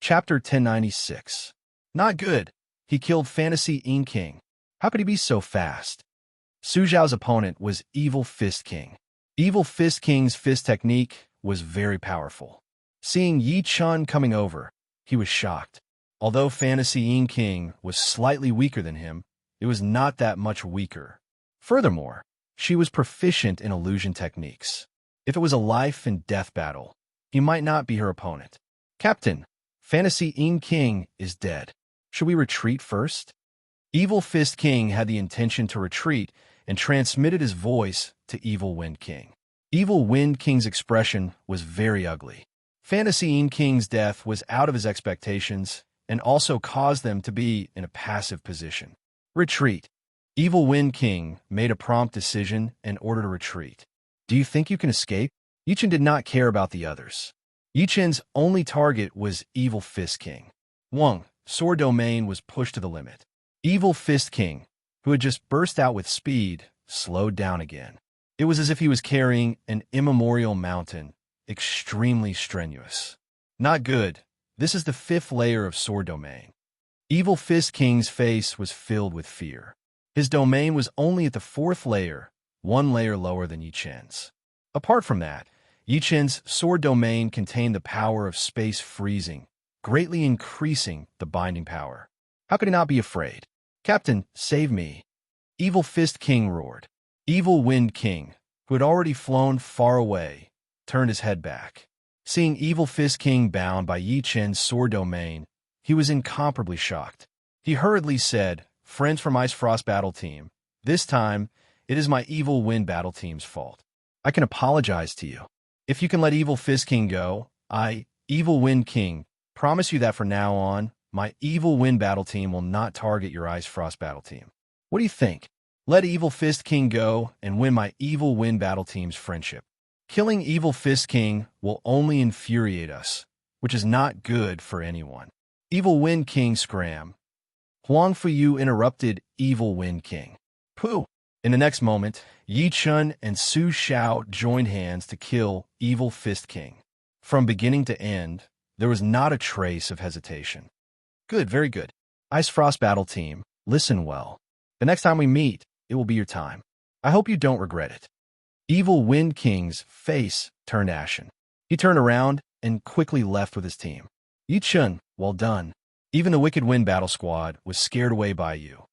Chapter 1096. Not good. He killed Fantasy King. How could he be so fast? Su Zhao's opponent was Evil Fist King. Evil Fist King's fist technique was very powerful. Seeing Yi Chun coming over, he was shocked. Although Fantasy King was slightly weaker than him, it was not that much weaker. Furthermore, she was proficient in illusion techniques. If it was a life and death battle, he might not be her opponent. Captain, Fantasy King is dead. Should we retreat first? Evil Fist King had the intention to retreat and transmitted his voice to Evil Wind King. Evil Wind King's expression was very ugly. Fantasy King's death was out of his expectations and also caused them to be in a passive position. Retreat. Evil Wind King made a prompt decision and ordered a retreat. Do you think you can escape? Yi Chen did not care about the others. Yi Chen's only target was Evil Fist King. Wang, sword domain was pushed to the limit. Evil Fist King, who had just burst out with speed, slowed down again. It was as if he was carrying an immemorial mountain, extremely strenuous. Not good. This is the 5th layer of sword domain. Evil Fist King's face was filled with fear. His domain was only at the 4th layer, 1 layer lower than Yi Chen's. Apart from that, Yi Chen's sword domain contained the power of space freezing, greatly increasing the binding power. How could he not be afraid? Captain, save me. Evil Fist King roared. Evil Wind King, who had already flown far away, turned his head back. Seeing Evil Fist King bound by Yi Chen's sword domain, he was incomparably shocked. He hurriedly said, "Friends from Ice Frost Battle Team, this time, it is my Evil Wind Battle Team's fault. I can apologize to you. If you can let Evil Fist King go, I, Evil Wind King, promise you that from now on, my Evil Wind Battle Team will not target your Ice Frost Battle Team. What do you think? Let Evil Fist King go and win my Evil Wind Battle Team's friendship. Killing Evil Fist King will only infuriate us, which is not good for anyone." Evil Wind King scram. Huang Fuyu interrupted Evil Wind King. Pooh! In the next moment, Yi Chun and Su Zhao joined hands to kill Evil Fist King. From beginning to end, there was not a trace of hesitation. Good, very good. Ice Frost Battle Team, listen well. The next time we meet, it will be your time. I hope you don't regret it. Evil Wind King's face turned ashen. He turned around and quickly left with his team. Yi Chun, well done. Even the Wicked Wind Battle Squad was scared away by you.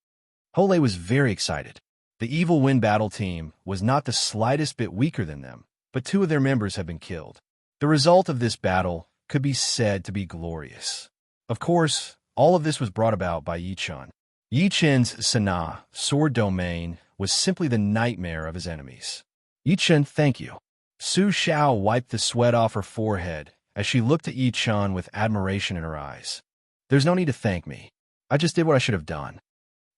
Hole was very excited. The Evil Wind Battle Team was not the slightest bit weaker than them, but 2 of their members had been killed. The result of this battle could be said to be glorious. Of course, all of this was brought about by Yi Chun. Yi Chen's Sana, sword domain, was simply the nightmare of his enemies. Yi Chun, thank you. Su Zhao wiped the sweat off her forehead as she looked at Yi Chun with admiration in her eyes. There's no need to thank me. I just did what I should have done.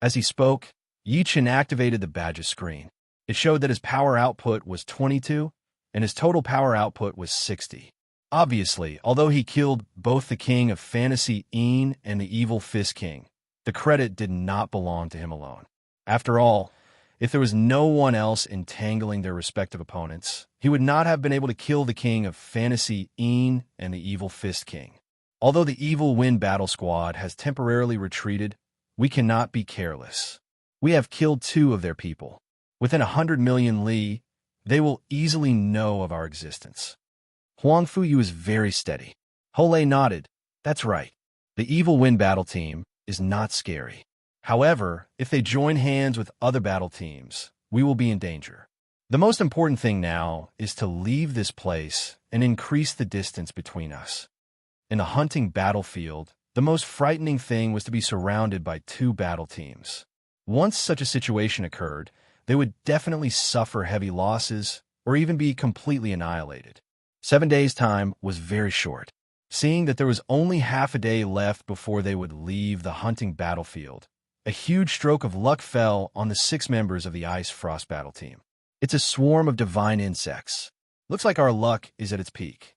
As he spoke, Yi Chun activated the badge's screen. It showed that his power output was 22, and his total power output was 60. Obviously, although he killed both the King of Fantasy and the Evil Fist King, the credit did not belong to him alone. After all, if there was no one else entangling their respective opponents, he would not have been able to kill the King of Fantasy and the Evil Fist King. Although the Evil Wind Battle Squad has temporarily retreated, we cannot be careless. We have killed 2 of their people. Within 100 million li, they will easily know of our existence. Huang Fuyu is very steady. Hole nodded. That's right. The Evil Wind Battle Team is not scary. However, if they join hands with other battle teams, we will be in danger. The most important thing now is to leave this place and increase the distance between us. In a hunting battlefield, the most frightening thing was to be surrounded by 2 battle teams. Once such a situation occurred, they would definitely suffer heavy losses or even be completely annihilated. 7 days' time was very short. Seeing that there was only half a day left before they would leave the hunting battlefield, a huge stroke of luck fell on the 6 members of the Ice Frost Battle Team. It's a swarm of divine insects. Looks like our luck is at its peak.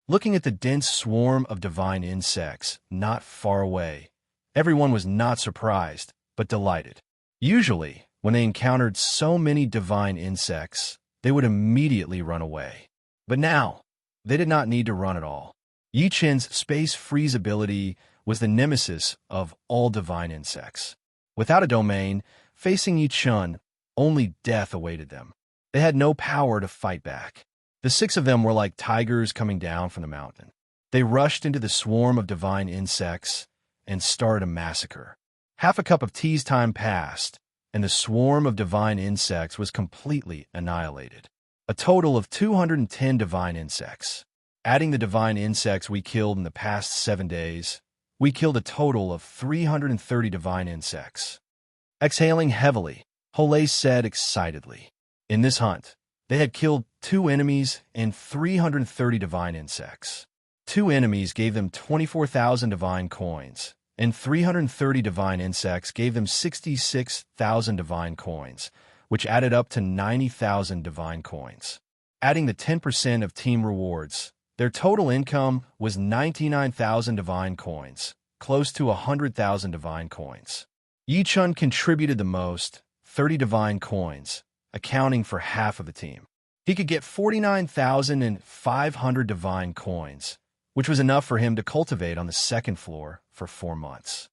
Looking at the dense swarm of divine insects not far away, everyone was not surprised, but delighted. Usually, when they encountered so many divine insects, they would immediately run away. But now, they did not need to run at all. Yi Qian's space freeze ability was the nemesis of all divine insects. Without a domain, facing Yi Qian, only death awaited them. They had no power to fight back. The 6 of them were like tigers coming down from the mountain. They rushed into the swarm of divine insects and started a massacre. Half a cup of tea's time passed, and the swarm of divine insects was completely annihilated. A total of 210 divine insects. Adding the divine insects we killed in the past 7 days, we killed a total of 330 divine insects. Exhaling heavily, Hole said excitedly. In this hunt, they had killed 2 enemies and 330 divine insects. 2 enemies gave them 24,000 divine coins, and 330 divine insects gave them 66,000 divine coins, which added up to 90,000 divine coins. Adding the 10% of team rewards, their total income was 99,000 divine coins, close to 100,000 divine coins. Yi Qian contributed the most, 30 divine coins, accounting for half of the team. He could get 49,500 divine coins, which was enough for him to cultivate on the 2nd floor for 4 months.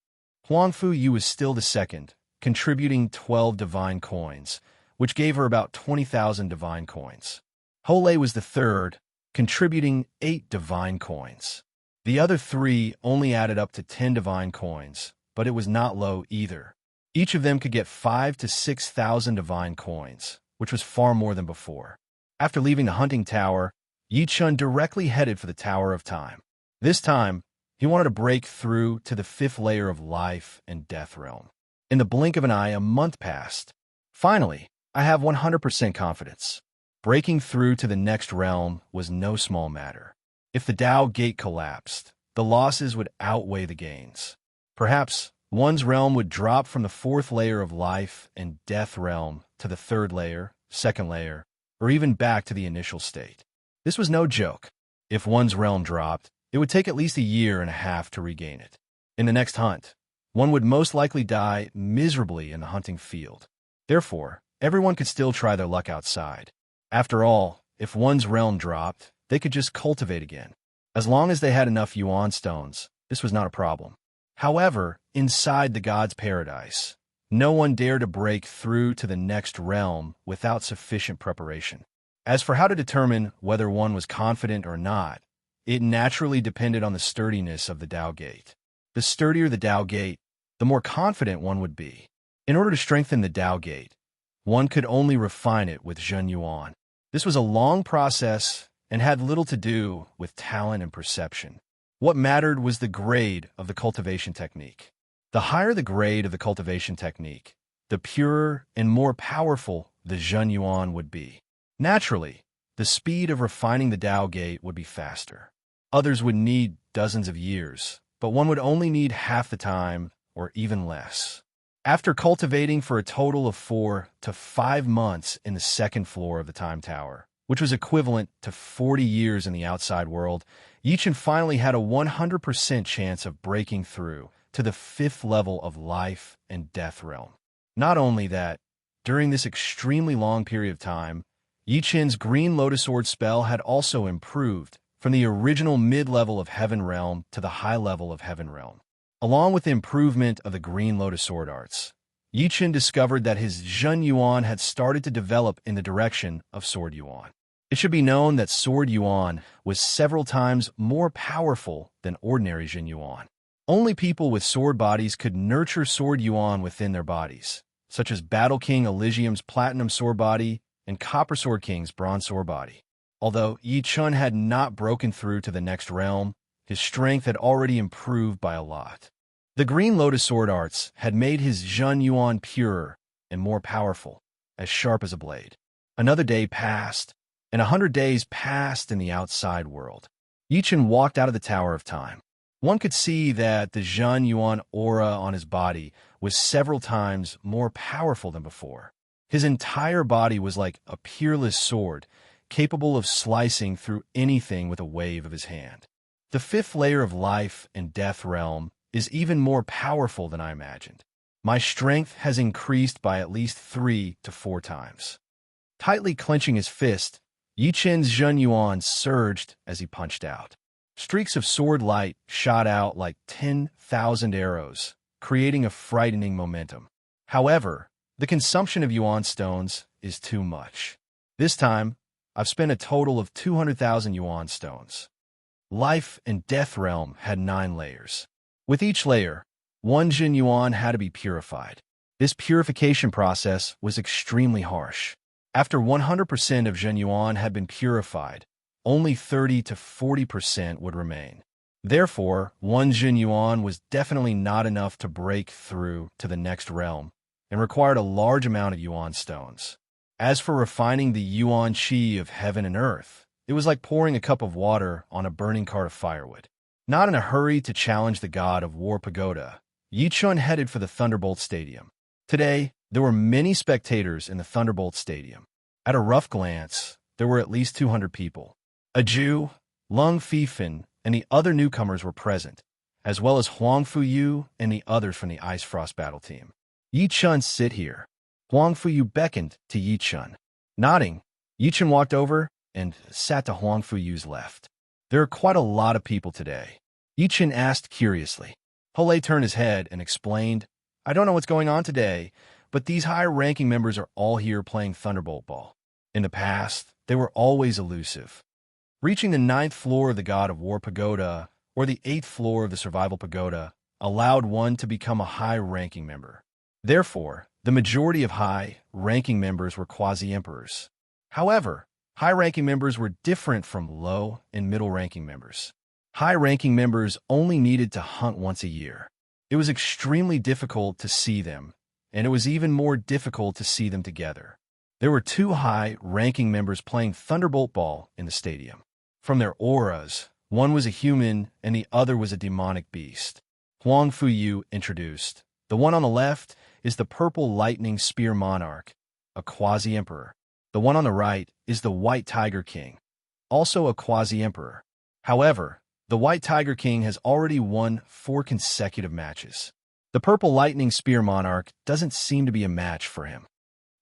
Huangfu Yu was still the 2nd, contributing 12 divine coins, which gave her about 20,000 divine coins. Hole was the 3rd, contributing 8 divine coins. The other 3 only added up to 10 divine coins, but it was not low either. Each of them could get 5,000 to 6,000 divine coins, which was far more than before. After leaving the hunting tower, Yi Qian directly headed for the Tower of Time. This time, he wanted to break through to the 5th layer of life and death realm. In the blink of an eye, a month passed. Finally, I have 100% confidence. Breaking through to the next realm was no small matter. If the Tao Gate collapsed, the losses would outweigh the gains. Perhaps one's realm would drop from the 4th layer of life and death realm to the 3rd layer, 2nd layer, or even back to the initial state. This was no joke. If one's realm dropped, it would take at least 1.5 years to regain it. In the next hunt, one would most likely die miserably in the hunting field. Therefore, everyone could still try their luck outside. After all, if one's realm dropped, they could just cultivate again. As long as they had enough yuan stones, this was not a problem. However, inside the god's paradise, no one dared to break through to the next realm without sufficient preparation. As for how to determine whether one was confident or not, it naturally depended on the sturdiness of the Tao Gate. The sturdier the Tao Gate, the more confident one would be. In order to strengthen the Tao Gate, one could only refine it with Zhen Yuan. This was a long process and had little to do with talent and perception. What mattered was the grade of the cultivation technique. The higher the grade of the cultivation technique, the purer and more powerful the Zhen Yuan would be. Naturally, the speed of refining the Tao Gate would be faster. Others would need dozens of years, but one would only need half the time or even less. After cultivating for a total of 4 to 5 months in the 2nd floor of the Time Tower, which was equivalent to 40 years in the outside world, Yi Qian finally had a 100% chance of breaking through to the 5th level of life and death realm. Not only that, during this extremely long period of time, Yi Qian's Green Lotus Sword spell had also improved from the original mid-level of Heaven Realm to the high level of Heaven Realm. Along with the improvement of the Green Lotus Sword arts, Yi Qian discovered that his Zhen Yuan had started to develop in the direction of Sword Yuan. It should be known that Sword Yuan was several times more powerful than ordinary Zhen Yuan. Only people with sword bodies could nurture Sword Yuan within their bodies, such as Battle King Elysium's Platinum Sword Body and Copper Sword King's Bronze Sword Body. Although Yi Qian had not broken through to the next realm, his strength had already improved by a lot. The Green Lotus Sword arts had made his Zhen Yuan purer and more powerful, as sharp as a blade. Another day passed, and 100 days passed in the outside world. Yi Qian walked out of the Tower of Time. One could see that the Zhen Yuan aura on his body was several times more powerful than before. His entire body was like a peerless sword, capable of slicing through anything with a wave of his hand. The 5th layer of life and death realm is even more powerful than I imagined. My strength has increased by at least 3 to 4 times. Tightly clenching his fist, Yi Qian's Zhen Yuan surged as he punched out. Streaks of sword light shot out like 10,000 arrows, creating a frightening momentum. However, the consumption of yuan stones is too much. This time, I've spent a total of 200,000 yuan stones. Life and Death Realm had 9 layers. With each layer, 1 Jin Yuan had to be purified. This purification process was extremely harsh. After 100% of Jin Yuan had been purified, only 30 to 40% would remain. Therefore, 1 Jin Yuan was definitely not enough to break through to the next realm and required a large amount of yuan stones. As for refining the yuan qi of heaven and earth, it was like pouring a cup of water on a burning cart of firewood. Not in a hurry to challenge the god of War Pagoda, Yi Chun headed for the Thunderbolt Stadium. Today, there were many spectators in the Thunderbolt Stadium. At a rough glance, there were at least 200 people. A Jew, Lung Fifan, and the other newcomers were present, as well as Huang Fuyu and the others from the Ice Frost battle team. Yi Chun, sit here. Huang Fuyu beckoned to Yi Chun. Nodding, Yi Chun walked over and sat to Huang Fuyu's left. There are quite a lot of people today. Yi Chun asked curiously. Hole turned his head and explained, I don't know what's going on today, but these higher-ranking members are all here playing Thunderbolt Ball. In the past, they were always elusive. Reaching the 9th floor of the God of War Pagoda, or the 8th floor of the Survival Pagoda, allowed one to become a high-ranking member. Therefore, the majority of high-ranking members were quasi-emperors. However, high-ranking members were different from low- and middle-ranking members. High-ranking members only needed to hunt once a year. It was extremely difficult to see them, and it was even more difficult to see them together. There were 2 high-ranking members playing Thunderbolt Ball in the stadium. From their auras, one was a human and the other was a demonic beast. Huang Fuyu introduced. The one on the left is the Purple Lightning Spear Monarch, a quasi-emperor. The one on the right is the White Tiger King, also a quasi-emperor. However, the White Tiger King has already won 4 consecutive matches. The Purple Lightning Spear Monarch doesn't seem to be a match for him.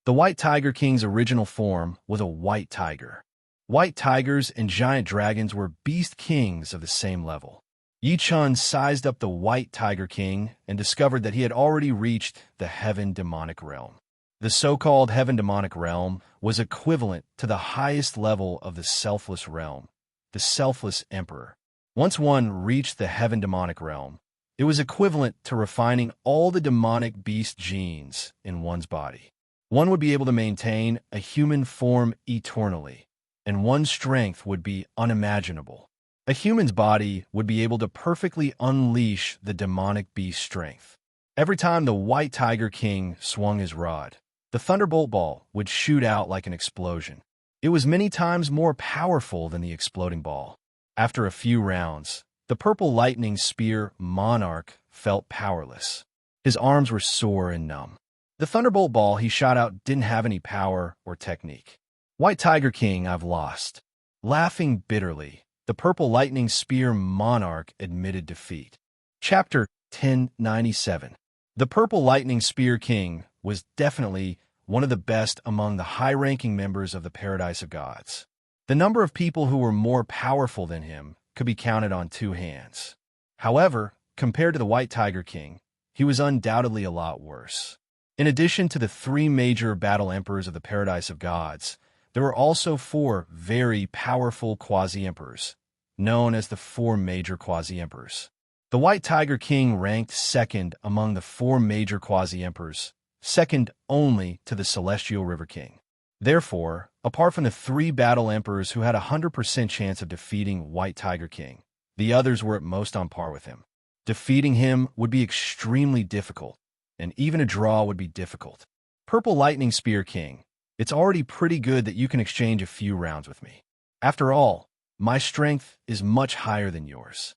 The White Tiger King's original form was a white tiger. White tigers and giant dragons were beast kings of the same level. Yi Chun sized up the White Tiger King and discovered that he had already reached the Heaven Demonic Realm. The so-called Heaven Demonic Realm was equivalent to the highest level of the Selfless Realm, the Selfless Emperor. Once one reached the Heaven Demonic Realm, it was equivalent to refining all the demonic beast genes in one's body. One would be able to maintain a human form eternally, and one's strength would be unimaginable. A human's body would be able to perfectly unleash the demonic beast strength. Every time the White Tiger King swung his rod, the Thunderbolt Ball would shoot out like an explosion. It was many times more powerful than the exploding ball. After a few rounds, the Purple Lightning Spear Monarch felt powerless. His arms were sore and numb. The Thunderbolt Ball he shot out didn't have any power or technique. White Tiger King, I've lost. Laughing bitterly, the Purple Lightning Spear Monarch admitted defeat. Chapter 1097. The Purple Lightning Spear King was definitely one of the best among the high-ranking members of the Paradise of Gods. The number of people who were more powerful than him could be counted on 2 hands. However, compared to the White Tiger King, he was undoubtedly a lot worse. In addition to the 3 major battle emperors of the Paradise of Gods, there were also 4 very powerful quasi-emperors, known as the 4 major quasi-emperors. The White Tiger King ranked second among the 4 major quasi-emperors, second only to the Celestial River King. Therefore, apart from the 3 battle emperors who had a 100% chance of defeating White Tiger King, the others were at most on par with him. Defeating him would be extremely difficult, and even a draw would be difficult. Purple Lightning Spear King, it's already pretty good that you can exchange a few rounds with me. After all, my strength is much higher than yours.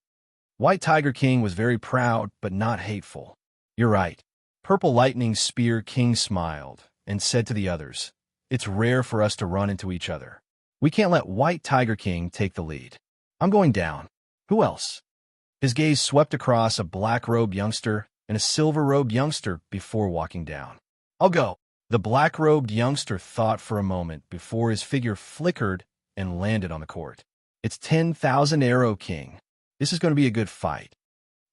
White Tiger King was very proud, but not hateful. You're right. Purple Lightning Spear King smiled and said to the others, it's rare for us to run into each other. We can't let White Tiger King take the lead. I'm going down. Who else? His gaze swept across a black-robed youngster and a silver-robed youngster before walking down. I'll go. The black-robed youngster thought for a moment before his figure flickered and landed on the court. It's 10,000 Arrow King. This is going to be a good fight.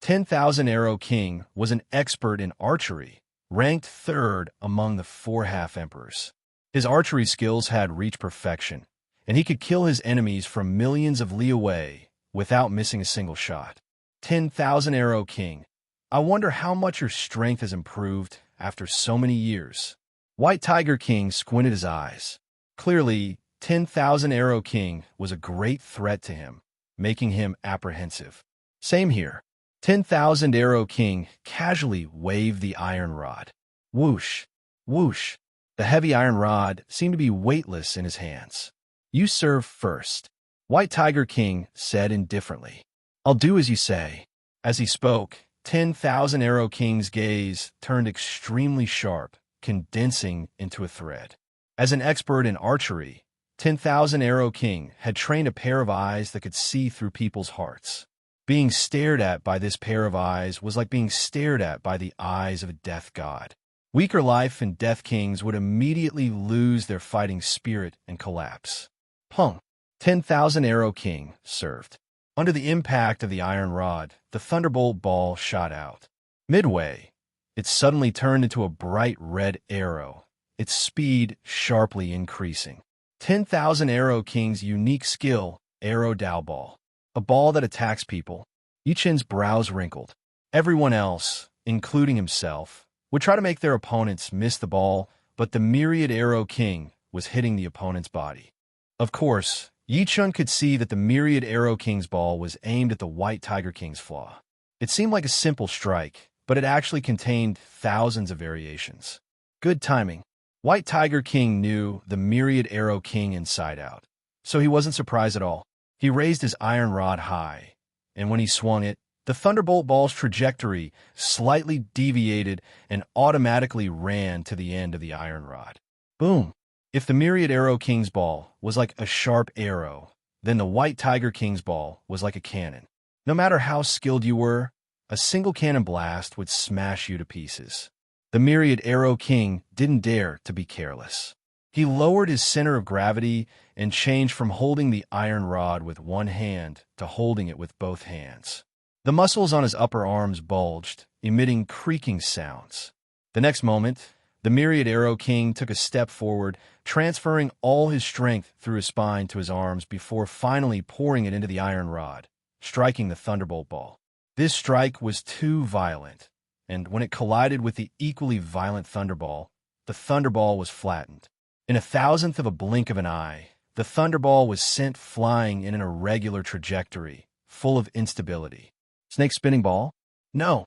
10,000 Arrow King was an expert in archery, ranked third among the 4 half-emperors. His archery skills had reached perfection, and he could kill his enemies from millions of li away without missing a single shot. 10,000 Arrow King, I wonder how much your strength has improved after so many years. White Tiger King squinted his eyes. Clearly, 10,000 Arrow King was a great threat to him, making him apprehensive. Same here. 10,000 Arrow King casually waved the iron rod. Whoosh, whoosh. The heavy iron rod seemed to be weightless in his hands. You serve first, White Tiger King said indifferently. I'll do as you say. As he spoke, 10,000 Arrow King's gaze turned extremely sharp, condensing into a thread. As an expert in archery, 10,000 Arrow King had trained a pair of eyes that could see through people's hearts. Being stared at by this pair of eyes was like being stared at by the eyes of a death god. Weaker life and death kings would immediately lose their fighting spirit and collapse. Pung! 10,000 Arrow King served. Under the impact of the iron rod, the thunderbolt ball shot out. Midway, it suddenly turned into a bright red arrow, its speed sharply increasing. 10,000 Arrow King's unique skill, Arrow Dow Ball. A ball that attacks people. Yichin's brows wrinkled. Everyone else, including himself, would try to make their opponents miss the ball, but the myriad Arrow King was hitting the opponent's body. Of course, Yichun could see that the myriad Arrow King's ball was aimed at the White Tiger King's flaw. It seemed like a simple strike, but it actually contained thousands of variations. Good timing. White Tiger King knew the myriad Arrow King inside out, so he wasn't surprised at all. He raised his iron rod high, and when he swung it, the thunderbolt ball's trajectory slightly deviated and automatically ran to the end of the iron rod. Boom! If the myriad Arrow King's ball was like a sharp arrow, then the White Tiger King's ball was like a cannon. No matter how skilled you were, a single cannon blast would smash you to pieces. The myriad Arrow King didn't dare to be careless. He lowered his center of gravity and changed from holding the iron rod with one hand to holding it with both hands. The muscles on his upper arms bulged, emitting creaking sounds. The next moment, the myriad Arrow King took a step forward, transferring all his strength through his spine to his arms before finally pouring it into the iron rod, striking the thunderbolt ball. This strike was too violent, and when it collided with the equally violent thunderball, the thunderball was flattened. In a thousandth of a blink of an eye, the thunderball was sent flying in an irregular trajectory, full of instability. Snake spinning ball? No.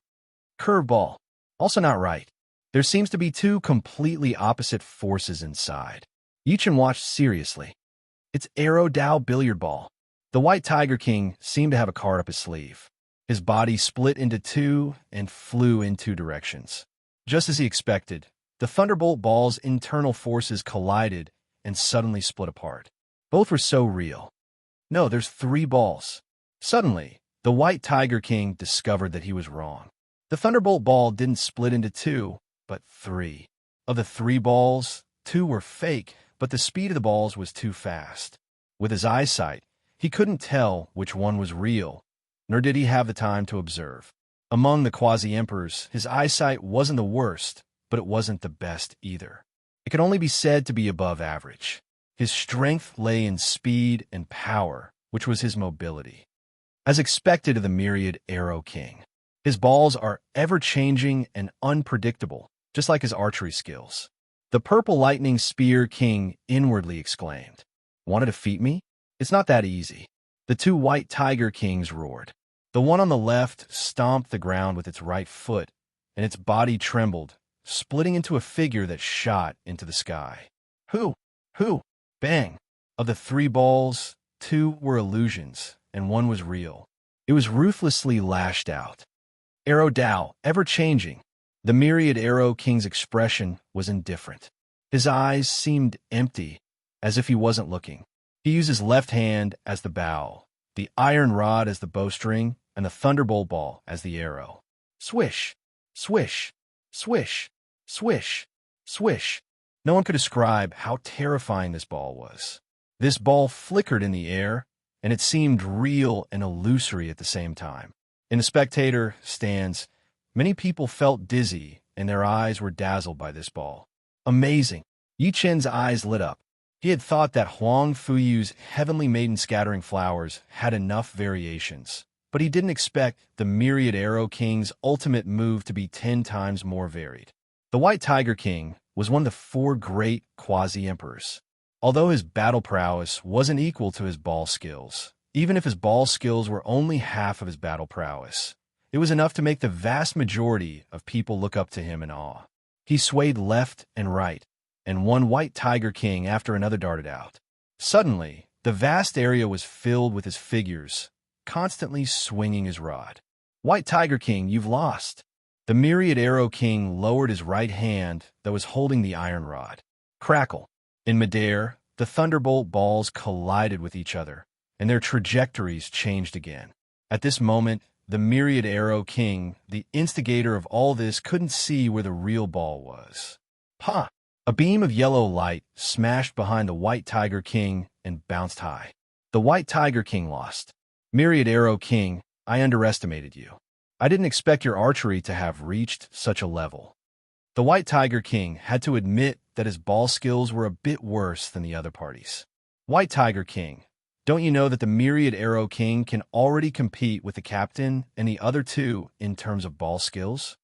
Curveball. Also not right. There seems to be two completely opposite forces inside. Yichin watched seriously. It's Arrow Dow billiard ball. The White Tiger King seemed to have a card up his sleeve. His body split into two and flew in two directions. Just as he expected, the thunderbolt ball's internal forces collided and suddenly split apart. Both were so real. No, there's 3 balls. Suddenly, the White Tiger King discovered that he was wrong. The thunderbolt ball didn't split into 2, but 3. Of the 3 balls, 2 were fake, but the speed of the balls was too fast. With his eyesight, he couldn't tell which one was real, nor did he have the time to observe. Among the quasi-emperors, his eyesight wasn't the worst, but it wasn't the best either. It could only be said to be above average. His strength lay in speed and power, which was his mobility. As expected of the myriad Arrow King, his balls are ever-changing and unpredictable, just like his archery skills. The Purple Lightning Spear King inwardly exclaimed, "Want to defeat me? It's not that easy." The 2 White Tiger Kings roared. The one on the left stomped the ground with its right foot, and its body trembled, splitting into a figure that shot into the sky. Who? Bang! Of the 3 balls, 2 were illusions, and 1 was real. It was ruthlessly lashed out. Arrow Dow, ever-changing. The myriad Arrow King's expression was indifferent. His eyes seemed empty, as if he wasn't looking. He used his left hand as the bow, the iron rod as the bowstring, and the thunderbolt ball as the arrow. Swish! Swish! Swish! Swish! Swish! No one could describe how terrifying this ball was. This ball flickered in the air, and it seemed real and illusory at the same time. In the spectator stands, many people felt dizzy, and their eyes were dazzled by this ball. Amazing! Yi Chen's eyes lit up. He had thought that Huang Fuyu's heavenly maiden scattering flowers had enough variations, but he didn't expect the myriad arrow king's ultimate move to be 10 times more varied. The White Tiger King was one of the 4 great quasi-emperors. Although his battle prowess wasn't equal to his ball skills, even if his ball skills were only half of his battle prowess, it was enough to make the vast majority of people look up to him in awe. He swayed left and right, and one White Tiger King after another darted out. Suddenly, the vast area was filled with his figures, constantly swinging his rod. White Tiger King, you've lost. The Myriad Arrow King lowered his right hand that was holding the iron rod. Crackle. In midair, the thunderbolt balls collided with each other, and their trajectories changed again. At this moment, the Myriad Arrow King, the instigator of all this, couldn't see where the real ball was. Ha! A beam of yellow light smashed behind the White Tiger King and bounced high. The White Tiger King lost. Myriad Arrow King, I underestimated you. I didn't expect your archery to have reached such a level. The White Tiger King had to admit that his ball skills were a bit worse than the other parties. White Tiger King, don't you know that the Myriad Arrow King can already compete with the captain and the other 2 in terms of ball skills?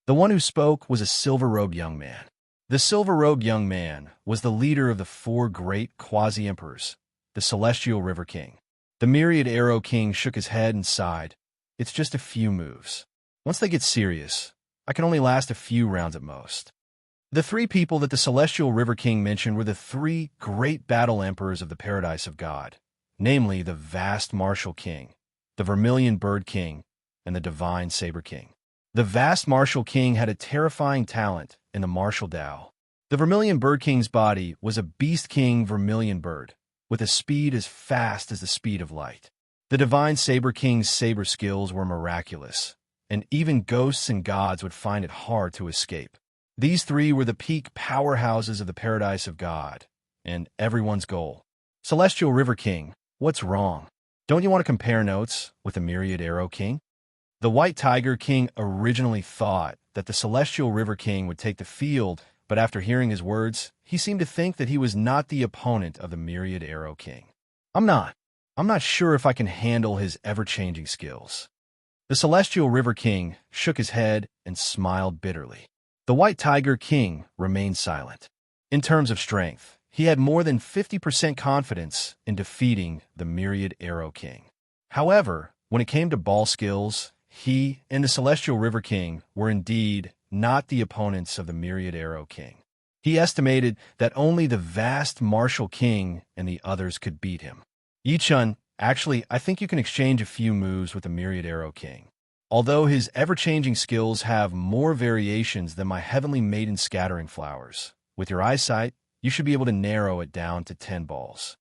The one who spoke was a silver-robed young man. The silver-robed young man was the leader of the 4 great quasi-emperors, the Celestial River King. The Myriad Arrow King shook his head and sighed. It's just a few moves. Once they get serious, I can only last a few rounds at most. The 3 people that the Celestial River King mentioned were the 3 great battle emperors of the Paradise of God, namely the Vast Martial King, the Vermilion Bird King, and the Divine Saber King. The Vast Martial King had a terrifying talent in the martial Tao. The Vermilion Bird King's body was a Beast King Vermilion Bird, with a speed as fast as the speed of light. The Divine Saber King's saber skills were miraculous, and even ghosts and gods would find it hard to escape. These 3 were the peak powerhouses of the Paradise of God, and everyone's goal. Celestial River King, what's wrong? Don't you want to compare notes with the Myriad Arrow King? The White Tiger King originally thought that the Celestial River King would take the field, but after hearing his words, he seemed to think that he was not the opponent of the Myriad Arrow King. I'm not sure if I can handle his ever-changing skills. The Celestial River King shook his head and smiled bitterly. The White Tiger King remained silent. In terms of strength, he had more than 50% confidence in defeating the Myriad Arrow King. However, when it came to ball skills, he and the Celestial River King were indeed not the opponents of the Myriad Arrow King. He estimated that only the Vast Martial King and the others could beat him. Yi-chun, actually, I think you can exchange a few moves with the Myriad Arrow King. Although his ever-changing skills have more variations than my heavenly maiden scattering flowers, with your eyesight, you should be able to narrow it down to 10 balls.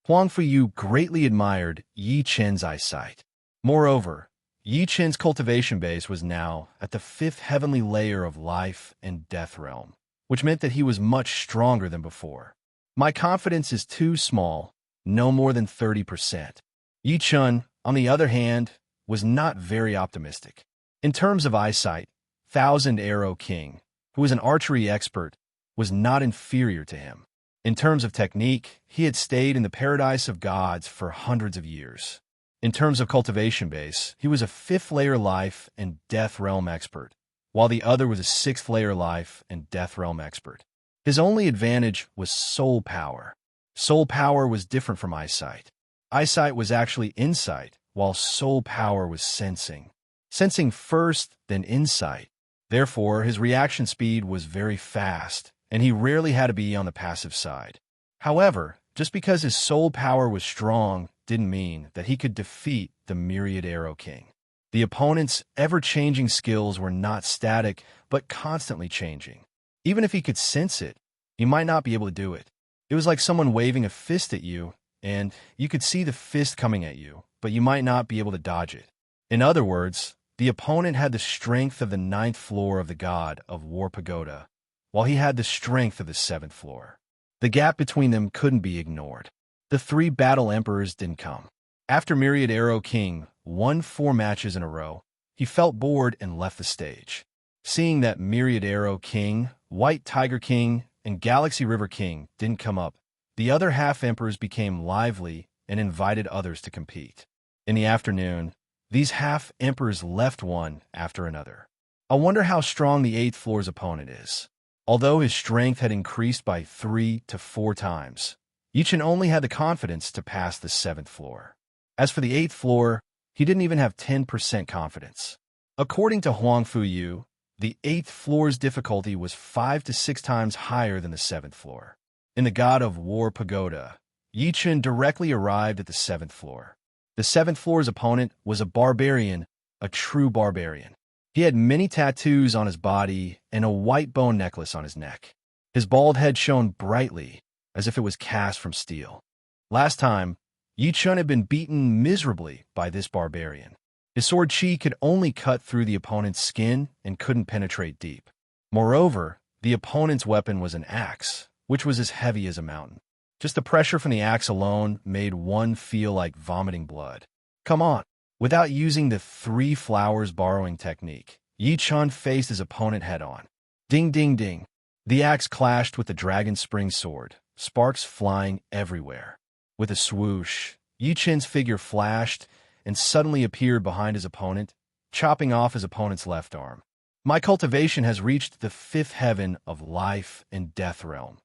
Huang Fuyu greatly admired Yi Chen's eyesight. Moreover, Yi Chen's cultivation base was now at the 5th heavenly layer of life and death realm, which meant that he was much stronger than before. My confidence is too small, no more than 30%. Yi Chun, on the other hand, was not very optimistic. In terms of eyesight, Thousand Arrow King, who was an archery expert, was not inferior to him. In terms of technique, he had stayed in the Paradise of Gods for hundreds of years. In terms of cultivation base, he was a 5th layer life and death realm expert, while the other was a 6th layer life and death realm expert. His only advantage was soul power. Soul power was different from eyesight. Eyesight was actually insight, while soul power was sensing. Sensing first, then insight. Therefore, his reaction speed was very fast, and he rarely had to be on the passive side. However, just because his soul power was strong didn't mean that he could defeat the Myriad Arrow King. The opponent's ever-changing skills were not static, but constantly changing. Even if he could sense it, he might not be able to do it. It was like someone waving a fist at you, and you could see the fist coming at you, but you might not be able to dodge it. In other words, the opponent had the strength of the 9th floor of the god of War Pagoda, while he had the strength of the 7th floor. The gap between them couldn't be ignored. The 3 battle emperors didn't come. After Myriad Arrow King won 4 matches in a row, he felt bored and left the stage. Seeing that Myriad Arrow King, White Tiger King, and Galaxy River King didn't come up, the other half-emperors became lively and invited others to compete. In the afternoon, these half-emperors left one after another. I wonder how strong the 8th floor's opponent is. Although his strength had increased by 3 to 4 times, Yichin only had the confidence to pass the 7th floor. As for the 8th floor, he didn't even have 10% confidence. According to Huang Fuyu, the 8th floor's difficulty was 5 to 6 times higher than the 7th floor. In the God of War Pagoda, Yichin directly arrived at the 7th floor. The 7th floor's opponent was a barbarian, a true barbarian. He had many tattoos on his body and a white bone necklace on his neck. His bald head shone brightly, as if it was cast from steel. Last time, Yichin had been beaten miserably by this barbarian. His sword chi could only cut through the opponent's skin and couldn't penetrate deep. Moreover, the opponent's weapon was an axe, which was as heavy as a mountain. Just the pressure from the axe alone made one feel like vomiting blood. Come on! Without using the 3 flowers borrowing technique, Yichin faced his opponent head-on. Ding ding ding! The axe clashed with the dragon spring sword, sparks flying everywhere. With a swoosh, Yichin's figure flashed and suddenly appeared behind his opponent, chopping off his opponent's left arm. My cultivation has reached the 5th heaven of life and death realm,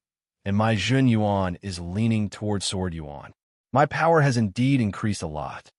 and my Jun Yuan is leaning toward Sword Yuan. My power has indeed increased a lot.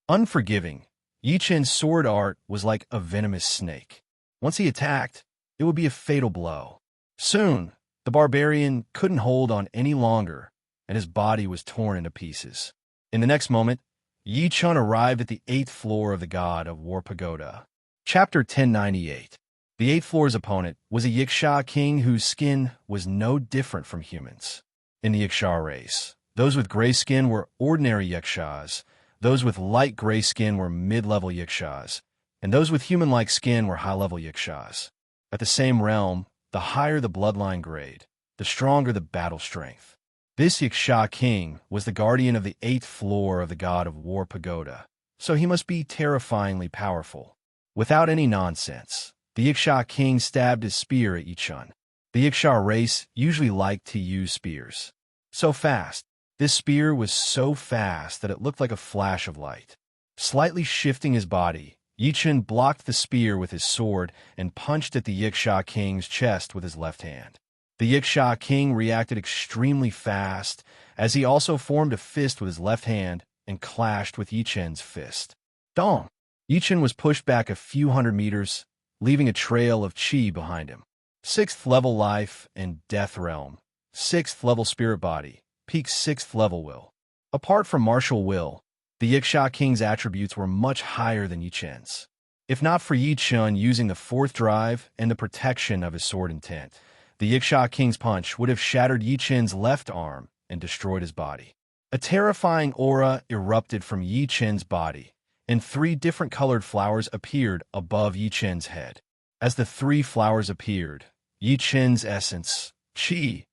Unforgiving, Yichin's sword art was like a venomous snake. Once he attacked, it would be a fatal blow. Soon, the barbarian couldn't hold on any longer, and his body was torn into pieces. In the next moment, Yichin arrived at the 8th floor of the God of War Pagoda. Chapter 1098. The 8th floor's opponent was a Yiksha king whose skin was no different from humans. In the Yiksha race, those with gray skin were ordinary Yikshas, those with light gray skin were mid-level Yikshas, and those with human-like skin were high-level Yikshas. At the same realm, the higher the bloodline grade, the stronger the battle strength. This Yiksha king was the guardian of the 8th floor of the God of War Pagoda, so he must be terrifyingly powerful. Without any nonsense, the Yiksha king stabbed his spear at Yichin. The Yiksha race usually liked to use spears. So fast. This spear was so fast that it looked like a flash of light. Slightly shifting his body, Yichin blocked the spear with his sword and punched at the Yiksha king's chest with his left hand. The Yiksha king reacted extremely fast, as he also formed a fist with his left hand and clashed with Yichin's fist. Dong! Yichin was pushed back a few hundred meters, leaving a trail of chi behind him. 6th level life and death realm. 6th level spirit body. Peak 6th level will. Apart from martial will, the Yiksha king's attributes were much higher than Yichin's. If not for Yichin using the 4th drive and the protection of his sword intent, the Yiksha king's punch would have shattered Yichin's left arm and destroyed his body. A terrifying aura erupted from Yichin's body, and 3 different colored flowers appeared above Yichin's head. As the 3 flowers appeared, Yichin's essence, chi,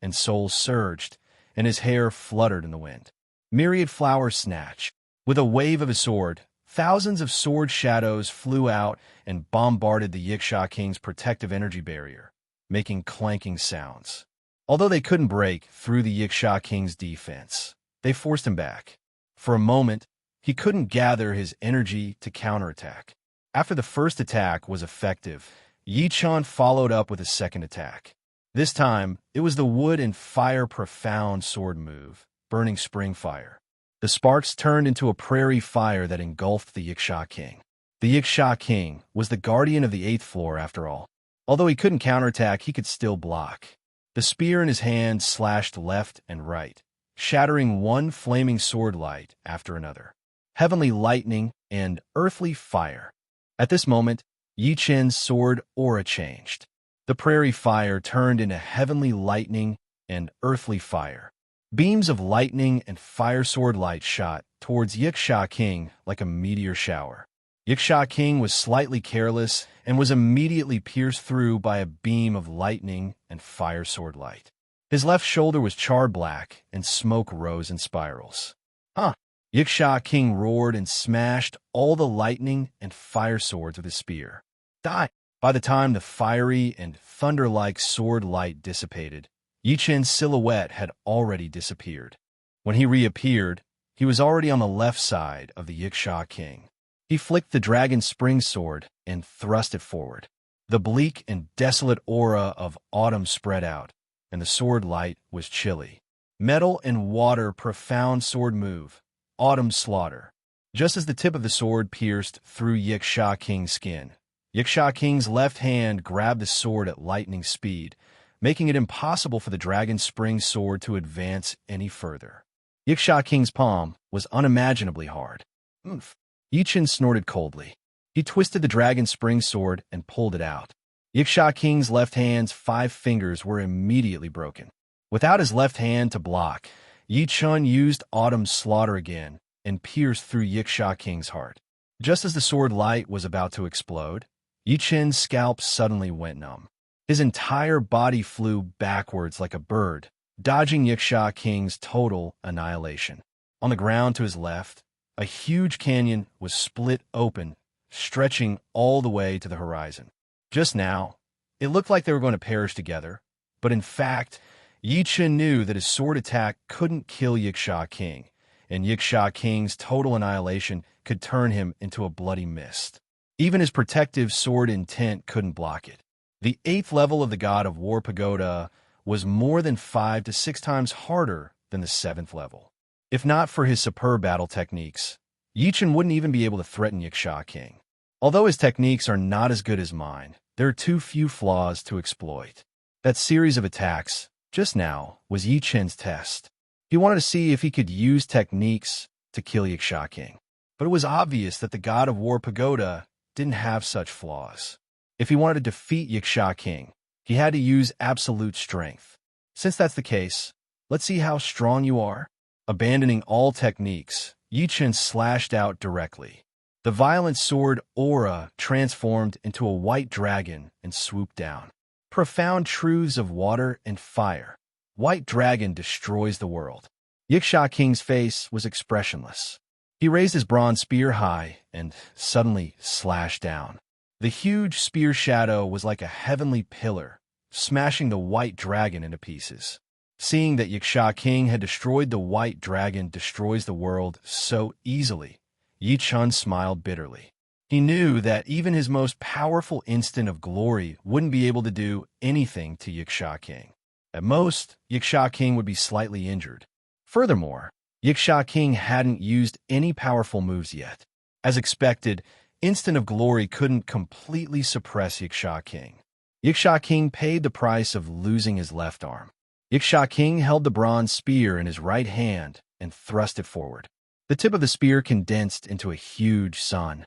and soul surged, and his hair fluttered in the wind. Myriad flowers snatched. With a wave of his sword, thousands of sword shadows flew out and bombarded the Yiksha king's protective energy barrier, making clanking sounds. Although they couldn't break through the Yiksha king's defense, they forced him back. For a moment, he couldn't gather his energy to counterattack. After the first attack was effective, Yichin followed up with a second attack. This time, it was the wood and fire profound sword move, burning spring fire. The sparks turned into a prairie fire that engulfed the Yiksha king. The Yiksha king was the guardian of the 8th floor after all. Although he couldn't counterattack, he could still block. The spear in his hand slashed left and right, shattering one flaming sword light after another. Heavenly lightning and earthly fire. At this moment, Yichin's sword aura changed. The prairie fire turned into heavenly lightning and earthly fire. Beams of lightning and fire sword light shot towards Yiksha king like a meteor shower. Yiksha king was slightly careless and was immediately pierced through by a beam of lightning and fire sword light. His left shoulder was charred black and smoke rose in spirals. Huh! Yiksha King roared and smashed all the lightning and fire swords with his spear. Die! By the time the fiery and thunder-like sword light dissipated, Yichen's silhouette had already disappeared. When he reappeared, he was already on the left side of the Yiksha King. He flicked the dragon spring sword and thrust it forward. The bleak and desolate aura of autumn spread out, and the sword light was chilly. Metal and water, profound sword move. Autumn slaughter. Just as the tip of the sword pierced through Yiksha King's skin, Yiksha King's left hand grabbed the sword at lightning speed, making it impossible for the dragon spring sword to advance any further. Yiksha King's palm was unimaginably hard. Oomph. Yichen snorted coldly. He twisted the dragon spring sword and pulled it out. Yiksha King's left hand's 5 fingers were immediately broken. Without his left hand to block, Yichun used Autumn's slaughter again and pierced through Yiksha King's heart. Just as the sword light was about to explode, Yichen's scalp suddenly went numb. His entire body flew backwards like a bird, dodging Yiksha King's total annihilation. On the ground to his left, a huge canyon was split open, stretching all the way to the horizon. Just now, it looked like they were going to perish together, but in fact, Yichen knew that his sword attack couldn't kill Yiksha King, and Yiksha King's total annihilation could turn him into a bloody mist. Even his protective sword intent couldn't block it. The 8th level of the God of War Pagoda was more than 5 to 6 times harder than the 7th level. If not for his superb battle techniques, Yichen wouldn't even be able to threaten Yiksha King. Although his techniques are not as good as mine, there are too few flaws to exploit. That series of attacks, just now, was Yichen's test. He wanted to see if he could use techniques to kill Yiksha King. But it was obvious that the God of War Pagoda didn't have such flaws. If he wanted to defeat Yiksha King, he had to use absolute strength. Since that's the case, let's see how strong you are. Abandoning all techniques, Yichen slashed out directly. The violent sword aura transformed into a white dragon and swooped down. Profound truths of water and fire. White dragon destroys the world. Yiksha King's face was expressionless. He raised his bronze spear high and suddenly slashed down. The huge spear shadow was like a heavenly pillar, smashing the white dragon into pieces. Seeing that Yiksha King had destroyed the white dragon destroys the world so easily, Yichun smiled bitterly. He knew that even his most powerful instant of glory wouldn't be able to do anything to Yiksha King. At most, Yiksha King would be slightly injured. Furthermore, Yiksha King hadn't used any powerful moves yet. As expected, Instant of Glory couldn't completely suppress Yiksha King. Yiksha King paid the price of losing his left arm. Yiksha King held the bronze spear in his right hand and thrust it forward. The tip of the spear condensed into a huge sun.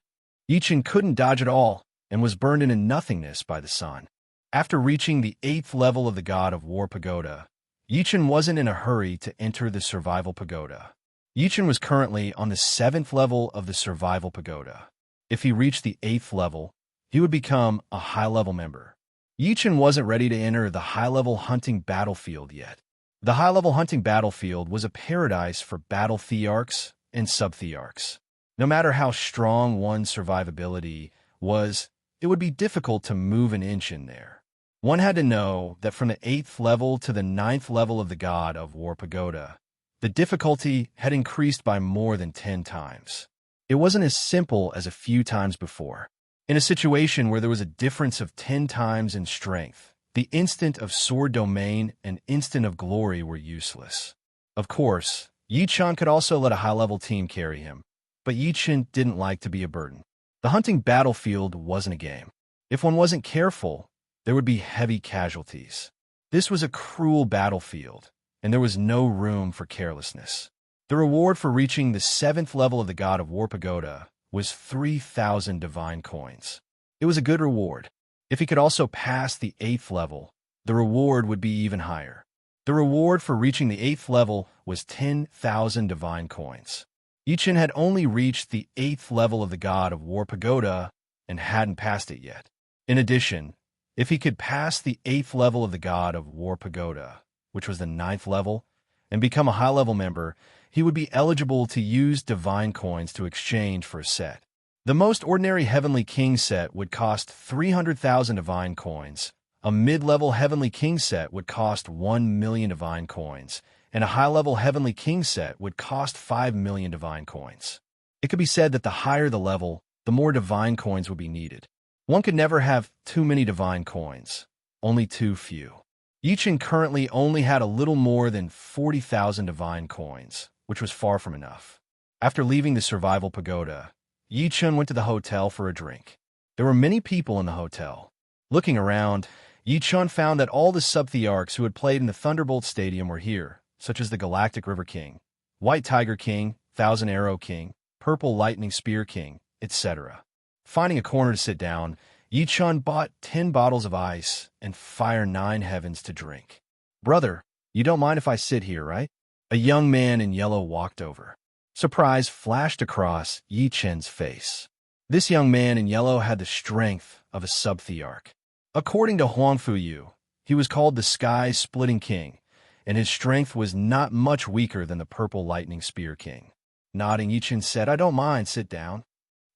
Yichen couldn't dodge at all and was burned into nothingness by the sun. After reaching the 8th level of the God of War Pagoda, Yichen wasn't in a hurry to enter the Survival Pagoda. Yichen was currently on the 7th level of the Survival Pagoda. If he reached the 8th level, he would become a high-level member. Yichen wasn't ready to enter the high-level hunting battlefield yet. The high-level hunting battlefield was a paradise for battle thearchs and sub-thearchs. No matter how strong one's survivability was, it would be difficult to move an inch in there. One had to know that from the 8th level to the 9th level of the God of War Pagoda, the difficulty had increased by more than 10 times. It wasn't as simple as a few times before. In a situation where there was a difference of 10 times in strength, the instant of sword domain and instant of glory were useless. Of course, Yichun could also let a high-level team carry him, but Yichen didn't like to be a burden. The hunting battlefield wasn't a game. If one wasn't careful, there would be heavy casualties. This was a cruel battlefield, and there was no room for carelessness. The reward for reaching the 7th level of the God of War Pagoda was 3,000 divine coins. It was a good reward. If he could also pass the 8th level, the reward would be even higher. The reward for reaching the 8th level was 10,000 divine coins. Yichen had only reached the 8th level of the God of War Pagoda and hadn't passed it yet. In addition, if he could pass the 8th level of the God of War Pagoda, which was the 9th level, and become a high-level member, he would be eligible to use divine coins to exchange for a set. The most ordinary Heavenly King set would cost 300,000 divine coins, a mid-level Heavenly King set would cost 1 million divine coins, and a high-level Heavenly King set would cost 5 million divine coins. It could be said that the higher the level, the more divine coins would be needed. One could never have too many divine coins, only too few. Yichen currently only had a little more than 40,000 divine coins, which was far from enough. After leaving the survival pagoda, Yichen went to the hotel for a drink. There were many people in the hotel. Looking around, Yichen found that all the sub-thearchs who had played in the Thunderbolt Stadium were here, such as the Galactic River King, White Tiger King, Thousand Arrow King, Purple Lightning Spear King, etc. Finding a corner to sit down, Yichen bought 10 bottles of ice and Fire 9 Heavens to drink. "Brother, you don't mind if I sit here, right?" A young man in yellow walked over. Surprise flashed across Yichen's face. This young man in yellow had the strength of a sub-thearch. According to Huang Fuyu, he was called the Sky-Splitting King, and his strength was not much weaker than the Purple Lightning Spear King. Nodding, Yichen said, "I don't mind, sit down."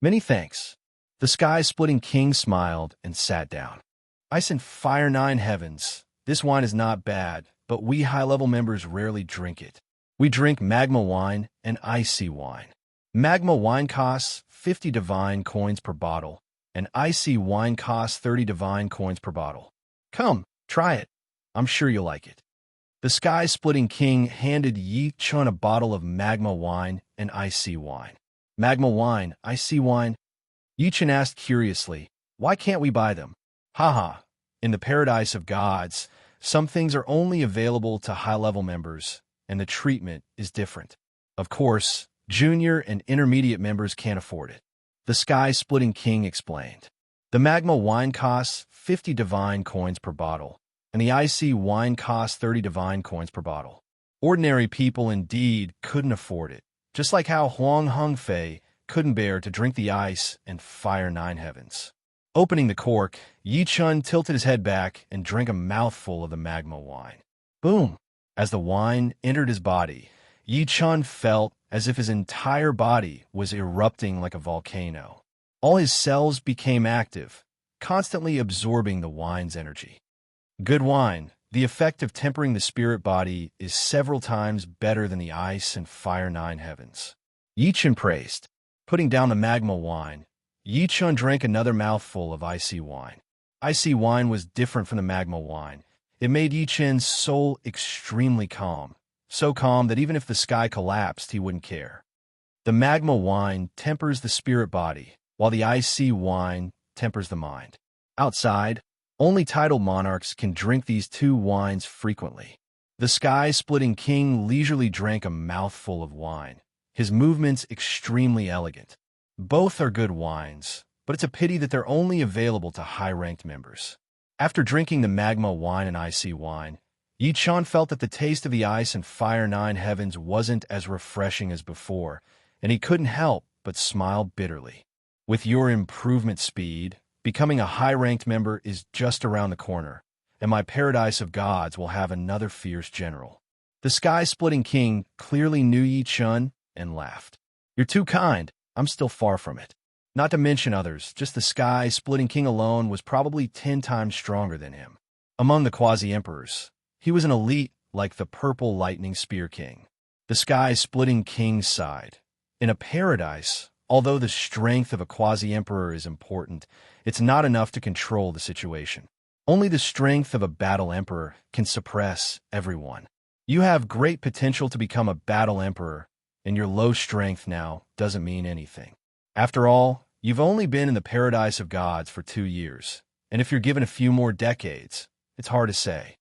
"Many thanks." The Sky-Splitting King smiled and sat down. "Ice and Fire 9 Heavens. This wine is not bad, but we high-level members rarely drink it. We drink magma wine and icy wine. Magma wine costs 50 divine coins per bottle, and icy wine costs 30 divine coins per bottle. Come, try it. I'm sure you'll like it." The Sky-Splitting King handed Yichen a bottle of magma wine and icy wine. "Magma wine, icy wine?" Yichen asked curiously, "Why can't we buy them?" "Haha, in the paradise of gods, some things are only available to high-level members, and the treatment is different. Of course, junior and intermediate members can't afford it." The Sky-Splitting King explained. "The magma wine costs 50 divine coins per bottle, and the icy wine costs 30 divine coins per bottle. Ordinary people indeed couldn't afford it, just like how Huang Hongfei couldn't bear to drink the ice and Fire 9 Heavens." Opening the cork, Yichen tilted his head back and drank a mouthful of the magma wine. Boom! As the wine entered his body, Yichen felt as if his entire body was erupting like a volcano. All his cells became active, constantly absorbing the wine's energy. Good wine, the effect of tempering the spirit body is several times better than the ice and Fire 9 Heavens. Yichen praised. Putting down the magma wine, Yichen drank another mouthful of icy wine. Icy wine was different from the magma wine. It made Yichen's soul extremely calm, so calm that even if the sky collapsed, he wouldn't care. The magma wine tempers the spirit body, while the icy wine tempers the mind. Outside, only titled monarchs can drink these two wines frequently. The Sky-Splitting King leisurely drank a mouthful of wine, his movements extremely elegant. Both are good wines, but it's a pity that they're only available to high-ranked members. After drinking the magma wine and icy wine, Yichen felt that the taste of the ice and Fire 9 Heavens wasn't as refreshing as before, and he couldn't help but smile bitterly. With your improvement speed, becoming a high-ranked member is just around the corner, and my paradise of gods will have another fierce general. The Sky-Splitting King clearly knew Yichen and laughed. "You're too kind. I'm still far from it. Not to mention others, just the Sky-Splitting King alone was probably 10 times stronger than him. Among the quasi-emperors, he was an elite like the Purple Lightning Spear King." The Sky-Splitting King sighed. In a paradise, although the strength of a quasi-emperor is important, it's not enough to control the situation. Only the strength of a battle emperor can suppress everyone. You have great potential to become a battle emperor, and your low strength now doesn't mean anything. After all, you've only been in the paradise of gods for 2 years, and if you're given a few more decades, it's hard to say.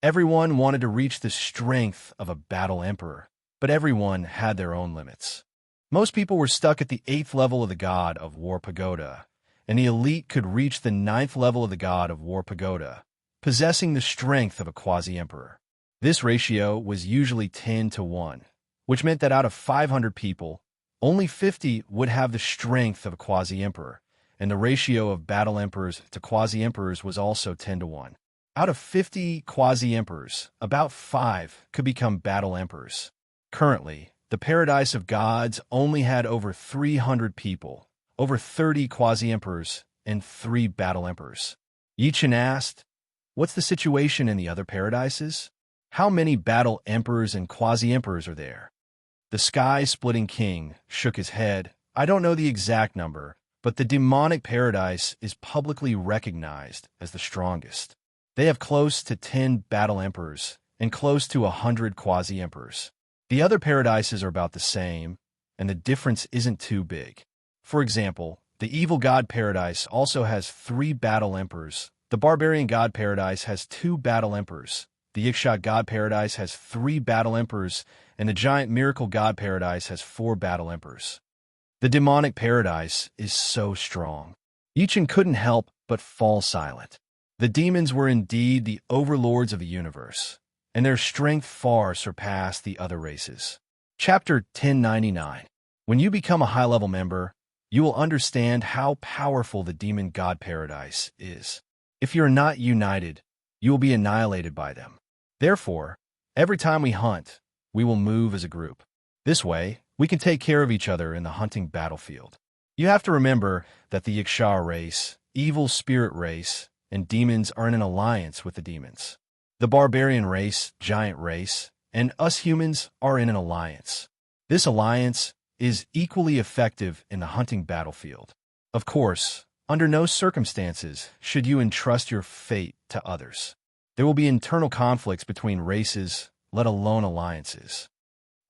Everyone wanted to reach the strength of a battle emperor, but everyone had their own limits. Most people were stuck at the 8th level of the God of War Pagoda, and the elite could reach the 9th level of the God of War Pagoda, possessing the strength of a quasi-emperor. This ratio was usually 10 to 1, which meant that out of 500 people, only 50 would have the strength of a quasi-emperor, and the ratio of battle emperors to quasi-emperors was also 10 to 1. Out of 50 quasi-emperors, about 5 could become battle emperors. Currently, the Paradise of Gods only had over 300 people, over 30 quasi-emperors, and 3 battle emperors. Yichen asked, "What's the situation in the other paradises? How many battle emperors and quasi-emperors are there?" The sky-splitting king shook his head. "I don't know the exact number, but the demonic paradise is publicly recognized as the strongest. They have close to 10 battle emperors and close to 100 quasi-emperors. The other paradises are about the same, and the difference isn't too big. For example, the evil god paradise also has 3 battle emperors. The barbarian god paradise has 2 battle emperors. The Ikshot god paradise has 3 battle emperors, and the giant miracle god paradise has 4 battle emperors. The demonic paradise is so strong." Yichen couldn't help but fall silent. The demons were indeed the overlords of the universe, and their strength far surpassed the other races. Chapter 1099. When you become a high-level member, you will understand how powerful the demon god paradise is. If you're not united, you will be annihilated by them. Therefore, every time we hunt, we will move as a group. This way, we can take care of each other in the hunting battlefield. You have to remember that the Ikshar race, evil spirit race, and demons are in an alliance with the demons. The barbarian race, giant race, and us humans are in an alliance. This alliance is equally effective in the hunting battlefield. Of course, under no circumstances should you entrust your fate to others. There will be internal conflicts between races, let alone alliances.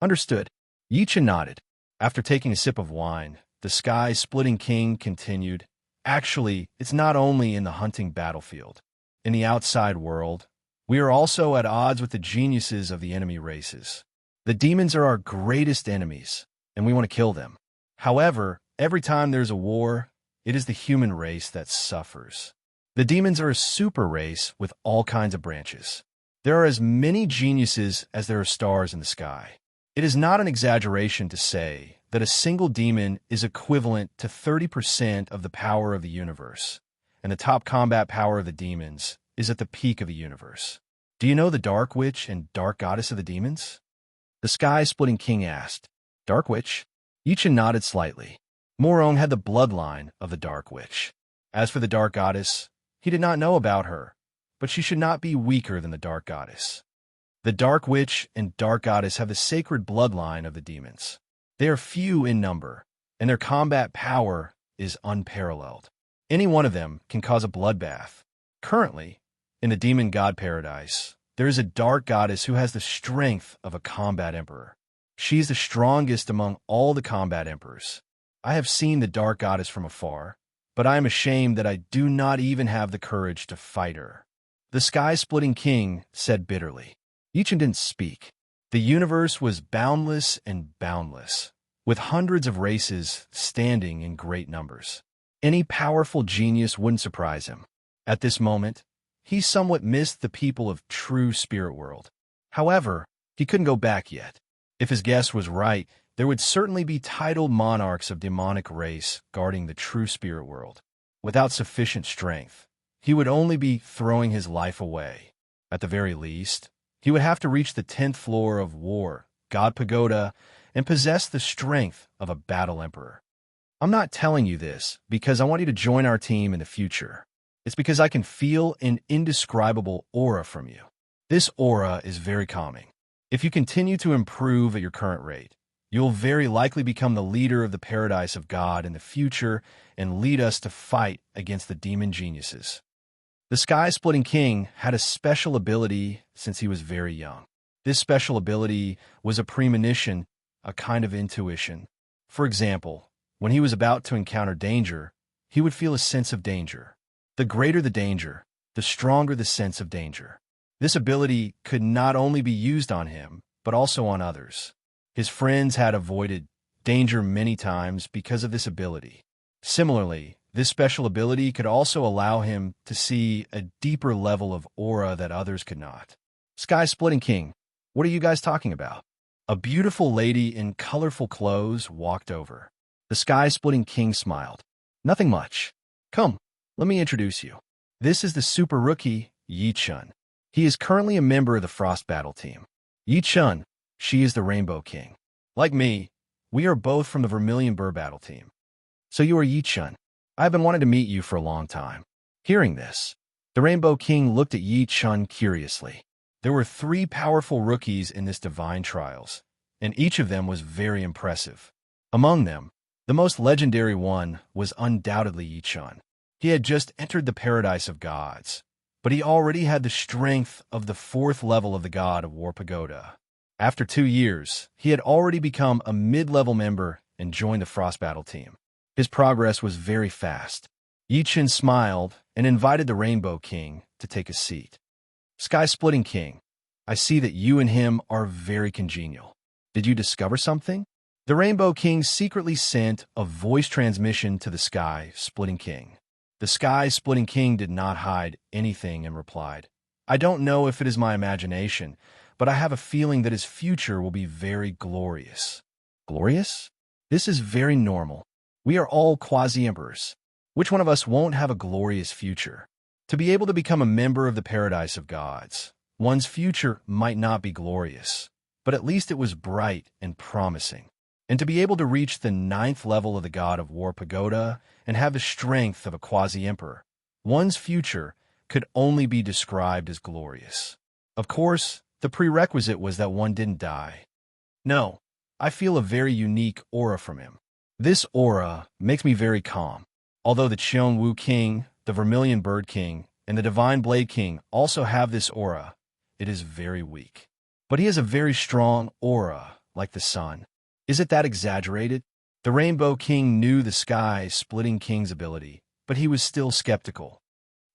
Understood. Yichen nodded. After taking a sip of wine, the sky-splitting king continued, "Actually, it's not only in the hunting battlefield. In the outside world, we are also at odds with the geniuses of the enemy races. The demons are our greatest enemies, and we want to kill them. However, every time there's a war, it is the human race that suffers. The demons are a super race with all kinds of branches. There are as many geniuses as there are stars in the sky. It is not an exaggeration to say that a single demon is equivalent to 30% of the power of the universe, and the top combat power of the demons is at the peak of the universe. Do you know the Dark Witch and Dark Goddess of the demons?" The sky-splitting king asked. "Dark Witch?" Yichen nodded slightly. Morong had the bloodline of the Dark Witch. As for the Dark Goddess, he did not know about her, but she should not be weaker than the Dark Goddess. The Dark Witch and Dark Goddess have the sacred bloodline of the demons. They are few in number, and their combat power is unparalleled. Any one of them can cause a bloodbath. Currently, in the demon god paradise, there is a Dark Goddess who has the strength of a combat emperor. She is the strongest among all the combat emperors. I have seen the Dark Goddess from afar, but I am ashamed that I do not even have the courage to fight her." The sky-splitting king said bitterly. Yichen didn't speak. The universe was boundless and boundless, with hundreds of races standing in great numbers. Any powerful genius wouldn't surprise him. At this moment, he somewhat missed the people of true spirit world. However, he couldn't go back yet. If his guess was right, there would certainly be titled monarchs of demonic race guarding the true spirit world. Without sufficient strength, he would only be throwing his life away. At the very least, he would have to reach the 10th floor of War, God Pagoda, and possess the strength of a battle emperor. I'm not telling you this because I want you to join our team in the future. It's because I can feel an indescribable aura from you. This aura is very calming. If you continue to improve at your current rate, you'll very likely become the leader of the Paradise of God in the future and lead us to fight against the demon geniuses. The sky-splitting king had a special ability since he was very young. This special ability was a premonition, a kind of intuition. For example, when he was about to encounter danger, he would feel a sense of danger. The greater the danger, the stronger the sense of danger. This ability could not only be used on him, but also on others. His friends had avoided danger many times because of this ability. Similarly, this special ability could also allow him to see a deeper level of aura that others could not. Sky-splitting king, what are you guys talking about? A beautiful lady in colorful clothes walked over. The sky-splitting king smiled. Nothing much. Come, let me introduce you. This is the super rookie, Yichen. He is currently a member of the Frost Battle team. Yichen, she is the Rainbow King. Like me, we are both from the Vermilion Bird Battle team. So you are Yi Chun. I've been wanting to meet you for a long time. Hearing this, the Rainbow King looked at Yi Chun curiously. There were 3 powerful rookies in this divine trials, and each of them was very impressive. Among them, the most legendary one was undoubtedly Yi Chun. He had just entered the paradise of gods, but he already had the strength of the 4th level of the god of War Pagoda. After 2 years, he had already become a mid-level member and joined the Frost Battle team. His progress was very fast. Yi Chun smiled and invited the Rainbow King to take a seat. Sky-splitting King, I see that you and him are very congenial. Did you discover something? The Rainbow King secretly sent a voice transmission to the Sky-splitting King. The Sky-splitting King did not hide anything and replied, I don't know if it is my imagination, but I have a feeling that his future will be very glorious. Glorious? This is very normal. We are all quasi-emperors. Which one of us won't have a glorious future? To be able to become a member of the paradise of gods, one's future might not be glorious, but at least it was bright and promising. And to be able to reach the 9th level of the god of War Pagoda and have the strength of a quasi-emperor, one's future could only be described as glorious. Of course, the prerequisite was that one didn't die. No, I feel a very unique aura from him. This aura makes me very calm. Although the Cheonwu King, the Vermilion Bird King, and the Divine Blade King also have this aura, it is very weak. But he has a very strong aura, like the sun. Is it that exaggerated? The Rainbow King knew the Sky-splitting King's ability, but he was still skeptical.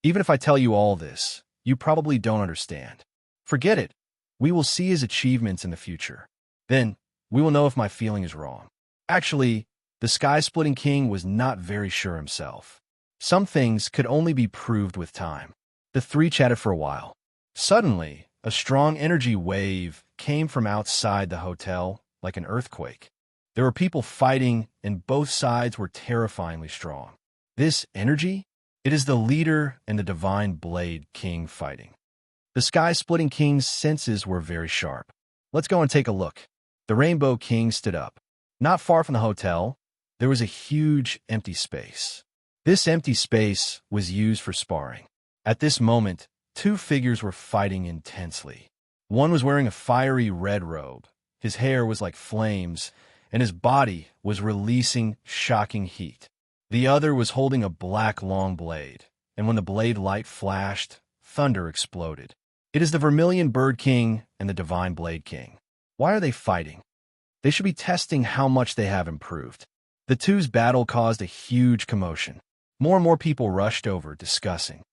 Even if I tell you all this, you probably don't understand. Forget it. We will see his achievements in the future. Then, we will know if my feeling is wrong. Actually, the Sky-splitting King was not very sure himself. Some things could only be proved with time. The 3 chatted for a while. Suddenly, a strong energy wave came from outside the hotel, like an earthquake. There were people fighting, and both sides were terrifyingly strong. This energy? It is the leader and the Divine Blade King fighting. The Sky-splitting King's senses were very sharp. Let's go and take a look. The Rainbow King stood up. Not far from the hotel, there was a huge empty space. This empty space was used for sparring. At this moment, 2 figures were fighting intensely. One was wearing a fiery red robe. His hair was like flames, and his body was releasing shocking heat. The other was holding a black long blade, and when the blade light flashed, thunder exploded. It is the Vermilion Bird King and the Divine Blade King. Why are they fighting? They should be testing how much they have improved. The two's battle caused a huge commotion. More and more people rushed over, discussing.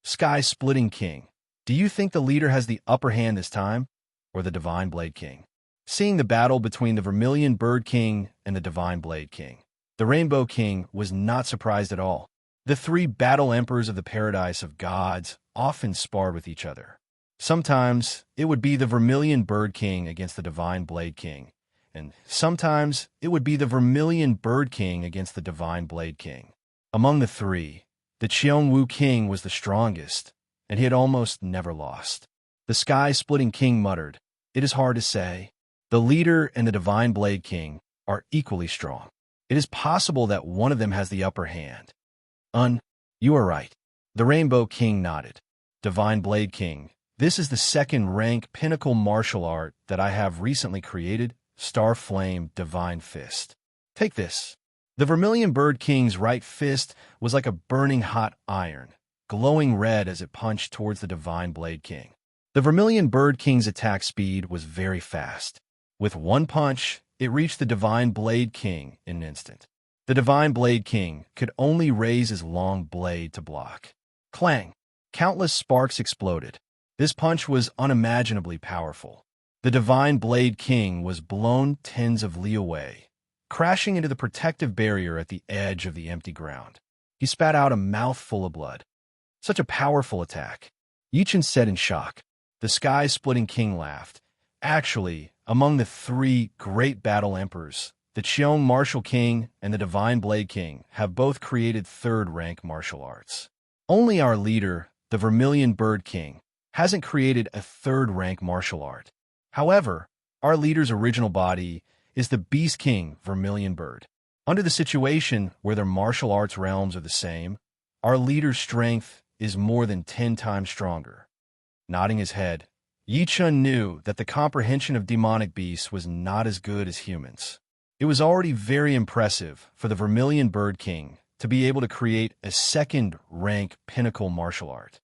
Sky-splitting King, do you think the leader has the upper hand this time, or the Divine Blade King? Seeing the battle between the Vermilion Bird King and the Divine Blade King, the Rainbow King was not surprised at all. The 3 battle emperors of the paradise of gods often sparred with each other. Sometimes it would be the Vermilion Bird King against the Divine Blade King, and sometimes it would be the Vermilion Bird King against the Divine Blade King. Among the 3, the Cheonwu King was the strongest, and he had almost never lost. The Sky-splitting King muttered, It is hard to say. The leader and the Divine Blade King are equally strong. It is possible that one of them has the upper hand. You are right. The Rainbow King nodded. Divine Blade King, this is the 2nd rank pinnacle martial art that I have recently created, Star Flame Divine Fist. Take this. The Vermilion Bird King's right fist was like a burning hot iron, glowing red as it punched towards the Divine Blade King. The Vermilion Bird King's attack speed was very fast. With one punch, it reached the Divine Blade King in an instant. The Divine Blade King could only raise his long blade to block. Clang! Countless sparks exploded. This punch was unimaginably powerful. The Divine Blade King was blown tens of li away, crashing into the protective barrier at the edge of the empty ground. He spat out a mouthful of blood. Such a powerful attack. Yi Chun said in shock. The Sky-splitting King laughed. Actually, among the 3 great battle emperors, the Cheon Martial King and the Divine Blade King have both created 3rd rank martial arts. Only our leader, the Vermilion Bird King, hasn't created a 3rd rank martial art. However, our leader's original body is the Beast King, Vermilion Bird. Under the situation where their martial arts realms are the same, our leader's strength is more than 10 times stronger. Nodding his head, Yi Chun knew that the comprehension of demonic beasts was not as good as humans. It was already very impressive for the Vermilion Bird King to be able to create a second-rank pinnacle martial art.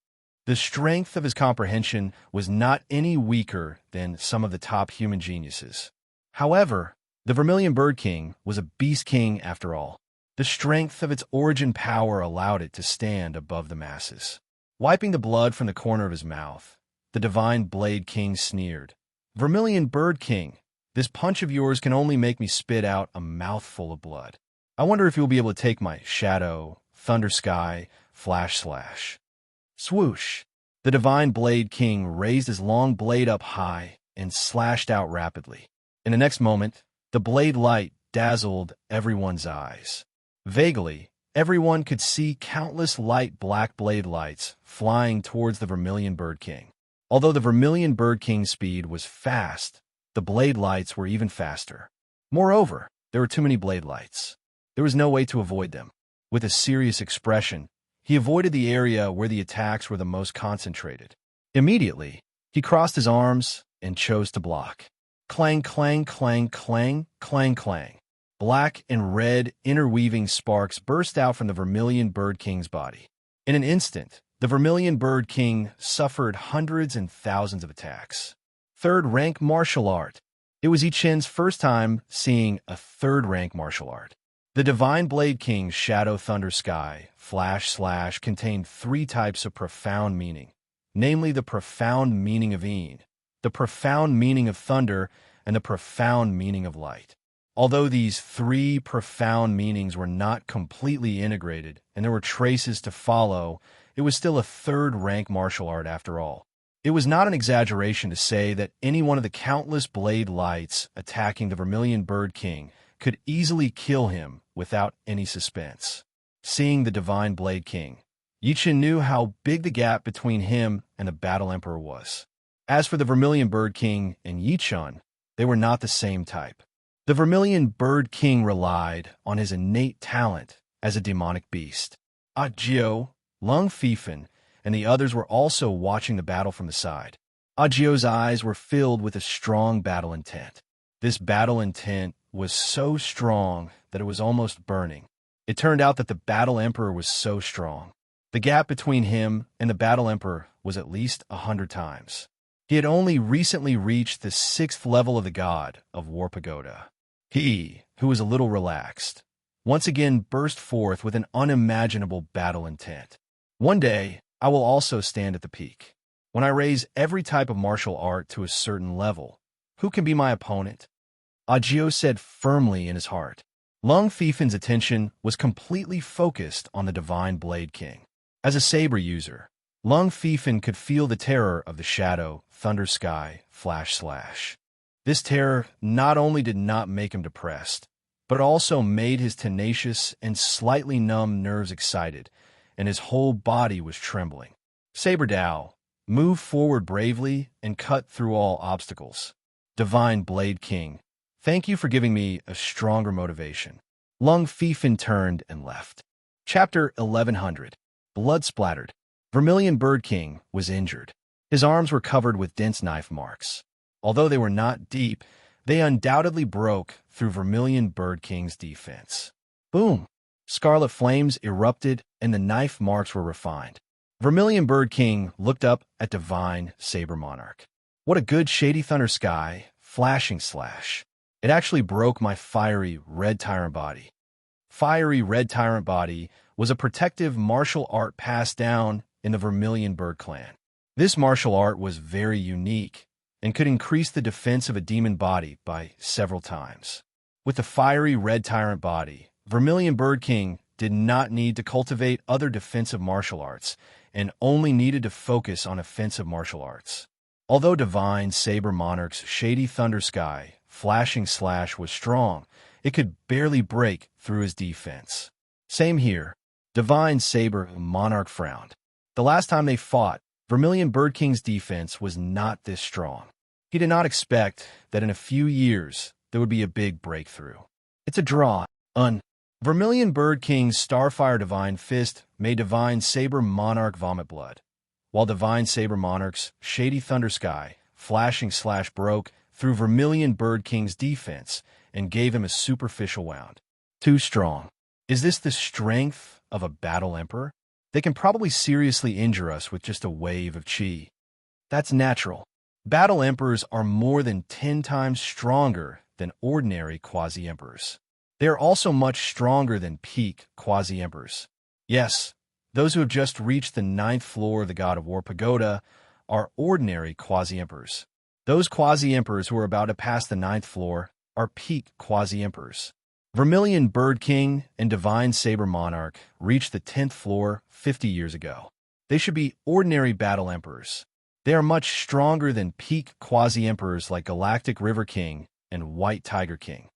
The strength of his comprehension was not any weaker than some of the top human geniuses. However, the Vermilion Bird King was a Beast King after all. The strength of its origin power allowed it to stand above the masses. Wiping the blood from the corner of his mouth, the Divine Blade King sneered, "Vermilion Bird King, this punch of yours can only make me spit out a mouthful of blood. I wonder if you'll be able to take my shadow, thunder sky, flash slash." Swoosh! The Divine Blade King raised his long blade up high and slashed out rapidly. In the next moment, the blade light dazzled everyone's eyes. Vaguely, everyone could see countless light black blade lights flying towards the Vermilion Bird King. Although the Vermilion Bird King's speed was fast, the blade lights were even faster. Moreover, there were too many blade lights. There was no way to avoid them. With a serious expression, he avoided the area where the attacks were the most concentrated. Immediately, he crossed his arms and chose to block. Clang, clang, clang, clang, clang, clang. Black and red interweaving sparks burst out from the Vermilion Bird King's body. In an instant, the Vermilion Bird King suffered hundreds and thousands of attacks. Third-rank martial art. It was Yi Chun's first time seeing a third-rank martial art. The Divine Blade King's Shadow Thunder Sky, Flash Slash contained 3 types of profound meaning, namely the profound meaning of Yin, the profound meaning of thunder, and the profound meaning of light. Although these 3 profound meanings were not completely integrated and there were traces to follow, it was still a third-rank martial art after all. It was not an exaggeration to say that any one of the countless blade lights attacking the Vermilion Bird King could easily kill him without any suspense. Seeing the Divine Blade King, Yi Chun knew how big the gap between him and the Battle Emperor was. As for the Vermilion Bird King and Yi Chun, they were not the same type. The Vermilion Bird King relied on his innate talent as a demonic beast. Audiobook, Lung Fifan, and the others were also watching the battle from the side. Audio's eyes were filled with a strong battle intent. This battle intent was so strong that it was almost burning. It turned out that the Battle Emperor was so strong. The gap between him and the Battle Emperor was at least 100 times. He had only recently reached the 6th level of the god of War Pagoda. He, who was a little relaxed, once again burst forth with an unimaginable battle intent. "One day, I will also stand at the peak. When I raise every type of martial art to a certain level, who can be my opponent?" Audiobook said firmly in his heart. Lung Fifan's attention was completely focused on the Divine Blade King. As a saber user, Lung Fifan could feel the terror of the Shadow, Thunder Sky, Flash Slash. This terror not only did not make him depressed, but also made his tenacious and slightly numb nerves excited, and his whole body was trembling. Saber Dao, move forward bravely and cut through all obstacles. Divine Blade King, thank you for giving me a stronger motivation. Lung Fifan turned and left. Chapter 1100. Blood splattered. Vermilion Bird King was injured. His arms were covered with dense knife marks. Although they were not deep, they undoubtedly broke through Vermilion Bird King's defense. Boom! Scarlet flames erupted, and the knife marks were refined. Vermilion Bird King looked up at Divine Saber Monarch. What a good shady thunder sky, flashing slash. It actually broke my fiery red tyrant body. Fiery red tyrant body was a protective martial art passed down in the Vermilion Bird clan. This martial art was very unique and could increase the defense of a demon body by several times. With the fiery red tyrant body, Vermilion Bird King did not need to cultivate other defensive martial arts and only needed to focus on offensive martial arts. Although Divine Saber Monarch's shady thunder sky, flashing slash was strong, it could barely break through his defense. Same here. Divine Saber Monarch frowned. The last time they fought, Vermilion Bird King's defense was not this strong. He did not expect that in a few years, there would be a big breakthrough. It's a draw. Vermilion Bird King's Starfire Divine Fist made Divine Saber Monarch vomit blood, while Divine Saber Monarch's Shady Thunder Sky flashing slash broke through Vermilion Bird King's defense and gave him a superficial wound. Too strong. Is this the strength of a Battle Emperor? They can probably seriously injure us with just a wave of chi. That's natural. Battle Emperors are more than 10 times stronger than ordinary Quasi-Emperors. They are also much stronger than peak Quasi-Emperors. Yes, those who have just reached the 9th floor of the God of War Pagoda are ordinary Quasi-Emperors. Those Quasi-Emperors who are about to pass the 9th floor are peak Quasi-Emperors. Vermilion Bird King and Divine Saber Monarch reached the 10th floor 50 years ago. They should be ordinary Battle Emperors. They are much stronger than peak Quasi-Emperors like Galactic River King and White Tiger King.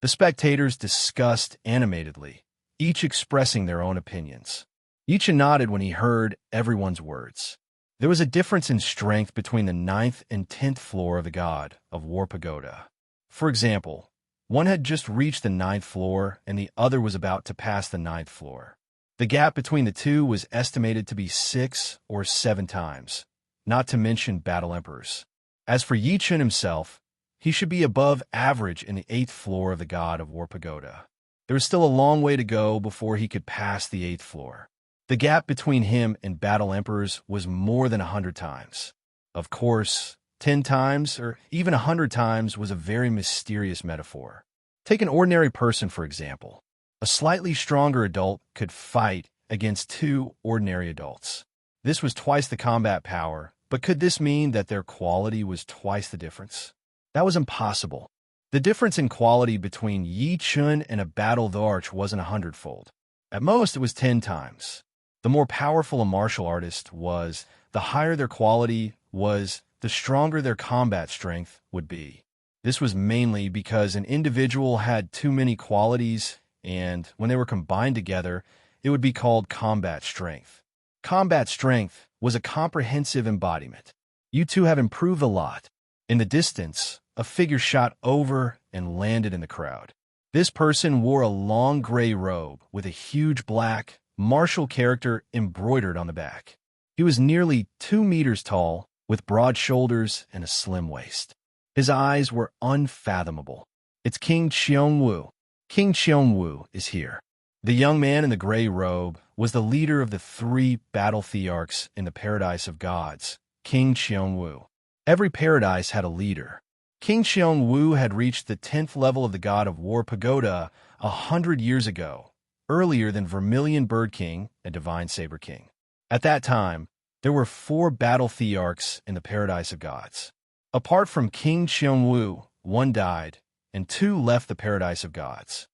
The spectators discussed animatedly, each expressing their own opinions. Yichen nodded when he heard everyone's words. There was a difference in strength between the 9th and 10th floor of the God of War Pagoda. For example, one had just reached the 9th floor and the other was about to pass the 9th floor. The gap between the two was estimated to be 6 or 7 times, not to mention Battle Emperors. As for Yichen himself, he should be above average in the 8th floor of the God of War Pagoda. There was still a long way to go before he could pass the 8th floor. The gap between him and Battle Emperors was more than 100 times. Of course, 10 times or even 100 times was a very mysterious metaphor. Take an ordinary person, for example. A slightly stronger adult could fight against 2 ordinary adults. This was twice the combat power, but could this mean that their quality was twice the difference? That was impossible. The difference in quality between Yichen and a Battle Arch wasn't 100-fold. At most, it was 10 times. The more powerful a martial artist was, the higher their quality was, the stronger their combat strength would be. This was mainly because an individual had too many qualities, and when they were combined together, it would be called combat strength. Combat strength was a comprehensive embodiment. You two have improved a lot. In the distance, a figure shot over and landed in the crowd. This person wore a long gray robe with a huge black, martial character embroidered on the back. He was nearly 2 meters tall, with broad shoulders and a slim waist. His eyes were unfathomable. It's King Qiongwu. King Qiongwu is here. The young man in the gray robe was the leader of the 3 battle thearchs in the Paradise of Gods, King Qiongwu. Every paradise had a leader. King Qiongwu had reached the 10th level of the God of War Pagoda 100 years ago, earlier than Vermilion Bird King and Divine Saber King. At that time, there were 4 battle thearchs in the Paradise of Gods. Apart from King Qiongwu, 1 died, and 2 left the Paradise of Gods.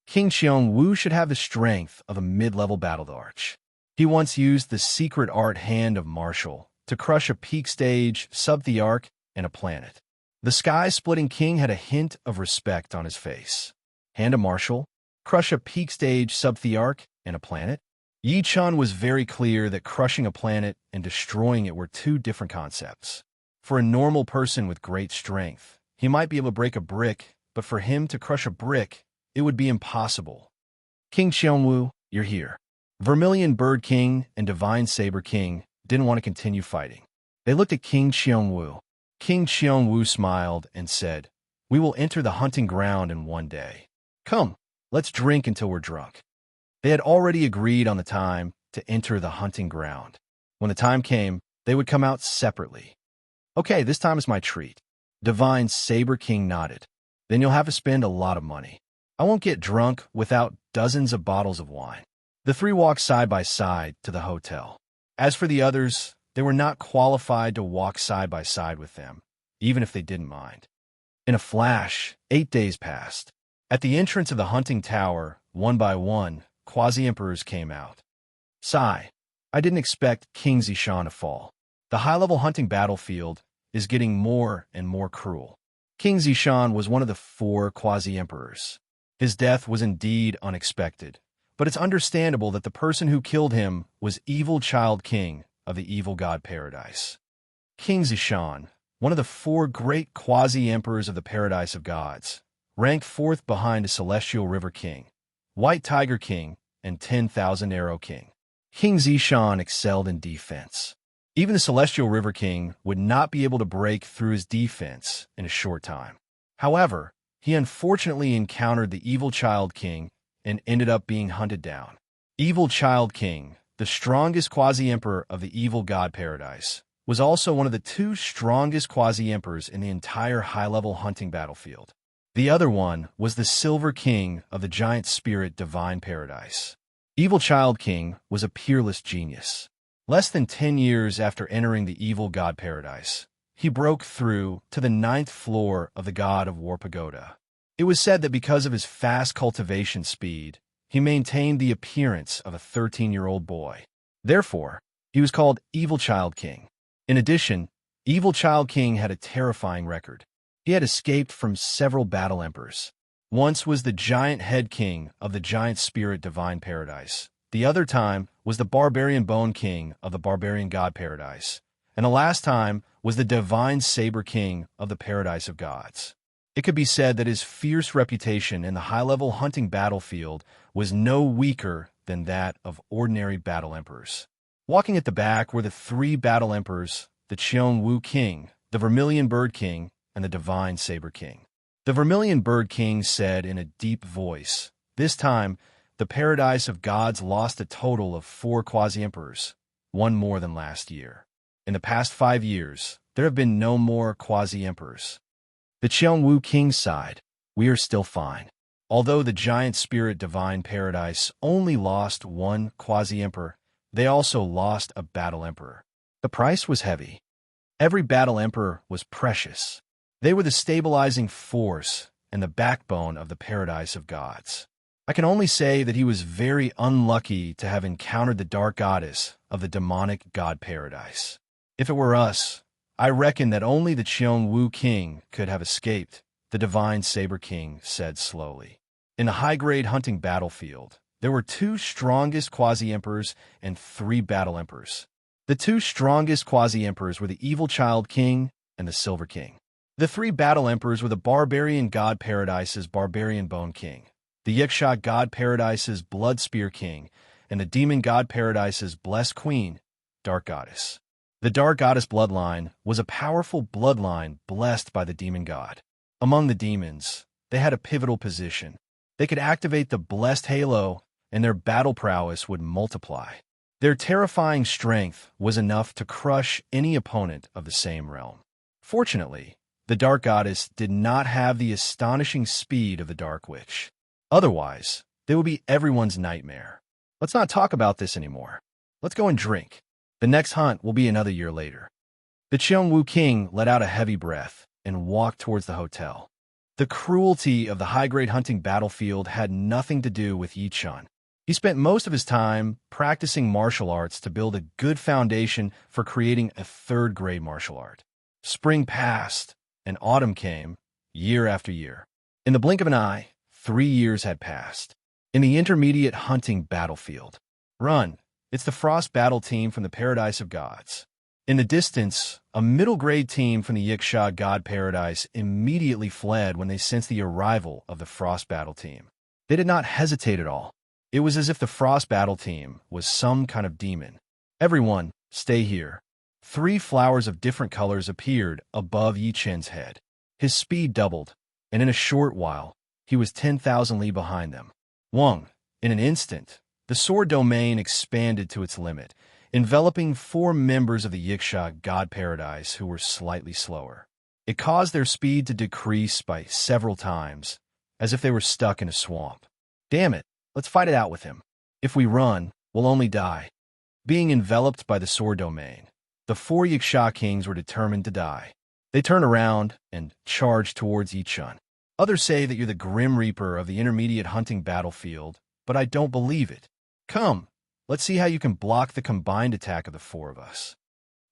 King Qiongwu should have the strength of a mid-level battle arch. He once used the secret art Hand of Martial to crush a peak stage, sub-thearch, and a planet. The sky-splitting king had a hint of respect on his face. Hand of Martial, crush a peak stage, sub-thearch, and a planet? Yichen was very clear that crushing a planet and destroying it were 2 different concepts. For a normal person with great strength, he might be able to break a brick, but for him to crush a brick, it would be impossible. King Qiongwu, you're here. Vermilion Bird King and Divine Saber King didn't want to continue fighting. They looked at King Qiongwu. King Qiongwu smiled and said, "We will enter the hunting ground in 1 day. Come, let's drink until we're drunk." They had already agreed on the time to enter the hunting ground. When the time came, they would come out separately. "Okay, this time is my treat." Divine Saber King nodded. "Then you'll have to spend a lot of money. I won't get drunk without dozens of bottles of wine." The 3 walked side by side to the hotel. As for the others, they were not qualified to walk side by side with them, even if they didn't mind. In a flash, 8 days passed. At the entrance of the hunting tower, one by one, Quasi-Emperors came out. Sigh. I didn't expect King Zishan to fall. The high-level hunting battlefield is getting more and more cruel. King Zishan was one of the 4 Quasi-Emperors. His death was indeed unexpected, but it's understandable that the person who killed him was Evil Child King of the Evil God Paradise. King Zishan, one of the 4 great Quasi-Emperors of the Paradise of Gods, ranked 4th behind a Celestial River King, White Tiger King, and 10,000 Arrow King. King Zishan excelled in defense. Even the Celestial River King would not be able to break through his defense in a short time. However, he unfortunately encountered the Evil Child King and ended up being hunted down. Evil Child King, the strongest quasi-emperor of the Evil God Paradise, was also one of the 2 strongest quasi-emperors in the entire high-level hunting battlefield. The other one was the Silver King of the Giant Spirit Divine Paradise. Evil Child King was a peerless genius. Less than 10 years after entering the Evil God Paradise, he broke through to the 9th floor of the God of War Pagoda. It was said that because of his fast cultivation speed, he maintained the appearance of a 13-year-old boy. Therefore, he was called Evil Child King. In addition, Evil Child King had a terrifying record. He had escaped from several battle emperors. Once was the Giant Head King of the Giant Spirit Divine Paradise. The other time was the Barbarian Bone King of the Barbarian God Paradise. And the last time was the Divine Saber King of the Paradise of Gods. It could be said that his fierce reputation in the high-level hunting battlefield was no weaker than that of ordinary battle emperors. Walking at the back were the 3 battle emperors, the Cheong Wu King, the Vermilion Bird King, and the Divine Saber King. The Vermilion Bird King said in a deep voice, "This time, the Paradise of Gods lost a total of 4 quasi-emperors, 1 more than last year. In the past 5 years, there have been no more quasi-emperors." The Cheong Wu King sighed, "We are still fine." Although the Giant Spirit Divine Paradise only lost 1 quasi-emperor, they also lost a battle emperor. The price was heavy. Every battle emperor was precious. They were the stabilizing force and the backbone of the Paradise of Gods. I can only say that he was very unlucky to have encountered the Dark Goddess of the demonic God Paradise. If it were us, I reckon that only the Cheong Wu King could have escaped, the Divine Saber King said slowly. In the high-grade hunting battlefield, there were 2 strongest quasi-emperors and 3 battle emperors. The 2 strongest quasi-emperors were the Evil Child King and the Silver King. The 3 battle emperors were the Barbarian God Paradise's Barbarian Bone King, the Yiksha God Paradise's Blood Spear King, and the Demon God Paradise's Blessed Queen, Dark Goddess. The Dark Goddess bloodline was a powerful bloodline blessed by the Demon God. Among the demons, they had a pivotal position. They could activate the Blessed Halo, and their battle prowess would multiply. Their terrifying strength was enough to crush any opponent of the same realm. Fortunately, the Dark Goddess did not have the astonishing speed of the Dark Witch. Otherwise, they would be everyone's nightmare. Let's not talk about this anymore. Let's go and drink. The next hunt will be another year later. The Cheong Wu King let out a heavy breath and walked towards the hotel. The cruelty of the high-grade hunting battlefield had nothing to do with Yi Chun. He spent most of his time practicing martial arts to build a good foundation for creating a 3rd-grade martial art. Spring passed, and autumn came, year after year. In the blink of an eye, 3 years had passed. In the intermediate hunting battlefield, run! It's the Frost Battle Team from the Paradise of Gods. In the distance, a middle-grade team from the Yiksha God Paradise immediately fled when they sensed the arrival of the Frost Battle Team. They did not hesitate at all. It was as if the Frost Battle Team was some kind of demon. "Everyone, stay here." 3 flowers of different colors appeared above Yi Chen's head. His speed doubled, and in a short while, he was 10,000 li behind them. Wong, in an instant, the sword domain expanded to its limit, enveloping 4 members of the Yiksha God Paradise who were slightly slower. It caused their speed to decrease by several times, as if they were stuck in a swamp. "Damn it, let's fight it out with him. If we run, we'll only die." Being enveloped by the sword domain, the 4 Yiksha kings were determined to die. They turned around and charged towards Yi Chun. Others say that you're the Grim Reaper of the intermediate hunting battlefield, but I don't believe it. Come, let's see how you can block the combined attack of the 4 of us.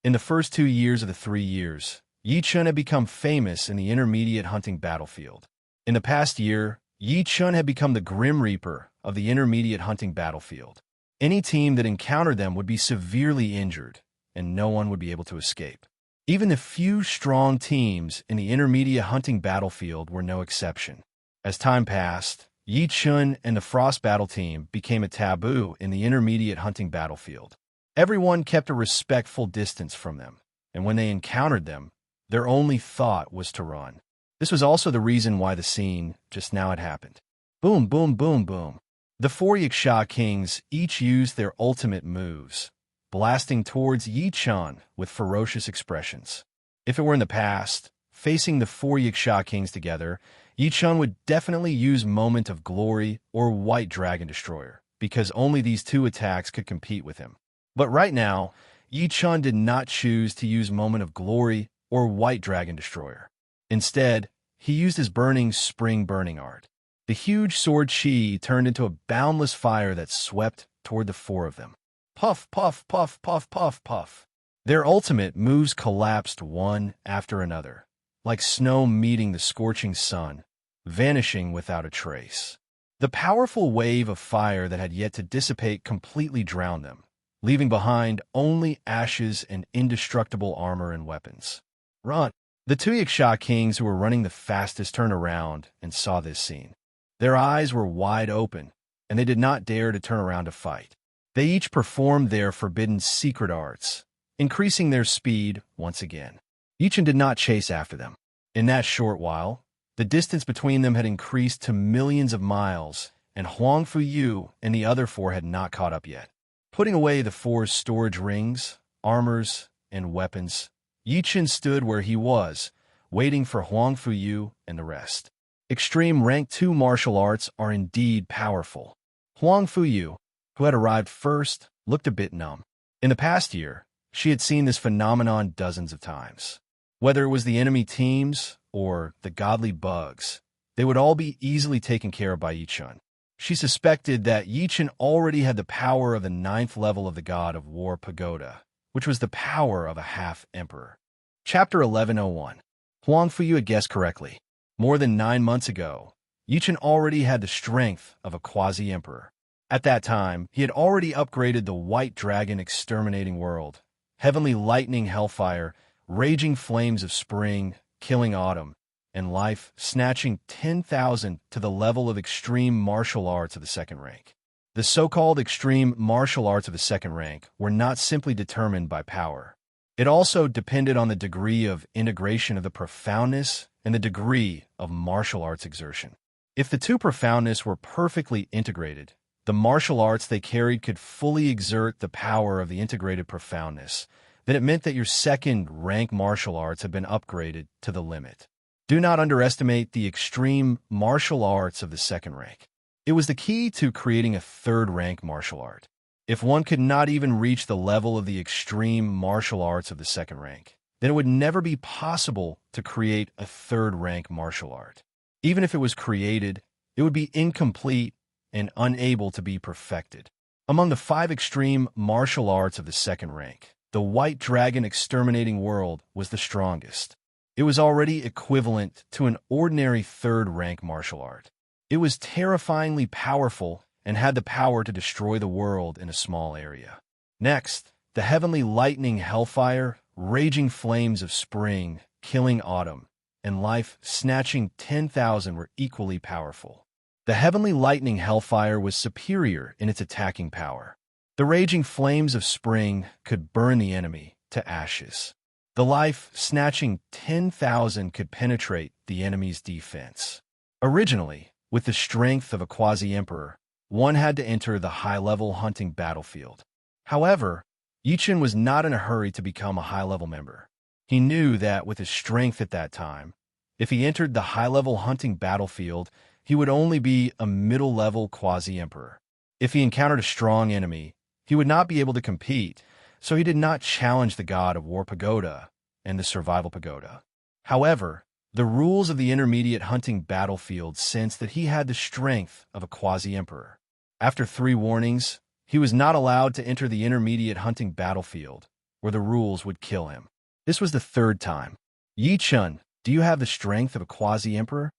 In the first 2 years of the 3 years, Yi Chun had become famous in the intermediate hunting battlefield. In the past year, Yi Chun had become the Grim Reaper of the intermediate hunting battlefield. Any team that encountered them would be severely injured, and no one would be able to escape. Even the few strong teams in the intermediate hunting battlefield were no exception. As time passed, Yi Chun and the Frost Battle Team became a taboo in the intermediate hunting battlefield. Everyone kept a respectful distance from them, and when they encountered them, their only thought was to run. This was also the reason why the scene just now had happened. Boom, boom, boom, boom. The four Yaksha kings each used their ultimate moves, blasting towards Yi Chun with ferocious expressions. If it were in the past, facing the four Yaksha kings together, Yi Chun would definitely use Moment of Glory or White Dragon Destroyer, because only these two attacks could compete with him. But right now, Yi Chun did not choose to use Moment of Glory or White Dragon Destroyer. Instead, he used his Burning Spring Burning Art. The huge sword chi turned into a boundless fire that swept toward the four of them. Puff, puff, puff, puff, puff, puff. Their ultimate moves collapsed one after another, like snow meeting the scorching sun, vanishing without a trace. The powerful wave of fire that had yet to dissipate completely drowned them, leaving behind only ashes and indestructible armor and weapons. Run! The two Yaksha kings who were running the fastest turned around and saw this scene. Their eyes were wide open, and they did not dare to turn around to fight. They each performed their forbidden secret arts, increasing their speed once again. Yi Chun did not chase after them. In that short while, the distance between them had increased to millions of miles, and Huang Fuyu and the other four had not caught up yet. Putting away the four's storage rings, armors, and weapons, Yi Chun stood where he was, waiting for Huang Fuyu and the rest. Extreme Rank 2 martial arts are indeed powerful. Huang Fuyu, who had arrived first, looked a bit numb. In the past year, she had seen this phenomenon dozens of times. Whether it was the enemy teams or the godly bugs, they would all be easily taken care of by Yi Chun. She suspected that Yi Chun already had the power of the 9th level of the God of War Pagoda, which was the power of a half-emperor. Chapter 1101. Huang Fuyu had guessed correctly. More than 9 months ago, Yi Chun already had the strength of a quasi-emperor. At that time, he had already upgraded the White Dragon Exterminating World, Heavenly Lightning Hellfire, Raging Flames of Spring, Killing Autumn, and Life, snatching 10,000 to the level of Extreme Martial Arts of the 2nd rank. The so-called Extreme Martial Arts of the 2nd rank were not simply determined by power. It also depended on the degree of integration of the profoundness and the degree of martial arts exertion. If the two profoundness were perfectly integrated, the martial arts they carried could fully exert the power of the integrated profoundness. Then it meant that your 2nd rank martial arts had been upgraded to the limit. Do not underestimate the extreme martial arts of the 2nd rank. It was the key to creating a 3rd rank martial art. If one could not even reach the level of the extreme martial arts of the 2nd rank, then it would never be possible to create a 3rd rank martial art. Even if it was created, it would be incomplete and unable to be perfected. Among the 5 extreme martial arts of the 2nd rank, the White Dragon Exterminating World was the strongest. It was already equivalent to an ordinary 3rd rank martial art. It was terrifyingly powerful and had the power to destroy the world in a small area. Next, the Heavenly Lightning Hellfire, Raging Flames of Spring, Killing Autumn, and Life, snatching 10,000 were equally powerful. The Heavenly Lightning Hellfire was superior in its attacking power. The Raging Flames of Spring could burn the enemy to ashes. The Life, snatching 10,000 could penetrate the enemy's defense. Originally, with the strength of a quasi-emperor, one had to enter the high-level hunting battlefield. However, Yi Chun was not in a hurry to become a high-level member. He knew that with his strength at that time, if he entered the high-level hunting battlefield, he would only be a middle-level quasi-emperor. If he encountered a strong enemy, he would not be able to compete, so he did not challenge the God of War Pagoda and the Survival Pagoda. However, the rules of the intermediate hunting battlefield sensed that he had the strength of a quasi-emperor. After 3 warnings, he was not allowed to enter the intermediate hunting battlefield, where the rules would kill him. This was the 3rd time. Yi Chun, do you have the strength of a quasi-emperor?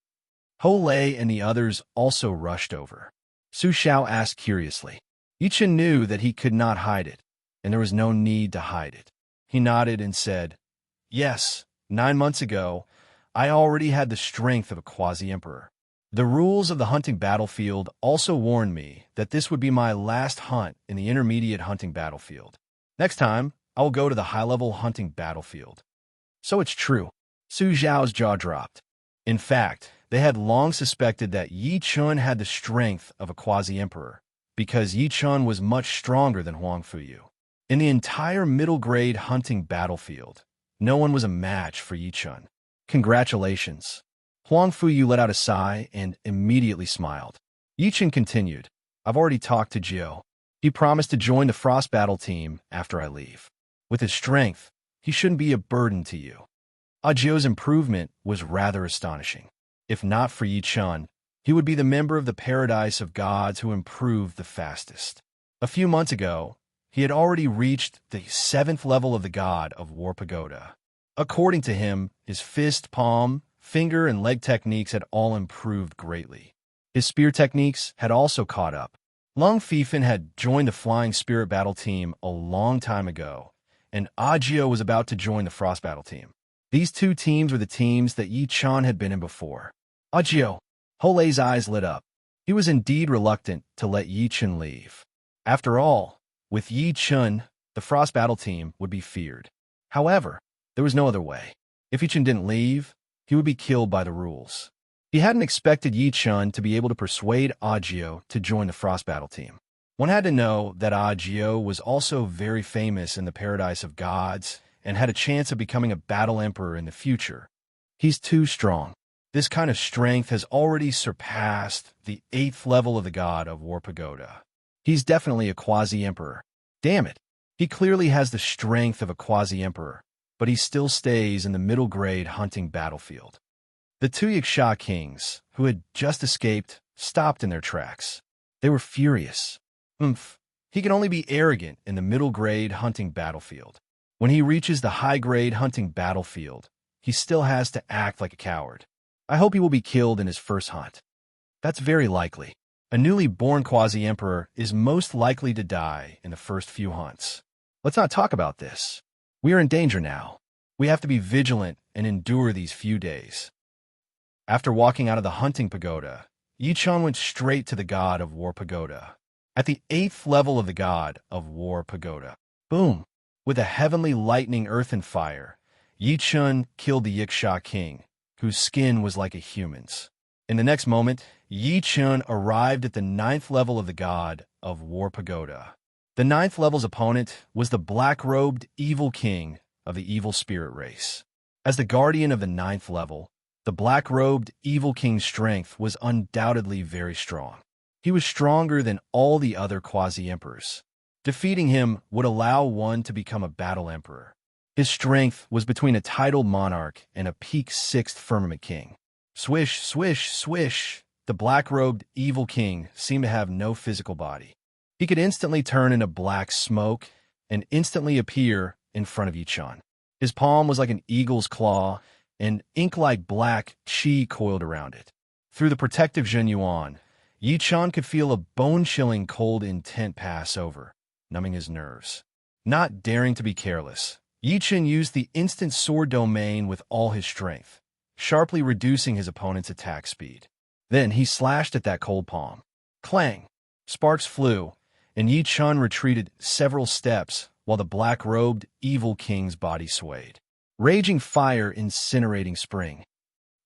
Ho Lei and the others also rushed over. Su Xiao asked curiously. Yi Chun knew that he could not hide it, and there was no need to hide it. He nodded and said, "Yes, 9 months ago, I already had the strength of a quasi-emperor. The rules of the hunting battlefield also warned me that this would be my last hunt in the intermediate hunting battlefield. Next time, I will go to the high-level hunting battlefield. So it's true. Su Zhao's jaw dropped. In fact, they had long suspected that Yi Chun had the strength of a quasi-emperor, because Yi Chun was much stronger than Huang Fuyu. In the entire middle-grade hunting battlefield, no one was a match for Yi Chun. Congratulations. Huang Fuyu let out a sigh and immediately smiled. Yi Chun continued, I've already talked to Jiu. He promised to join the Frost Battle team after I leave. With his strength, he shouldn't be a burden to you. Jiu's improvement was rather astonishing. If not for Yi Chun, he would be the member of the Paradise of Gods who improved the fastest. A few months ago, he had already reached the 7th level of the God of War Pagoda. According to him, his fist, palm, finger, and leg techniques had all improved greatly. His spear techniques had also caught up. Lung Fifan had joined the Flying Spirit Battle team a long time ago, and Jiu was about to join the Frost Battle team. These two teams were the teams that Yi Chun had been in before. Jiu. Holei's eyes lit up. He was indeed reluctant to let Yi Chun leave. After all, with Yi Chun, the Frost Battle team would be feared. However, there was no other way. If Yi Chun didn't leave, he would be killed by the rules. He hadn't expected Yi Chun to be able to persuade Jiu to join the Frost Battle team. One had to know that Jiu was also very famous in the Paradise of Gods and had a chance of becoming a battle emperor in the future. He's too strong. This kind of strength has already surpassed the 8th level of the God of War Pagoda. He's definitely a quasi-emperor. Damn it. He clearly has the strength of a quasi-emperor, but he still stays in the middle-grade hunting battlefield. The two Yaksha kings, who had just escaped, stopped in their tracks. They were furious. He can only be arrogant in the middle-grade hunting battlefield. When he reaches the high-grade hunting battlefield, he still has to act like a coward. I hope he will be killed in his first hunt. That's very likely. A newly born quasi-emperor is most likely to die in the first few hunts. Let's not talk about this. We are in danger now. We have to be vigilant and endure these few days. After walking out of the hunting pagoda, Yi Chun went straight to the God of War Pagoda. At the 8th level of the God of War Pagoda, boom! With a heavenly lightning earth and fire, Yi Chun killed the Yaksha king, whose skin was like a human's. In the next moment, Yi Chun arrived at the 9th level of the God of War Pagoda. The 9th level's opponent was the black-robed evil king of the evil spirit race. As the guardian of the 9th level, the black-robed evil king's strength was undoubtedly very strong. He was stronger than all the other quasi-emperors. Defeating him would allow one to become a battle emperor. His strength was between a titled monarch and a peak 6th firmament king. Swish, swish, swish. The black-robed evil king seemed to have no physical body. He could instantly turn into black smoke and instantly appear in front of Yi Chun. His palm was like an eagle's claw, and ink-like black qi coiled around it. Through the protective Zhen Yuan, Yi Chun could feel a bone-chilling cold intent pass over, numbing his nerves. Not daring to be careless, Yi Chun used the instant sword domain with all his strength, sharply reducing his opponent's attack speed. Then he slashed at that cold palm. Clang! Sparks flew, and Yi Chun retreated several steps while the black-robed evil king's body swayed. Raging fire incinerating spring.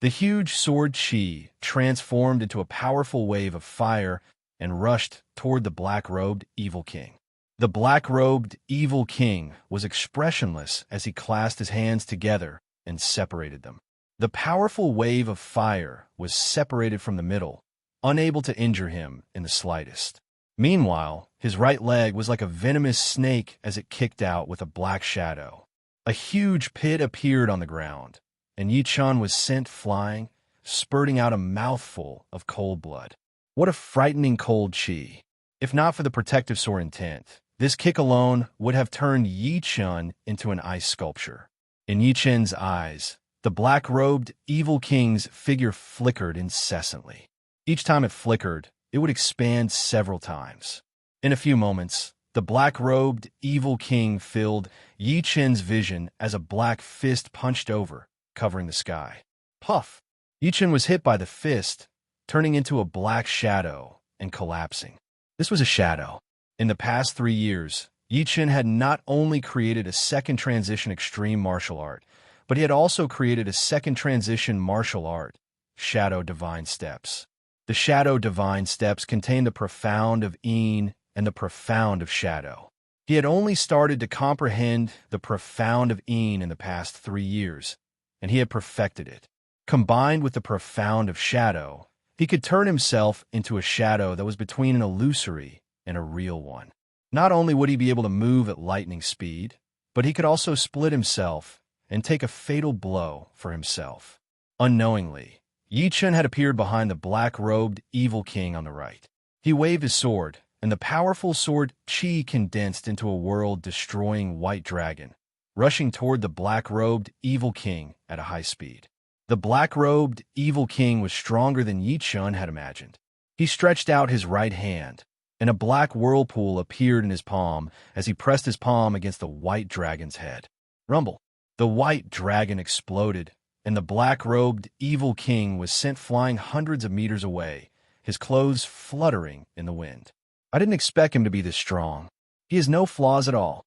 The huge sword chi transformed into a powerful wave of fire and rushed toward the black-robed evil king. The black-robed evil king was expressionless as he clasped his hands together and separated them. The powerful wave of fire was separated from the middle, unable to injure him in the slightest. Meanwhile, his right leg was like a venomous snake as it kicked out with a black shadow. A huge pit appeared on the ground, and Yi Chun was sent flying, spurting out a mouthful of cold blood. What a frightening cold chi. If not for the protective sword intent, this kick alone would have turned Yi Chun into an ice sculpture. In Yi Chun's eyes, the black-robed evil king's figure flickered incessantly. Each time it flickered, it would expand several times. In a few moments, the black-robed evil king filled Yi Chun's vision as a black fist punched over, covering the sky. Puff! Yi Chun was hit by the fist, turning into a black shadow and collapsing. This was a shadow. In the past 3 years, Yi Chen had not only created a second transition extreme martial art, but he had also created a second transition martial art, Shadow Divine Steps. The Shadow Divine Steps contained the profound of Yin and the profound of Shadow. He had only started to comprehend the profound of Yin in the past 3 years, and he had perfected it. Combined with the profound of Shadow, he could turn himself into a shadow that was between an illusory and a real one. Not only would he be able to move at lightning speed, but he could also split himself and take a fatal blow for himself. Unknowingly, Yi Chen had appeared behind the black-robed evil king on the right. He waved his sword, and the powerful sword Qi condensed into a world-destroying white dragon, rushing toward the black-robed evil king at a high speed. The black-robed evil king was stronger than Yi Chen had imagined. He stretched out his right hand, and a black whirlpool appeared in his palm as he pressed his palm against the white dragon's head. Rumble! The white dragon exploded, and the black-robed evil king was sent flying hundreds of meters away, his clothes fluttering in the wind. I didn't expect him to be this strong. He has no flaws at all.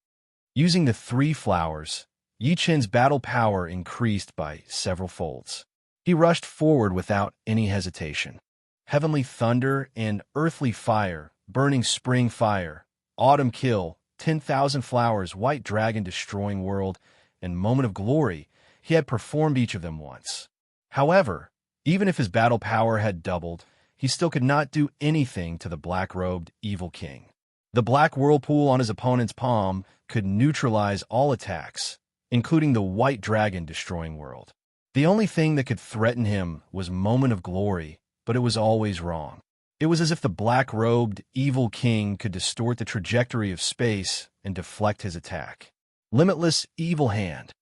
Using the 3 flowers, Yi Chen's battle power increased by several folds. He rushed forward without any hesitation. Heavenly thunder and earthly fire, burning spring fire, autumn kill, 10,000 flowers, white dragon destroying world, and moment of glory, he had performed each of them once. However, even if his battle power had doubled, he still could not do anything to the black-robed evil king. The black whirlpool on his opponent's palm could neutralize all attacks, including the white dragon destroying world. The only thing that could threaten him was moment of glory, but it was always wrong. It was as if the black-robed evil king could distort the trajectory of space and deflect his attack. Limitless evil hand.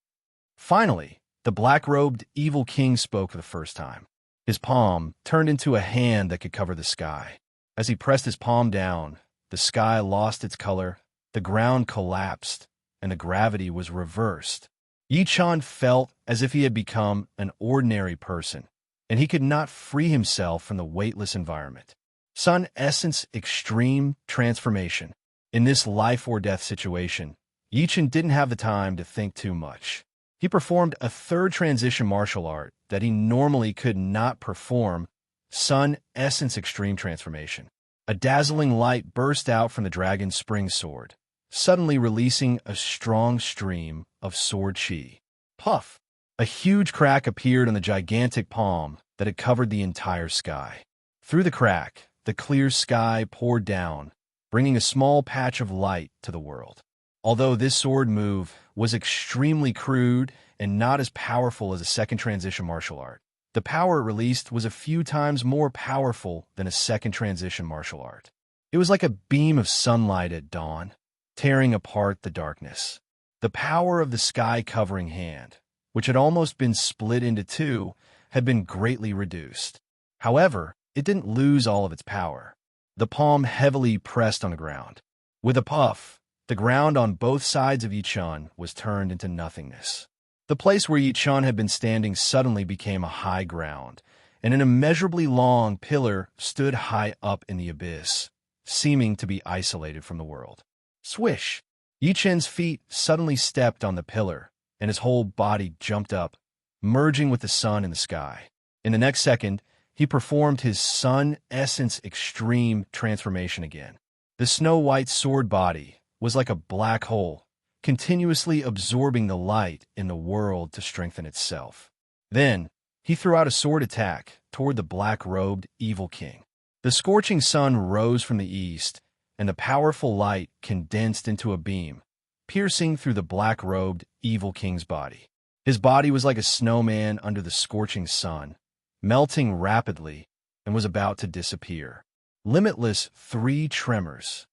Finally, the black-robed evil king spoke for the first time. His palm turned into a hand that could cover the sky. As he pressed his palm down, the sky lost its color, the ground collapsed, and the gravity was reversed. Yi Chen felt as if he had become an ordinary person, and he could not free himself from the weightless environment. Sun Essence Extreme Transformation. In this life-or-death situation, Yi Chen didn't have the time to think too much. He performed a third transition martial art that he normally could not perform, Sun Essence Extreme Transformation. A dazzling light burst out from the dragon's spring sword, suddenly releasing a strong stream of sword chi. Puff! A huge crack appeared on the gigantic palm that had covered the entire sky. Through the crack, the clear sky poured down, bringing a small patch of light to the world. Although this sword move was extremely crude and not as powerful as a second transition martial art, the power it released was a few times more powerful than a second transition martial art. It was like a beam of sunlight at dawn, tearing apart the darkness. The power of the sky-covering hand, which had almost been split into 2, had been greatly reduced. However, it didn't lose all of its power. The palm heavily pressed on the ground. With a puff, the ground on both sides of Yi Chen was turned into nothingness. The place where Yi Chen had been standing suddenly became a high ground, and an immeasurably long pillar stood high up in the abyss, seeming to be isolated from the world. Swish! Yi Chen's feet suddenly stepped on the pillar, and his whole body jumped up, merging with the sun in the sky. In the next second, he performed his Sun Essence Extreme Transformation again. The snow-white sword body was like a black hole, continuously absorbing the light in the world to strengthen itself. Then, he threw out a sword attack toward the black-robed evil king. The scorching sun rose from the east, and the powerful light condensed into a beam, piercing through the black-robed evil king's body. His body was like a snowman under the scorching sun, melting rapidly, and was about to disappear. Limitless 3 tremors.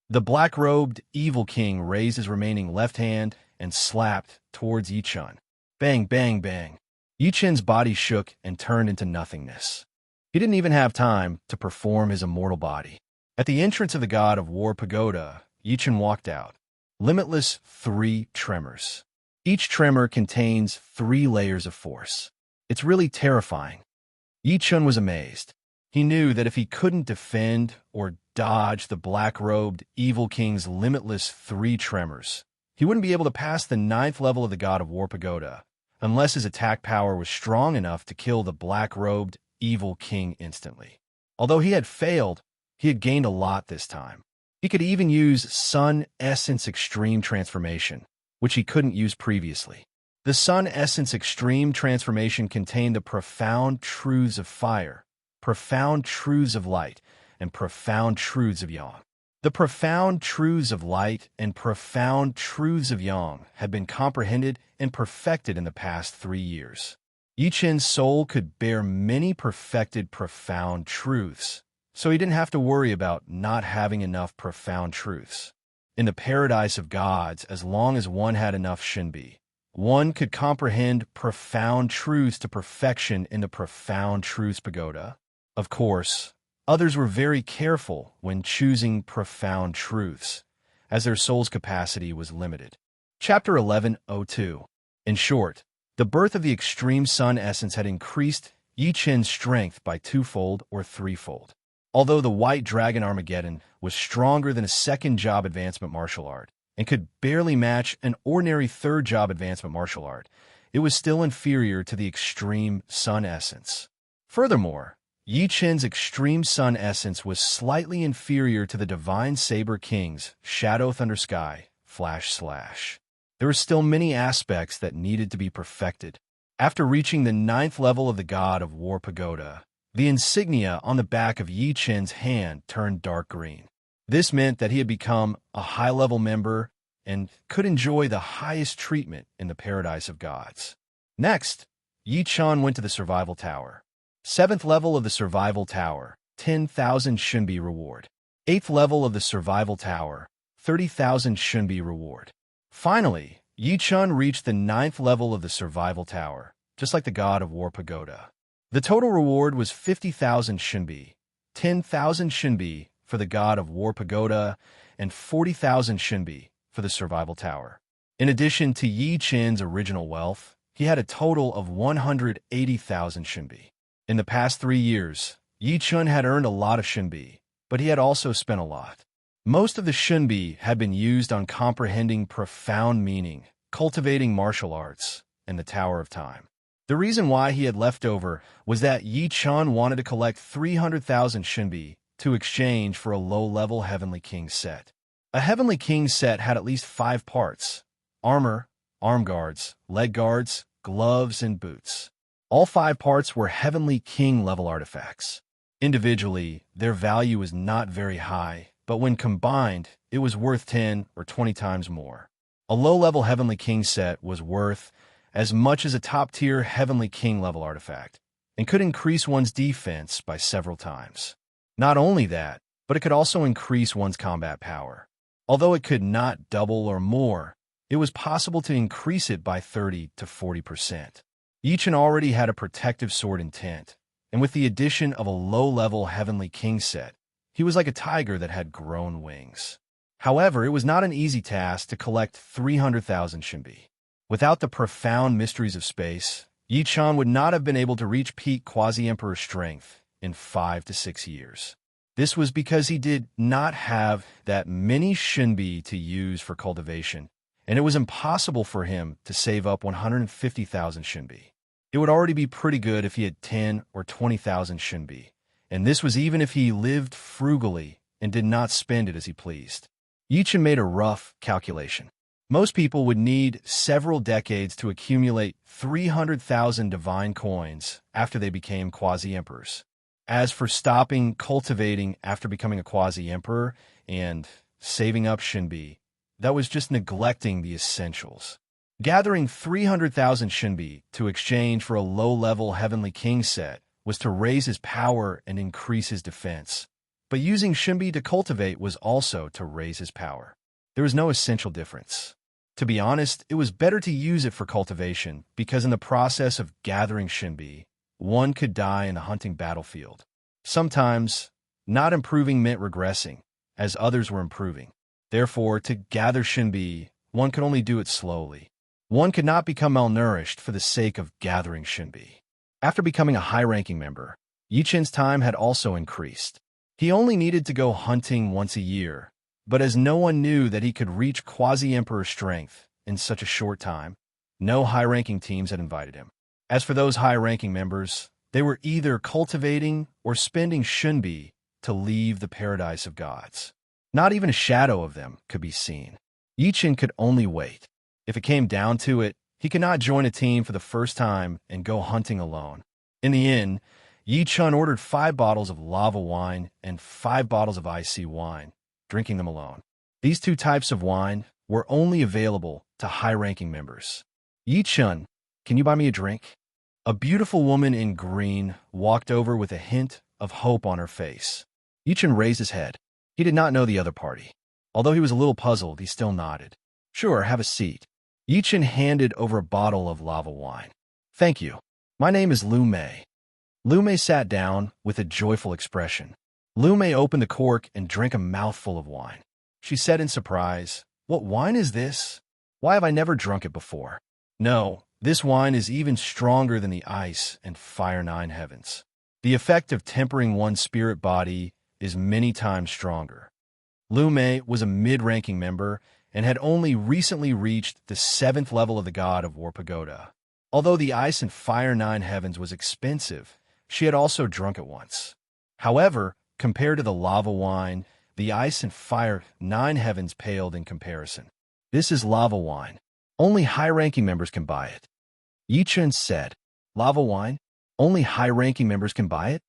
The black-robed evil king raised his remaining left hand and slapped towards Yi Chen. Bang, bang, bang. Yi Chen's body shook and turned into nothingness. He didn't even have time to perform his immortal body. At the entrance of the God of War pagoda, Yi Chen walked out. Limitless 3 tremors. Each tremor contains 3 layers of force. It's really terrifying. Yi Chen was amazed. He knew that if he couldn't defend or dodge the black-robed evil king's limitless 3 tremors, he wouldn't be able to pass the 9th level of the God of War Pagoda, unless his attack power was strong enough to kill the black-robed evil king instantly. Although he had failed, he had gained a lot this time. He could even use Sun Essence Extreme Transformation, which he couldn't use previously. The Sun Essence Extreme Transformation contained the profound truths of fire, profound truths of light, and profound truths of yang. The profound truths of light and profound truths of yang had been comprehended and perfected in the past 3 years. Yi Chen's soul could bear many perfected profound truths, so he didn't have to worry about not having enough profound truths. In the paradise of gods, as long as one had enough Shinbi, one could comprehend profound truths to perfection in the Profound Truths Pagoda. Of course, others were very careful when choosing profound truths, as their soul's capacity was limited. Chapter 11:02. In short, the birth of the extreme sun essence had increased Yi Chen's strength by 2-fold or 3-fold. Although the White Dragon Armageddon was stronger than a second job advancement martial art and could barely match an ordinary third job advancement martial art, it was still inferior to the extreme sun essence. Furthermore, Yi Chen's extreme sun essence was slightly inferior to the Divine Saber King's Shadow Thunder Sky Flash Slash. There were still many aspects that needed to be perfected. After reaching the 9th level of the God of War Pagoda, the insignia on the back of Yi Chen's hand turned dark green. This meant that he had become a high-level member and could enjoy the highest treatment in the Paradise of Gods. Next, Yi Chen went to the Survival Tower. 7th level of the Survival Tower, 10,000 Shinbi reward. 8th level of the Survival Tower, 30,000 Shinbi reward. Finally, Yi Chen reached the 9th level of the Survival Tower, just like the God of War Pagoda. The total reward was 50,000 Shinbi, 10,000 Shinbi for the God of War Pagoda, and 40,000 Shinbi for the Survival Tower. In addition to Yi Chen's original wealth, he had a total of 180,000 Shinbi. In the past 3 years, Yi Chen had earned a lot of Shinbi, but he had also spent a lot. Most of the Shinbi had been used on comprehending profound meaning, cultivating martial arts, and the Tower of Time. The reason why he had left over was that Yi Chen wanted to collect 300,000 Shinbi to exchange for a low-level Heavenly King set. A Heavenly King set had at least 5 parts: armor, arm guards, leg guards, gloves, and boots. All 5 parts were Heavenly King-level artifacts. Individually, their value was not very high, but when combined, it was worth 10 or 20 times more. A low-level Heavenly King set was worth as much as a top-tier Heavenly King-level artifact, and could increase one's defense by several times. Not only that, but it could also increase one's combat power. Although it could not double or more, it was possible to increase it by 30 to 40%. Yi Chen already had a protective sword intent, and with the addition of a low-level Heavenly King set, he was like a tiger that had grown wings. However, it was not an easy task to collect 300,000 Shinbi. Without the profound mysteries of space, Yi Chen would not have been able to reach peak Quasi-Emperor strength in 5 to 6 years. This was because he did not have that many Shinbi to use for cultivation, and it was impossible for him to save up 150,000 Shinbi. It would already be pretty good if he had 10 or 20,000 Shinbi, and this was even if he lived frugally and did not spend it as he pleased. Yi Chen made a rough calculation. Most people would need several decades to accumulate 300,000 divine coins after they became quasi-emperors. As for stopping cultivating after becoming a quasi-emperor and saving up Shinbi, that was just neglecting the essentials. Gathering 300,000 Shinbi to exchange for a low-level Heavenly King set was to raise his power and increase his defense. But using Shinbi to cultivate was also to raise his power. There was no essential difference. To be honest, it was better to use it for cultivation because in the process of gathering Shinbi, one could die in the hunting battlefield. Sometimes, not improving meant regressing, as others were improving. Therefore, to gather Shinbi, one could only do it slowly. One could not become malnourished for the sake of gathering Shinbi. After becoming a high-ranking member, Yi Chen's time had also increased. He only needed to go hunting once a year, but as no one knew that he could reach quasi-emperor strength in such a short time, no high-ranking teams had invited him. As for those high-ranking members, they were either cultivating or spending shunbi to leave the paradise of gods. Not even a shadow of them could be seen. Yi Chen could only wait. If it came down to it, he could not join a team for the first time and go hunting alone. In the end, Yi Chen ordered 5 bottles of lava wine and 5 bottles of icy wine, drinking them alone. These 2 types of wine were only available to high-ranking members. Yi Chen, can you buy me a drink? A beautiful woman in green walked over with a hint of hope on her face. Yi Chen raised his head. He did not know the other party. Although he was a little puzzled, he still nodded. Sure, have a seat. Yi Chen handed over a bottle of lava wine. Thank you. My name is Lu Mei. Lu Mei sat down with a joyful expression. Lu Mei opened the cork and drank a mouthful of wine. She said in surprise, "What wine is this? Why have I never drunk it before?" No, this wine is even stronger than the ice and fire 9 heavens. The effect of tempering one's spirit body is many times stronger. Lu Mei was a mid-ranking member and had only recently reached the 7th level of the God of War Pagoda. Although the ice and fire 9 heavens was expensive, she had also drunk it once. However, compared to the lava wine, the ice and fire 9 heavens paled in comparison. This is lava wine. Only high-ranking members can buy it. Yi Chen said, Lava wine? Only high-ranking members can buy it?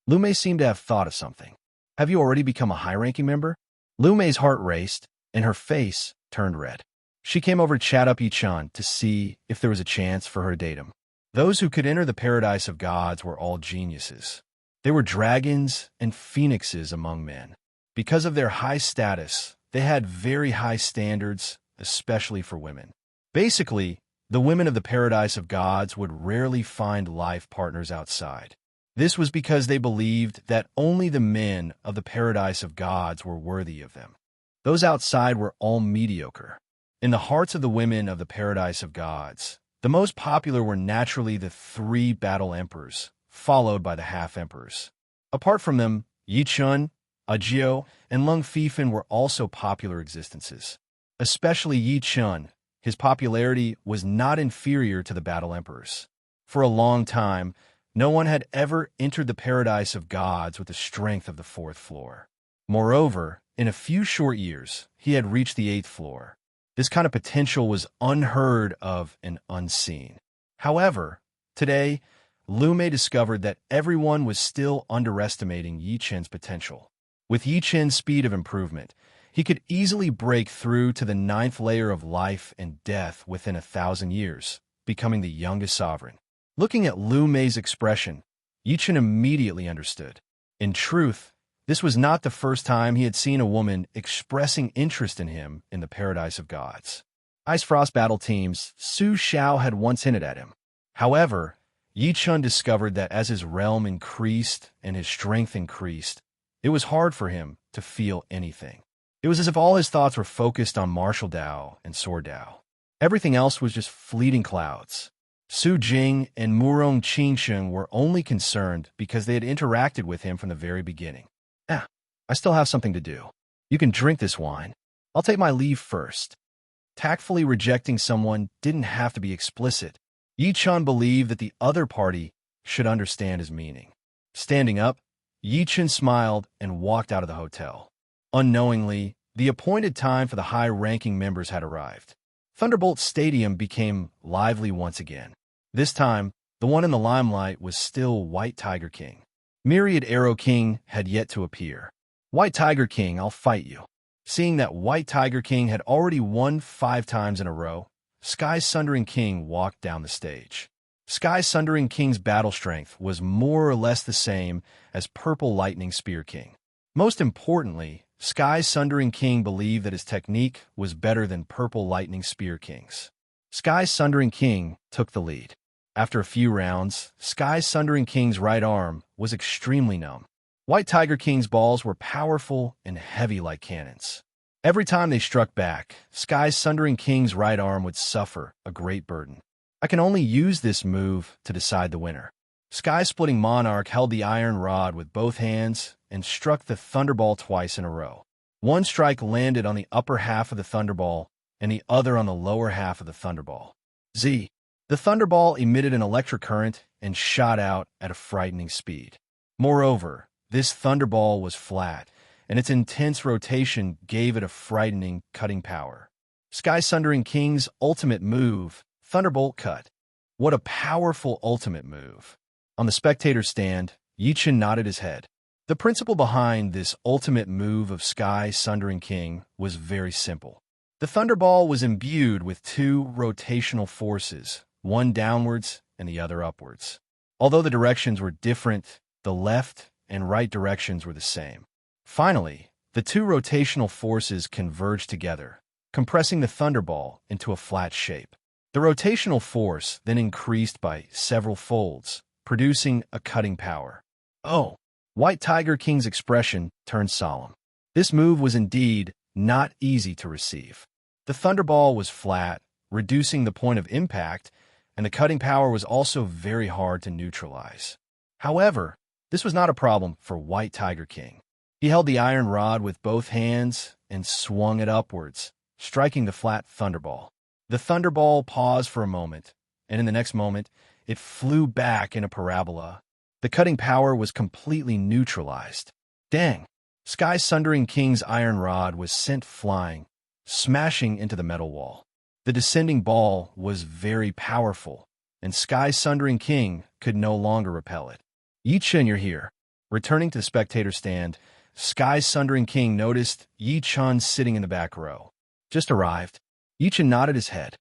Lu Mei seemed to have thought of something. Have you already become a high-ranking member? Lu Mei's heart raced, and her face turned red. She came over to chat up Yi Chen to see if there was a chance for her to date him. Those who could enter the paradise of gods were all geniuses. They were dragons and phoenixes among men. Because of their high status, they had very high standards, especially for women. Basically, the women of the paradise of gods would rarely find life partners outside. This was because they believed that only the men of the paradise of gods were worthy of them. Those outside were all mediocre. In the hearts of the women of the paradise of gods, the most popular were naturally the 3 battle emperors, followed by the half-emperors. Apart from them, Yi Chen, Ajiu, and Lung Fifan were also popular existences. Especially Yi Chen, his popularity was not inferior to the battle emperors. For a long time, no one had ever entered the paradise of gods with the strength of the 4th floor. Moreover, in a few short years, he had reached the 8th floor. This kind of potential was unheard of and unseen. However, today, Lu Mei discovered that everyone was still underestimating Yi Chen's potential. With Yi Chen's speed of improvement, he could easily break through to the 9th layer of life and death within 1,000 years, becoming the youngest sovereign. Looking at Lu Mei's expression, Yi Chen immediately understood. In truth, this was not the first time he had seen a woman expressing interest in him in the paradise of gods. Ice Frost battle teams, Su Xiao had once hinted at him. However, Yi Chen discovered that as his realm increased and his strength increased, it was hard for him to feel anything. It was as if all his thoughts were focused on martial Dao and sword Dao. Everything else was just fleeting clouds. Su Jing and Murong Qingsheng were only concerned because they had interacted with him from the very beginning. I still have something to do. You can drink this wine. I'll take my leave first. Tactfully rejecting someone didn't have to be explicit. Yi Chen believed that the other party should understand his meaning. Standing up, Yi Chen smiled and walked out of the hotel. Unknowingly, the appointed time for the high-ranking members had arrived. Thunderbolt Stadium became lively once again. This time, the one in the limelight was still White Tiger King. Myriad Arrow King had yet to appear. White Tiger King, I'll fight you. Seeing that White Tiger King had already won 5 times in a row, Sky Sundering King walked down the stage. Sky Sundering King's battle strength was more or less the same as Purple Lightning Spear King. Most importantly, Sky Sundering King believed that his technique was better than Purple Lightning Spear King's. Sky Sundering King took the lead. After a few rounds, Sky Sundering King's right arm was extremely numb. White Tiger King's balls were powerful and heavy like cannons. Every time they struck back, Sky Sundering King's right arm would suffer a great burden. I can only use this move to decide the winner. Sky-splitting Monarch held the iron rod with both hands and struck the thunderball twice in a row. One strike landed on the upper half of the thunderball and the other on the lower half of the thunderball. Z. The thunderball emitted an electric current and shot out at a frightening speed. Moreover, this thunderball was flat, and its intense rotation gave it a frightening, cutting power. Sky-Sundering King's ultimate move, Thunderbolt Cut. What a powerful ultimate move. On the spectator stand, Yichen nodded his head. The principle behind this ultimate move of Sky-Sundering King was very simple. The thunderball was imbued with two rotational forces, one downwards and the other upwards. Although the directions were different, the left and right directions were the same. Finally, the two rotational forces converged together, compressing the thunderball into a flat shape. The rotational force then increased by several folds, producing a cutting power. Oh! White Tiger King's expression turned solemn. This move was indeed not easy to receive. The thunderball was flat, reducing the point of impact, and the cutting power was also very hard to neutralize. However, this was not a problem for White Tiger King. He held the iron rod with both hands and swung it upwards, striking the flat thunderball. The thunderball paused for a moment, and in the next moment, it flew back in a parabola. The cutting power was completely neutralized. Dang! Sky-Sundering King's iron rod was sent flying, smashing into the metal wall. The descending ball was very powerful, and Sky-Sundering King could no longer repel it. Yichen, you're here. Returning to the spectator stand, Sky-Sundering King noticed Yichen sitting in the back row. Just arrived. Yichen nodded his head.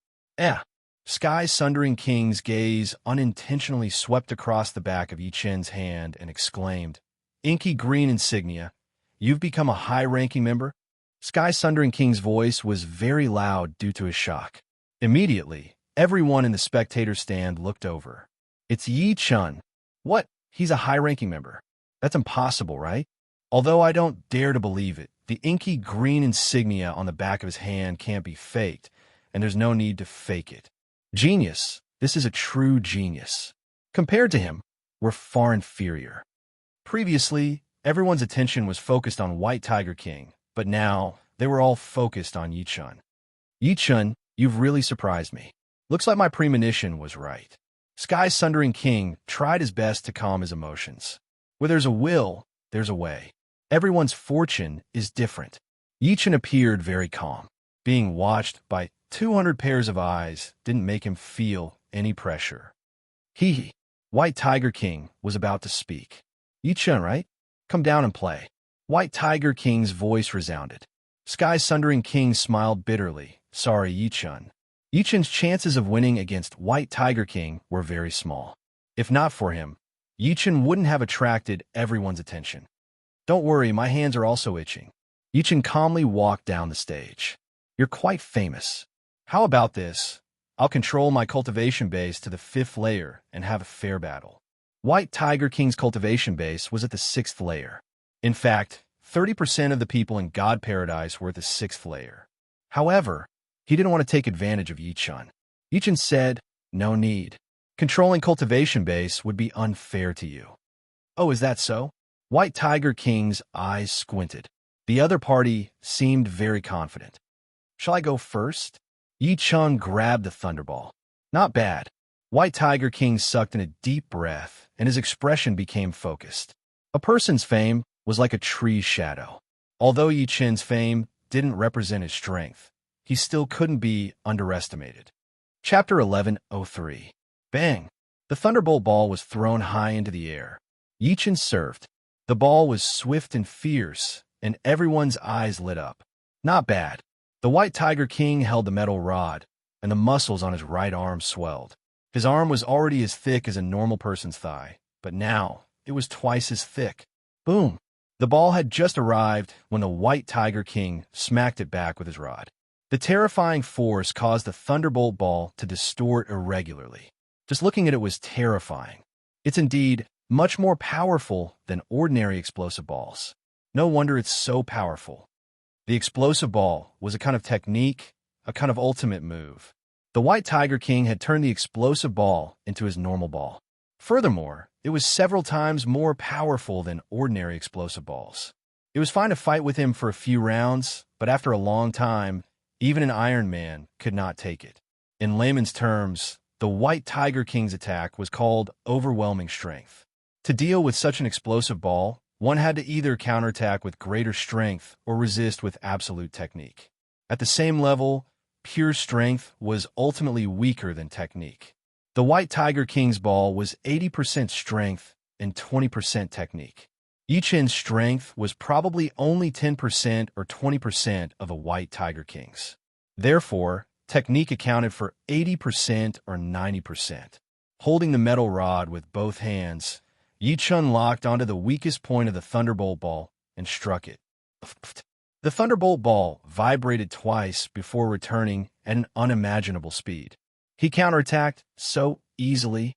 Sky-Sundering King's gaze unintentionally swept across the back of Yichen's hand and exclaimed, "Inky green insignia, you've become a high-ranking member?" Sky-Sundering King's voice was very loud due to his shock. Immediately, everyone in the spectator stand looked over. It's Yichen. What? He's a high-ranking member. That's impossible, right? Although I don't dare to believe it, the inky green insignia on the back of his hand can't be faked, and there's no need to fake it. Genius. This is a true genius. Compared to him, we're far inferior. Previously, everyone's attention was focused on White Tiger King, but now they were all focused on Yichen. Yichen, you've really surprised me. Looks like my premonition was right. Sky-Sundering King tried his best to calm his emotions. Where there's a will, there's a way. Everyone's fortune is different. Yichen appeared very calm. Being watched by 200 pairs of eyes didn't make him feel any pressure. White Tiger King was about to speak. Yichen, right? Come down and play. White Tiger King's voice resounded. Sky-Sundering King smiled bitterly. Sorry, Yichen. Yichen's chances of winning against White Tiger King were very small. If not for him, Yichen wouldn't have attracted everyone's attention. Don't worry, my hands are also itching. Yichen calmly walked down the stage. You're quite famous. How about this? I'll control my cultivation base to the 5th layer and have a fair battle. White Tiger King's cultivation base was at the 6th layer. In fact, 30% of the people in God Paradise were at the 6th layer. However, he didn't want to take advantage of Yichen. Yichen said, no need. Controlling cultivation base would be unfair to you. Oh, is that so? White Tiger King's eyes squinted. The other party seemed very confident. Shall I go first? Yichen grabbed the thunderball. Not bad. White Tiger King sucked in a deep breath, and his expression became focused. A person's fame was like a tree's shadow. Although Yichen's fame didn't represent his strength, he still couldn't be underestimated. Chapter 11:03. Bang! The thunderbolt ball was thrown high into the air. Yichen served. The ball was swift and fierce, and everyone's eyes lit up. Not bad. The White Tiger King held the metal rod, and the muscles on his right arm swelled. His arm was already as thick as a normal person's thigh, but now it was twice as thick. Boom! The ball had just arrived when the White Tiger King smacked it back with his rod. The terrifying force caused the thunderbolt ball to distort irregularly. Just looking at it was terrifying. It's indeed much more powerful than ordinary explosive balls. No wonder it's so powerful. The explosive ball was a kind of technique, a kind of ultimate move. The White Tiger King had turned the explosive ball into his normal ball. Furthermore, it was several times more powerful than ordinary explosive balls. It was fine to fight with him for a few rounds, but after a long time, even an Iron Man could not take it. In layman's terms, the White Tiger King's attack was called overwhelming strength. To deal with such an explosive ball, one had to either counterattack with greater strength or resist with absolute technique. At the same level, pure strength was ultimately weaker than technique. The White Tiger King's ball was 80% strength and 20% technique. Yi Chen's strength was probably only 10% or 20% of a White Tiger King's. Therefore, technique accounted for 80% or 90%. Holding the metal rod with both hands, Yi Chen locked onto the weakest point of the Thunderbolt ball and struck it. The Thunderbolt ball vibrated twice before returning at an unimaginable speed. He counterattacked so easily.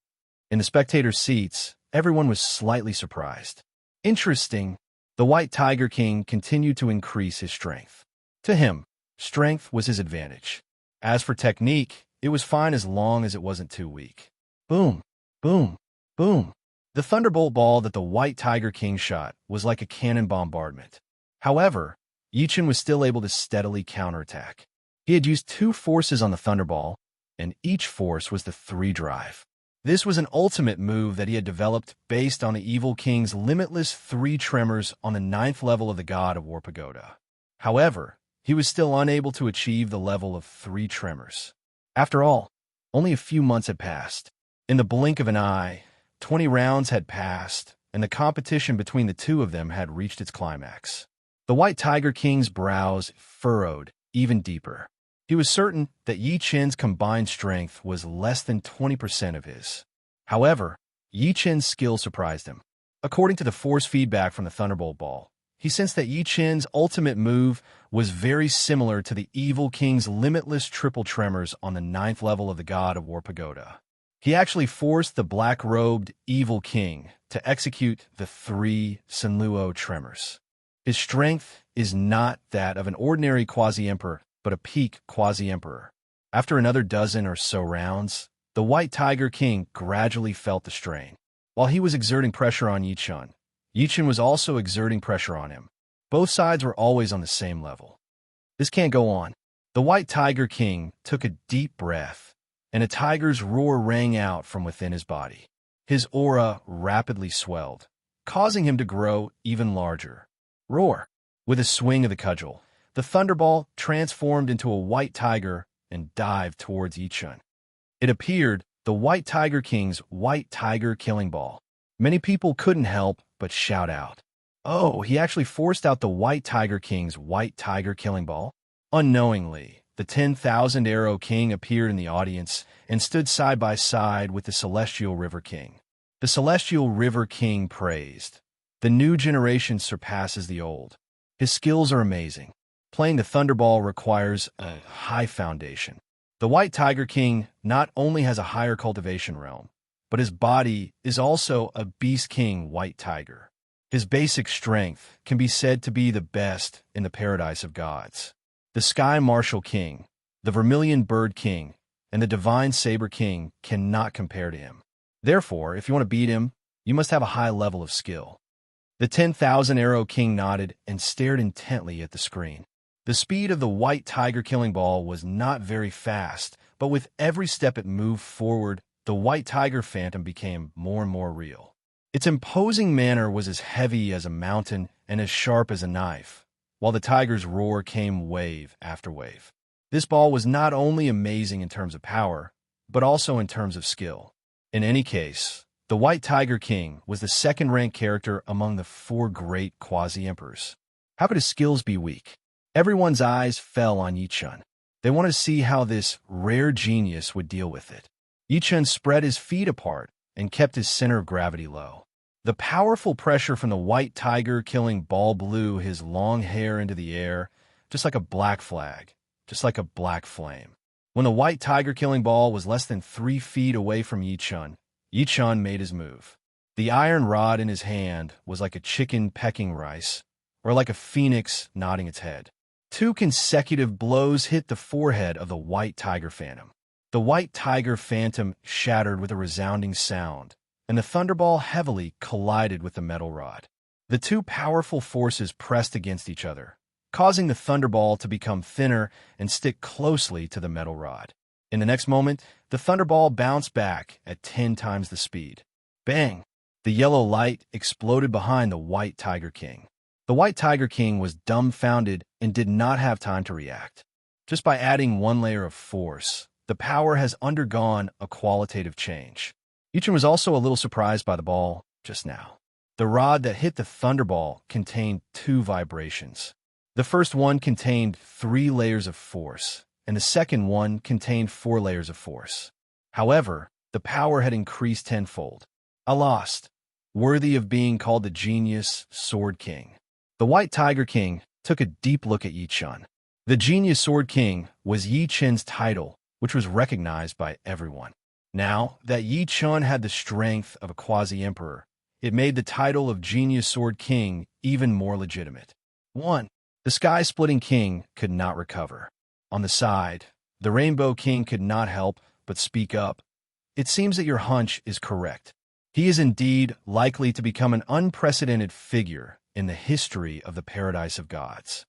In the spectator seats, everyone was slightly surprised. Interesting, the White Tiger King continued to increase his strength. To him, strength was his advantage. As for technique, it was fine as long as it wasn't too weak. Boom, boom, boom. The Thunderbolt ball that the White Tiger King shot was like a cannon bombardment. However, Yi Chen was still able to steadily counterattack. He had used 2 forces on the Thunderball, and each force was the 3 drive. This was an ultimate move that he had developed based on the Evil King's limitless 3 tremors on the 9th level of the God of War Pagoda. However, he was still unable to achieve the level of 3 tremors. After all, only a few months had passed. In the blink of an eye, 20 rounds had passed, and the competition between the two of them had reached its climax. The White Tiger King's brows furrowed even deeper. He was certain that Yi Chen's combined strength was less than 20% of his. However, Yi Chen's skill surprised him. According to the force feedback from the Thunderbolt ball, he sensed that Yi Chen's ultimate move was very similar to the Evil King's limitless triple tremors on the 9th level of the God of War Pagoda. He actually forced the black-robed Evil King to execute the 3 Senluo tremors. His strength is not that of an ordinary quasi-emperor, but a peak quasi-emperor. After another dozen or so rounds, the White Tiger King gradually felt the strain. While he was exerting pressure on Yi Chen was also exerting pressure on him. Both sides were always on the same level. This can't go on. The White Tiger King took a deep breath, and a tiger's roar rang out from within his body. His aura rapidly swelled, causing him to grow even larger. Roar! With a swing of the cudgel, the Thunderball transformed into a white tiger and dived towards Yi Chen. It appeared the White Tiger King's White Tiger Killing Ball. Many people couldn't help but shout out. Oh, he actually forced out the White Tiger King's White Tiger Killing Ball? Unknowingly, the 10,000 Arrow King appeared in the audience and stood side by side with the Celestial River King. The Celestial River King praised. The new generation surpasses the old. His skills are amazing. Playing the Thunderball requires a high foundation. The White Tiger King not only has a higher cultivation realm, but his body is also a Beast King White Tiger. His basic strength can be said to be the best in the paradise of gods. The Sky Martial King, the Vermilion Bird King, and the Divine Saber King cannot compare to him. Therefore, if you want to beat him, you must have a high level of skill. The 10,000 Arrow King nodded and stared intently at the screen. The speed of the White Tiger Killing Ball was not very fast, but with every step it moved forward, the White Tiger Phantom became more and more real. Its imposing manner was as heavy as a mountain and as sharp as a knife, while the tiger's roar came wave after wave. This ball was not only amazing in terms of power, but also in terms of skill. In any case, the White Tiger King was the second-ranked character among the 4 great quasi-emperors. How could his skills be weak? Everyone's eyes fell on Yi Chen. They wanted to see how this rare genius would deal with it. Yi Chen spread his feet apart and kept his center of gravity low. The powerful pressure from the White Tiger Killing Ball blew his long hair into the air, just like a black flag, just like a black flame. When the White Tiger Killing Ball was less than 3 feet away from Yi Chen made his move. The iron rod in his hand was like a chicken pecking rice, or like a phoenix nodding its head. 2 consecutive blows hit the forehead of the White Tiger Phantom. The White Tiger Phantom shattered with a resounding sound, and the thunderball heavily collided with the metal rod. The two powerful forces pressed against each other, causing the thunderball to become thinner and stick closely to the metal rod. In the next moment, the thunderball bounced back at 10 times the speed. Bang! The yellow light exploded behind the White Tiger King. The White Tiger King was dumbfounded and did not have time to react. Just by adding one layer of force, the power has undergone a qualitative change. Yichen was also a little surprised by the ball just now. The rod that hit the thunderball contained two vibrations. The first one contained 3 layers of force, and the second one contained 4 layers of force. However, the power had increased tenfold. I lost, worthy of being called the Genius Sword King. The White Tiger King took a deep look at Yichen. The Genius Sword King was Yichen's title, which was recognized by everyone. Now that Yichen had the strength of a quasi-emperor, it made the title of Genius Sword King even more legitimate. 1. The Sky-Splitting King could not recover. On the side, the Rainbow King could not help but speak up. It seems that your hunch is correct. He is indeed likely to become an unprecedented figure in the history of the Paradise of Gods.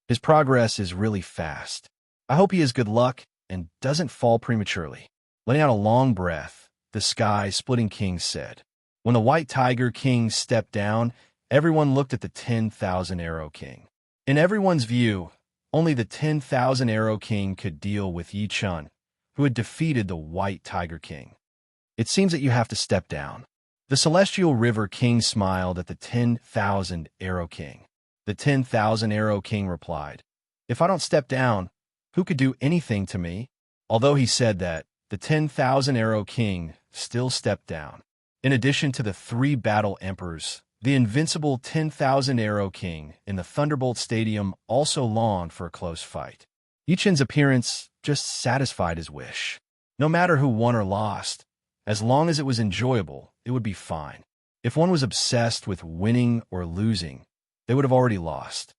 His progress is really fast. I hope he has good luck and doesn't fall prematurely. Letting out a long breath, the Sky-Splitting King said. When the White Tiger King stepped down, everyone looked at the 10,000 Arrow King. In everyone's view, only the 10,000 Arrow King could deal with Yichen, who had defeated the White Tiger King. It seems that you have to step down. The Celestial River King smiled at the 10,000 Arrow King. The 10,000 Arrow King replied, If I don't step down, who could do anything to me? Although he said that, the 10,000 Arrow King still stepped down. In addition to the 3 battle emperors, the invincible 10,000 Arrow King in the Thunderbolt Stadium also longed for a close fight. Yichen's appearance just satisfied his wish. No matter who won or lost, as long as it was enjoyable, it would be fine. If one was obsessed with winning or losing, they would have already lost.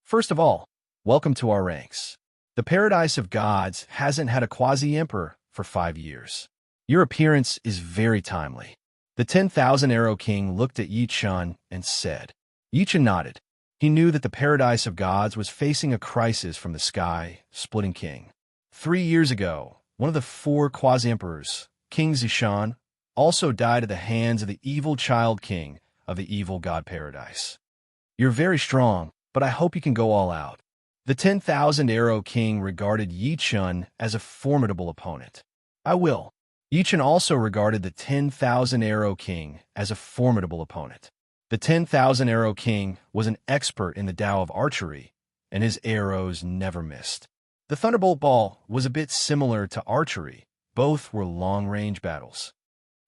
First of all, welcome to our ranks. The Paradise of Gods hasn't had a quasi-emperor for 5 years. Your appearance is very timely. The 10,000 Arrow King looked at Yichen and said. Yichen nodded. He knew that the Paradise of Gods was facing a crisis from the Sky-Splitting King. 3 years ago, one of the 4 quasi-emperors, King Zishan, also died at the hands of the evil Child King of the evil God Paradise. You're very strong, but I hope you can go all out. The 10,000 Arrow King regarded Yichen as a formidable opponent. I will. Yichen also regarded the 10,000 Arrow King as a formidable opponent. The 10,000 Arrow King was an expert in the Tao of archery, and his arrows never missed. The Thunderbolt Ball was a bit similar to archery. Both were long-range battles.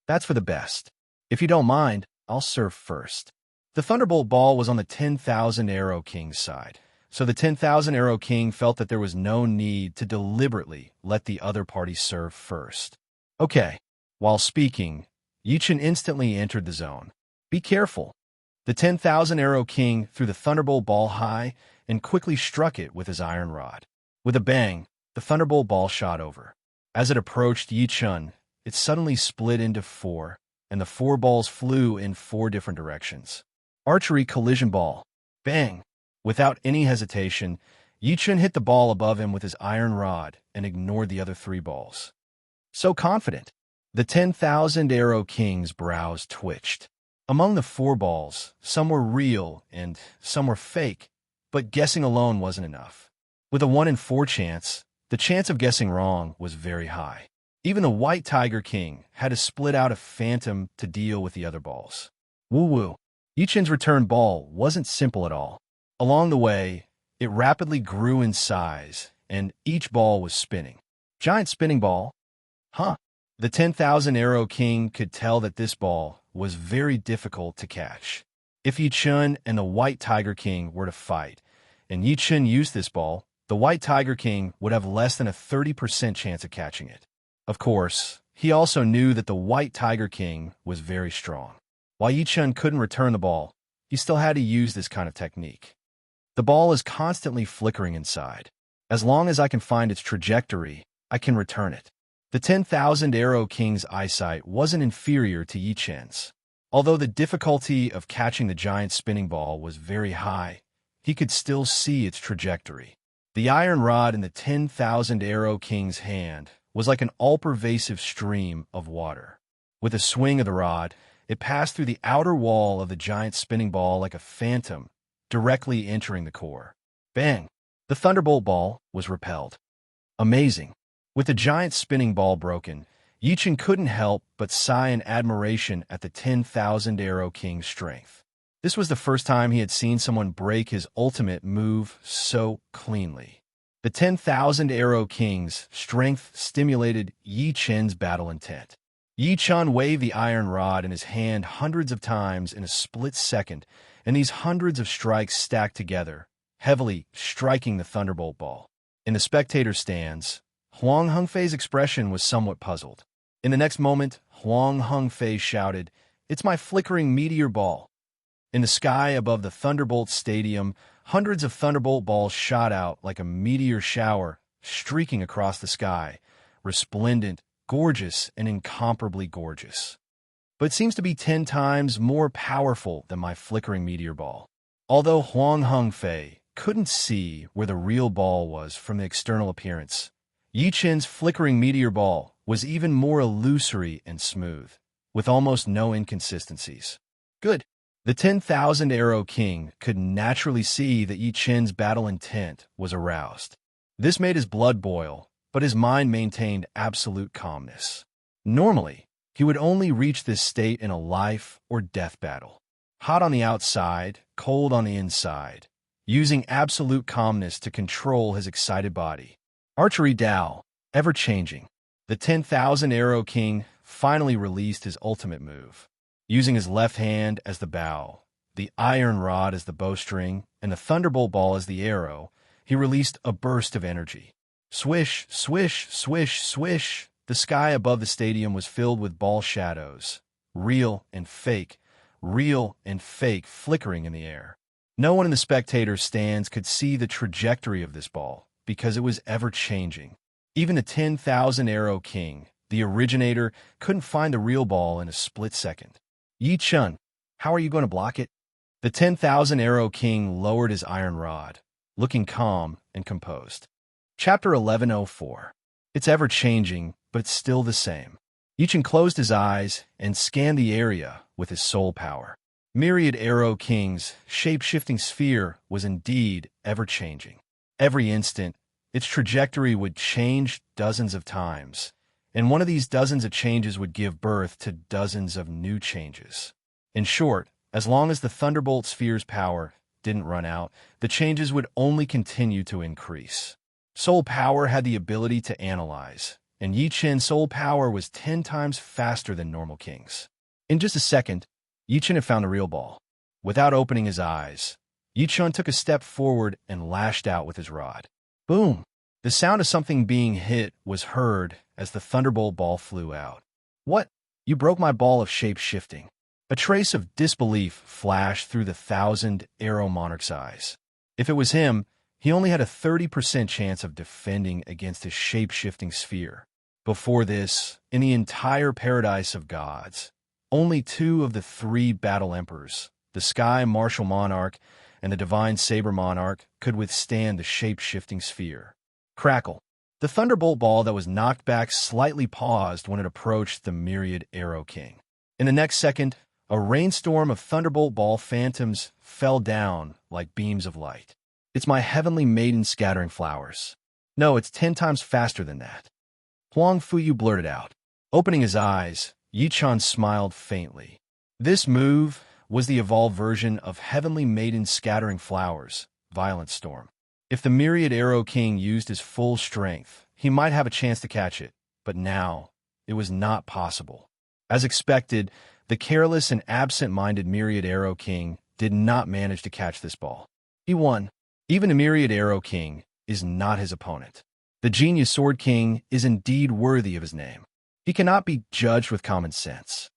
That's for the best. If you don't mind, I'll serve first. The Thunderbolt Ball was on the 10,000 Arrow King's side, so the 10,000 Arrow King felt that there was no need to deliberately let the other party serve first. Okay. While speaking, Yichen instantly entered the zone. Be careful. The 10,000 Arrow King threw the Thunderbolt Ball high and quickly struck it with his iron rod. With a bang, the Thunderbolt Ball shot over. As it approached Yichen, it suddenly split into 4, and the 4 balls flew in 4 different directions. Archery Collision Ball. Bang! Without any hesitation, Yichen hit the ball above him with his iron rod and ignored the other 3 balls. So confident. The 10,000 Arrow King's brows twitched. Among the 4 balls, some were real and some were fake, but guessing alone wasn't enough. With a 1 in 4 chance, the chance of guessing wrong was very high. Even the White Tiger King had to split out a phantom to deal with the other balls. Woo-woo. Yichen's return ball wasn't simple at all. Along the way, it rapidly grew in size, and each ball was spinning. Giant spinning ball? Huh. The 10,000 Arrow King could tell that this ball was very difficult to catch. If Yichen and the White Tiger King were to fight, and Yichen used this ball, the White Tiger King would have less than a 30% chance of catching it. Of course, he also knew that the White Tiger King was very strong. While Yichen couldn't return the ball, he still had to use this kind of technique. The ball is constantly flickering inside. As long as I can find its trajectory, I can return it. The 10,000 Arrow King's eyesight wasn't inferior to Yi Chen's. Although the difficulty of catching the giant spinning ball was very high, he could still see its trajectory. The iron rod in the 10,000 Arrow King's hand was like an all-pervasive stream of water. With a swing of the rod, it passed through the outer wall of the giant spinning ball like a phantom, directly entering the core. Bang! The thunderbolt ball was repelled. Amazing! With the giant spinning ball broken, Yi Chen couldn't help but sigh in admiration at the 10,000 Arrow King's strength. This was the first time he had seen someone break his ultimate move so cleanly. The 10,000 Arrow King's strength stimulated Yi Chen's battle intent. Yi Chen waved the iron rod in his hand hundreds of times in a split second, and these hundreds of strikes stacked together, heavily striking the thunderbolt ball. In the spectator stands, Huang Hengfei's expression was somewhat puzzled. In the next moment, Huang Hengfei shouted, "It's my flickering meteor ball." In the sky above the Thunderbolt Stadium, hundreds of thunderbolt balls shot out like a meteor shower, streaking across the sky, resplendent, gorgeous, and incomparably gorgeous. But it seems to be 10 times more powerful than my flickering meteor ball. Although Huang Hengfei couldn't see where the real ball was from the external appearance, Yi Chen's flickering meteor ball was even more illusory and smooth, with almost no inconsistencies. Good. The 10,000 Arrow King could naturally see that Yi Chen's battle intent was aroused. This made his blood boil, but his mind maintained absolute calmness. Normally, he would only reach this state in a life or death battle. Hot on the outside, cold on the inside, using absolute calmness to control his excited body. Archery Dao, ever-changing. The 10,000 Arrow King finally released his ultimate move. Using his left hand as the bow, the iron rod as the bowstring, and the thunderbolt ball as the arrow, he released a burst of energy. Swish, swish, swish, swish. The sky above the stadium was filled with ball shadows, real and fake, flickering in the air. No one in the spectator stands could see the trajectory of this ball, because it was ever-changing. Even the 10,000 Arrow King, the originator, couldn't find the real ball in a split second. Yi Chen, how are you going to block it? The 10,000 Arrow King lowered his iron rod, looking calm and composed. Chapter 1104. It's ever-changing, but it's still the same. Yi Chen closed his eyes and scanned the area with his soul power. Myriad Arrow King's shape-shifting sphere was indeed ever-changing. Every instant, its trajectory would change dozens of times, and one of these dozens of changes would give birth to dozens of new changes. In short, as long as the Thunderbolt Sphere's power didn't run out, the changes would only continue to increase. Soul power had the ability to analyze, and Yi Chen's soul power was 10 times faster than normal kings. In just a second, Yi Chen had found the real ball. Without opening his eyes, Yi Chen took a step forward and lashed out with his rod. Boom! The sound of something being hit was heard as the thunderbolt ball flew out. What? You broke my ball of shape-shifting. A trace of disbelief flashed through the 1,000 Arrow Monarch's eyes. If it was him, he only had a 30% chance of defending against his shape-shifting sphere. Before this, in the entire paradise of gods, only 2 of the 3 battle emperors, the Sky Martial Monarch and the Divine Saber Monarch, could withstand the shape-shifting sphere. Crackle. The thunderbolt ball that was knocked back slightly paused when it approached the Myriad Arrow King. In the next second, a rainstorm of thunderbolt ball phantoms fell down like beams of light. It's my heavenly maiden scattering flowers. No, it's 10 times faster than that. Huang Fuyu blurted out. Opening his eyes, Yi Chen smiled faintly. This move was the evolved version of Heavenly Maiden Scattering Flowers, Violent Storm. If the Myriad Arrow King used his full strength, he might have a chance to catch it, but now it was not possible. As expected, the careless and absent-minded Myriad Arrow King did not manage to catch this ball. He won. Even the Myriad Arrow King is not his opponent. The Genius Sword King is indeed worthy of his name. He cannot be judged with common sense.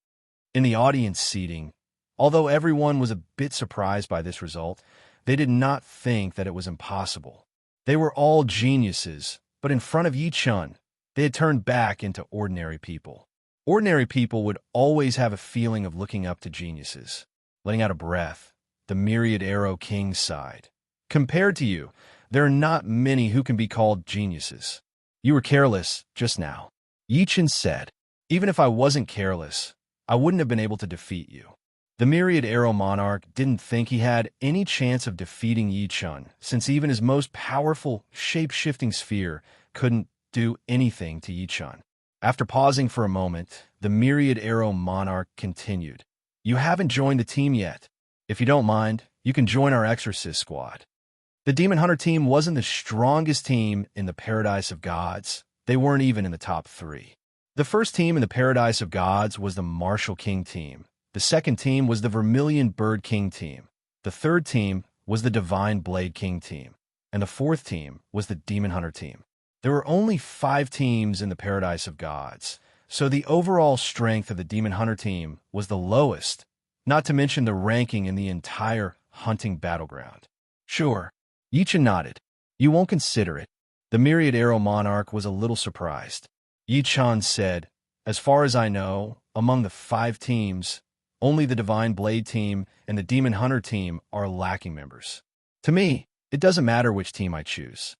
In the audience seating, although everyone was a bit surprised by this result, they did not think that it was impossible. They were all geniuses, but in front of Yi Chen, They had turned back into ordinary people. Ordinary people would always have a feeling of looking up to geniuses. Letting out a breath, the myriad arrow king sighed. Compared to you, there are not many who can be called geniuses. You were careless just now. Yi-Chen said, even if I wasn't careless, I wouldn't have been able to defeat you. The myriad arrow monarch didn't think he had any chance of defeating Yi-Chen, since even his most powerful shape-shifting sphere couldn't do anything to Yi-Chen. After pausing for a moment, the myriad arrow monarch continued. You haven't joined the team yet. If you don't mind, you can join our exorcist squad. The Demon Hunter team wasn't the strongest team in the Paradise of Gods. They weren't even in the top 3. The first team in the Paradise of Gods was the Martial King team. The second team was the Vermilion Bird King team. The third team was the Divine Blade King team. And the fourth team was the Demon Hunter team. There were only 5 teams in the Paradise of Gods, so the overall strength of the Demon Hunter team was the lowest, not to mention the ranking in the entire hunting battleground. Sure, Yi-Chen nodded. You won't consider it. The Myriad Arrow Monarch was a little surprised. Yi-Chen said, as far as I know, among the 5 teams, only the Divine Blade team and the Demon Hunter team are lacking members. To me, it doesn't matter which team I choose.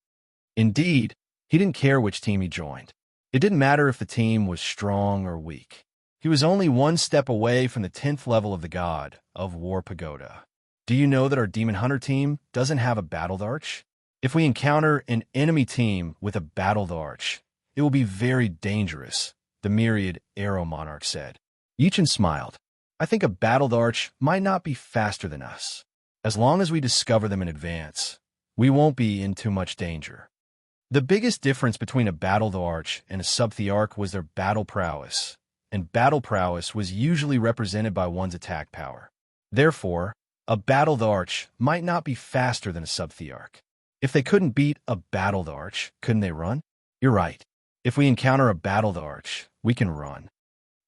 Indeed, he didn't care which team he joined. It didn't matter if the team was strong or weak. He was only one step away from the 10th level of the God of War Pagoda. Do you know that our Demon Hunter team doesn't have a battled arch? If we encounter an enemy team with a battled arch, it will be very dangerous, the Myriad Arrow Monarch said. Yi-Chen smiled. I think a battled arch might not be faster than us. As long as we discover them in advance, we won't be in too much danger. The biggest difference between a battled arch and a subthearch was their battle prowess, and battle prowess was usually represented by one's attack power. Therefore, a battled arch might not be faster than a subthearch. If they couldn't beat a battled arch, couldn't they run? You're right. If we encounter a battled arch, we can run.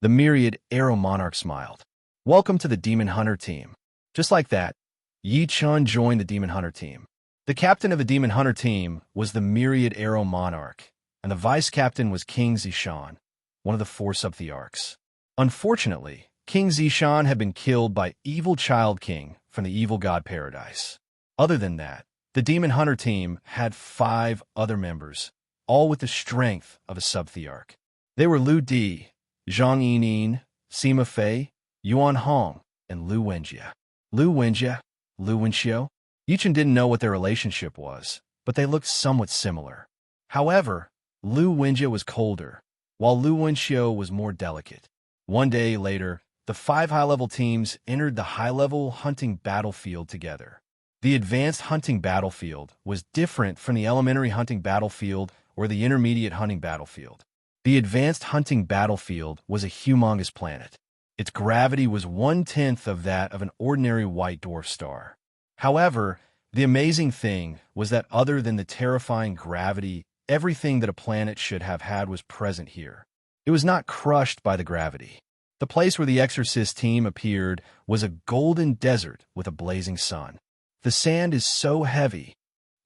The Myriad Arrow Monarch smiled. Welcome to the Demon Hunter team. Just like that, Yi-Chen joined the Demon Hunter team. The captain of the Demon Hunter team was the Myriad Arrow Monarch, and the vice-captain was King Zishan, one of the 4 subthearchs. Unfortunately, King Zishan had been killed by Evil Child King from the Evil God Paradise. Other than that, the Demon Hunter team had 5 other members, all with the strength of a subthearch. They were Lu Di, Zhang Yining, Sima Fei, Yuan Hong, and Lu Wenjie. Lu Wenjie, Lu Wenxiu. Yi-Chen didn't know what their relationship was, but they looked somewhat similar. However, Lu Wenjie was colder, while Lu Wenxiu was more delicate. One day later, the 5 high-level teams entered the high-level hunting battlefield together. The advanced hunting battlefield was different from the elementary hunting battlefield or the intermediate hunting battlefield. The advanced hunting battlefield was a humongous planet. Its gravity was 1/10 of that of an ordinary white dwarf star. However, the amazing thing was that other than the terrifying gravity, everything that a planet should have had was present here. It was not crushed by the gravity. The place where the Exorcist team appeared was a golden desert with a blazing sun. The sand is so heavy.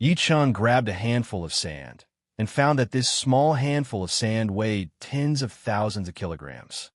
Yi-Chen grabbed a handful of sand and found that this small handful of sand weighed tens of thousands of kilograms.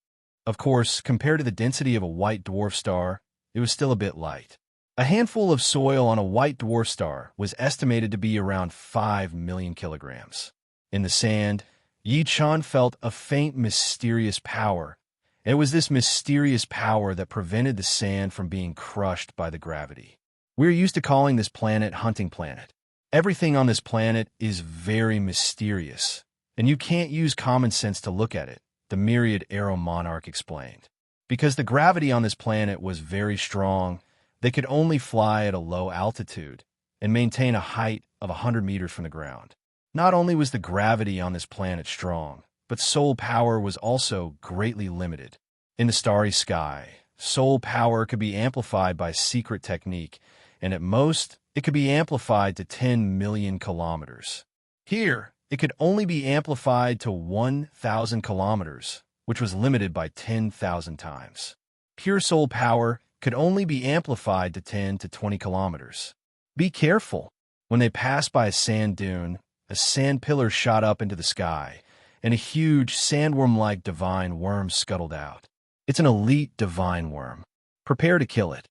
Of course, compared to the density of a white dwarf star, it was still a bit light. A handful of soil on a white dwarf star was estimated to be around 5 million kilograms. In the sand, Yi-Chen felt a faint, mysterious power. It was this mysterious power that prevented the sand from being crushed by the gravity. We're used to calling this planet Hunting Planet. Everything on this planet is very mysterious, and you can't use common sense to look at it, the Myriad Arrow Monarch explained. Because the gravity on this planet was very strong, they could only fly at a low altitude and maintain a height of 100 meters from the ground. Not only was the gravity on this planet strong, but soul power was also greatly limited. In the starry sky, soul power could be amplified by a secret technique, and at most, it could be amplified to 10 million kilometers. Here, it could only be amplified to 1,000 kilometers, which was limited by 10,000 times. Pure soul power could only be amplified to 10 to 20 kilometers. Be careful. When they passed by a sand dune, a sand pillar shot up into the sky, and a huge sandworm-like divine worm scuttled out. It's an elite divine worm. Prepare to kill it.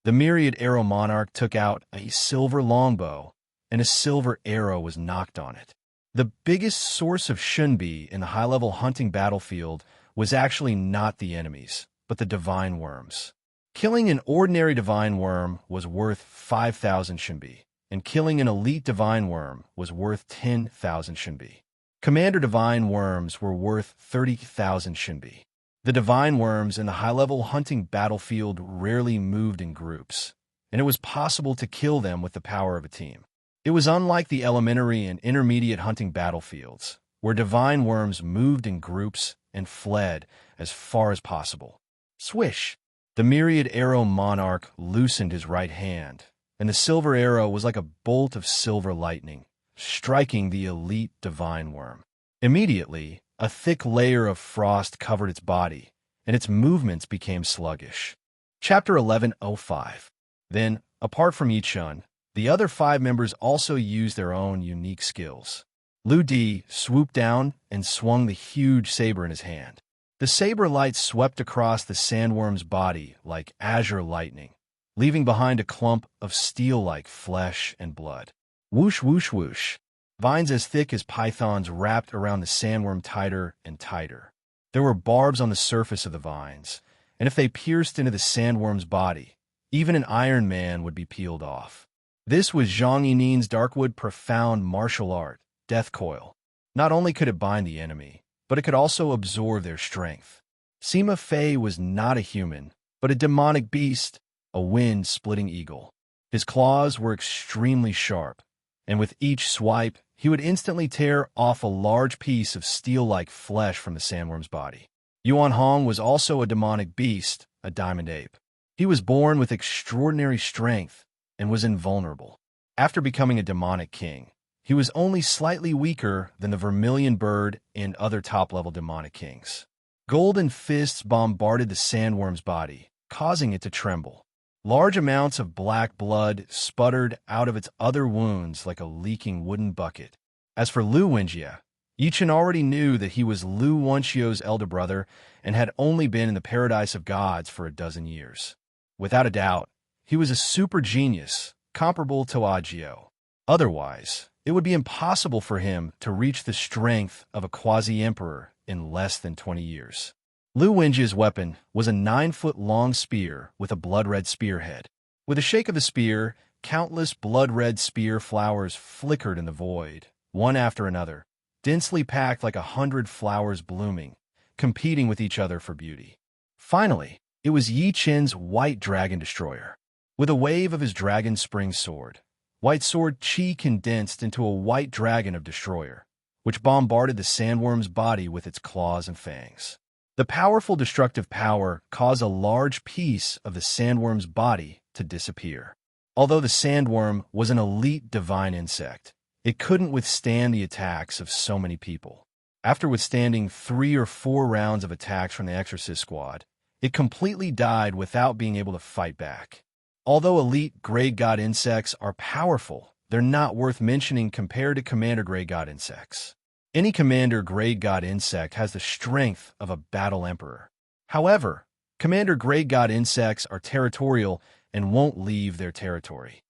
The myriad arrow monarch took out a silver longbow, and a silver arrow was knocked on it. The biggest source of shunbi in the high-level hunting battlefield was actually not the enemies, but the divine worms. Killing an ordinary divine worm was worth 5,000 shunbi, and killing an elite divine worm was worth 10,000 shunbi. Commander divine worms were worth 30,000 shunbi. The divine worms in the high-level hunting battlefield rarely moved in groups, and it was possible to kill them with the power of a team. It was unlike the elementary and intermediate hunting battlefields, where divine worms moved in groups and fled as far as possible. Swish! The myriad arrow monarch loosened his right hand, and the silver arrow was like a bolt of silver lightning, striking the elite divine worm. Immediately, a thick layer of frost covered its body, and its movements became sluggish. Chapter 11:05. Then, apart from Yichun, the other 5 members also used their own unique skills. Lu Di swooped down and swung the huge saber in his hand. The saber light swept across the sandworm's body like azure lightning, leaving behind a clump of steel-like flesh and blood. Whoosh, whoosh, whoosh. Vines as thick as pythons wrapped around the sandworm tighter and tighter. There were barbs on the surface of the vines, and if they pierced into the sandworm's body, even an Iron Man would be peeled off. This was Zhang Yinin's Darkwood profound martial art, Death Coil. Not only could it bind the enemy, but it could also absorb their strength. Sima Fei was not a human, but a demonic beast, a wind-splitting eagle. His claws were extremely sharp, and with each swipe, he would instantly tear off a large piece of steel-like flesh from the sandworm's body. Yuan Hong was also a demonic beast, a diamond ape. He was born with extraordinary strength and was invulnerable. After becoming a demonic king, he was only slightly weaker than the vermilion bird and other top-level demonic kings. Golden fists bombarded the sandworm's body, causing it to tremble. Large amounts of black blood sputtered out of its other wounds like a leaking wooden bucket. As for Lu Wenjie, Yichun already knew that he was Lu Wenxio's elder brother and had only been in the paradise of gods for a dozen years. Without a doubt, he was a super genius, comparable to Agio. Otherwise, it would be impossible for him to reach the strength of a quasi-emperor in less than 20 years. Lu Wenjie's weapon was a 9-foot-long spear with a blood-red spearhead. With a shake of the spear, countless blood-red spear flowers flickered in the void, one after another, densely packed like 100 flowers blooming, competing with each other for beauty. Finally, it was Yi Chen's White Dragon Destroyer. With a wave of his dragon spring sword, White Sword Qi condensed into a white dragon of destroyer, which bombarded the sandworm's body with its claws and fangs. The powerful destructive power caused a large piece of the sandworm's body to disappear. Although the sandworm was an elite divine insect, it couldn't withstand the attacks of so many people. After withstanding 3 or 4 rounds of attacks from the Exorcist squad, it completely died without being able to fight back. Although elite Grey God insects are powerful, they're not worth mentioning compared to Commander Grey God insects. Any Commander Grey God insect has the strength of a battle emperor. However, Commander Grey God insects are territorial and won't leave their territory.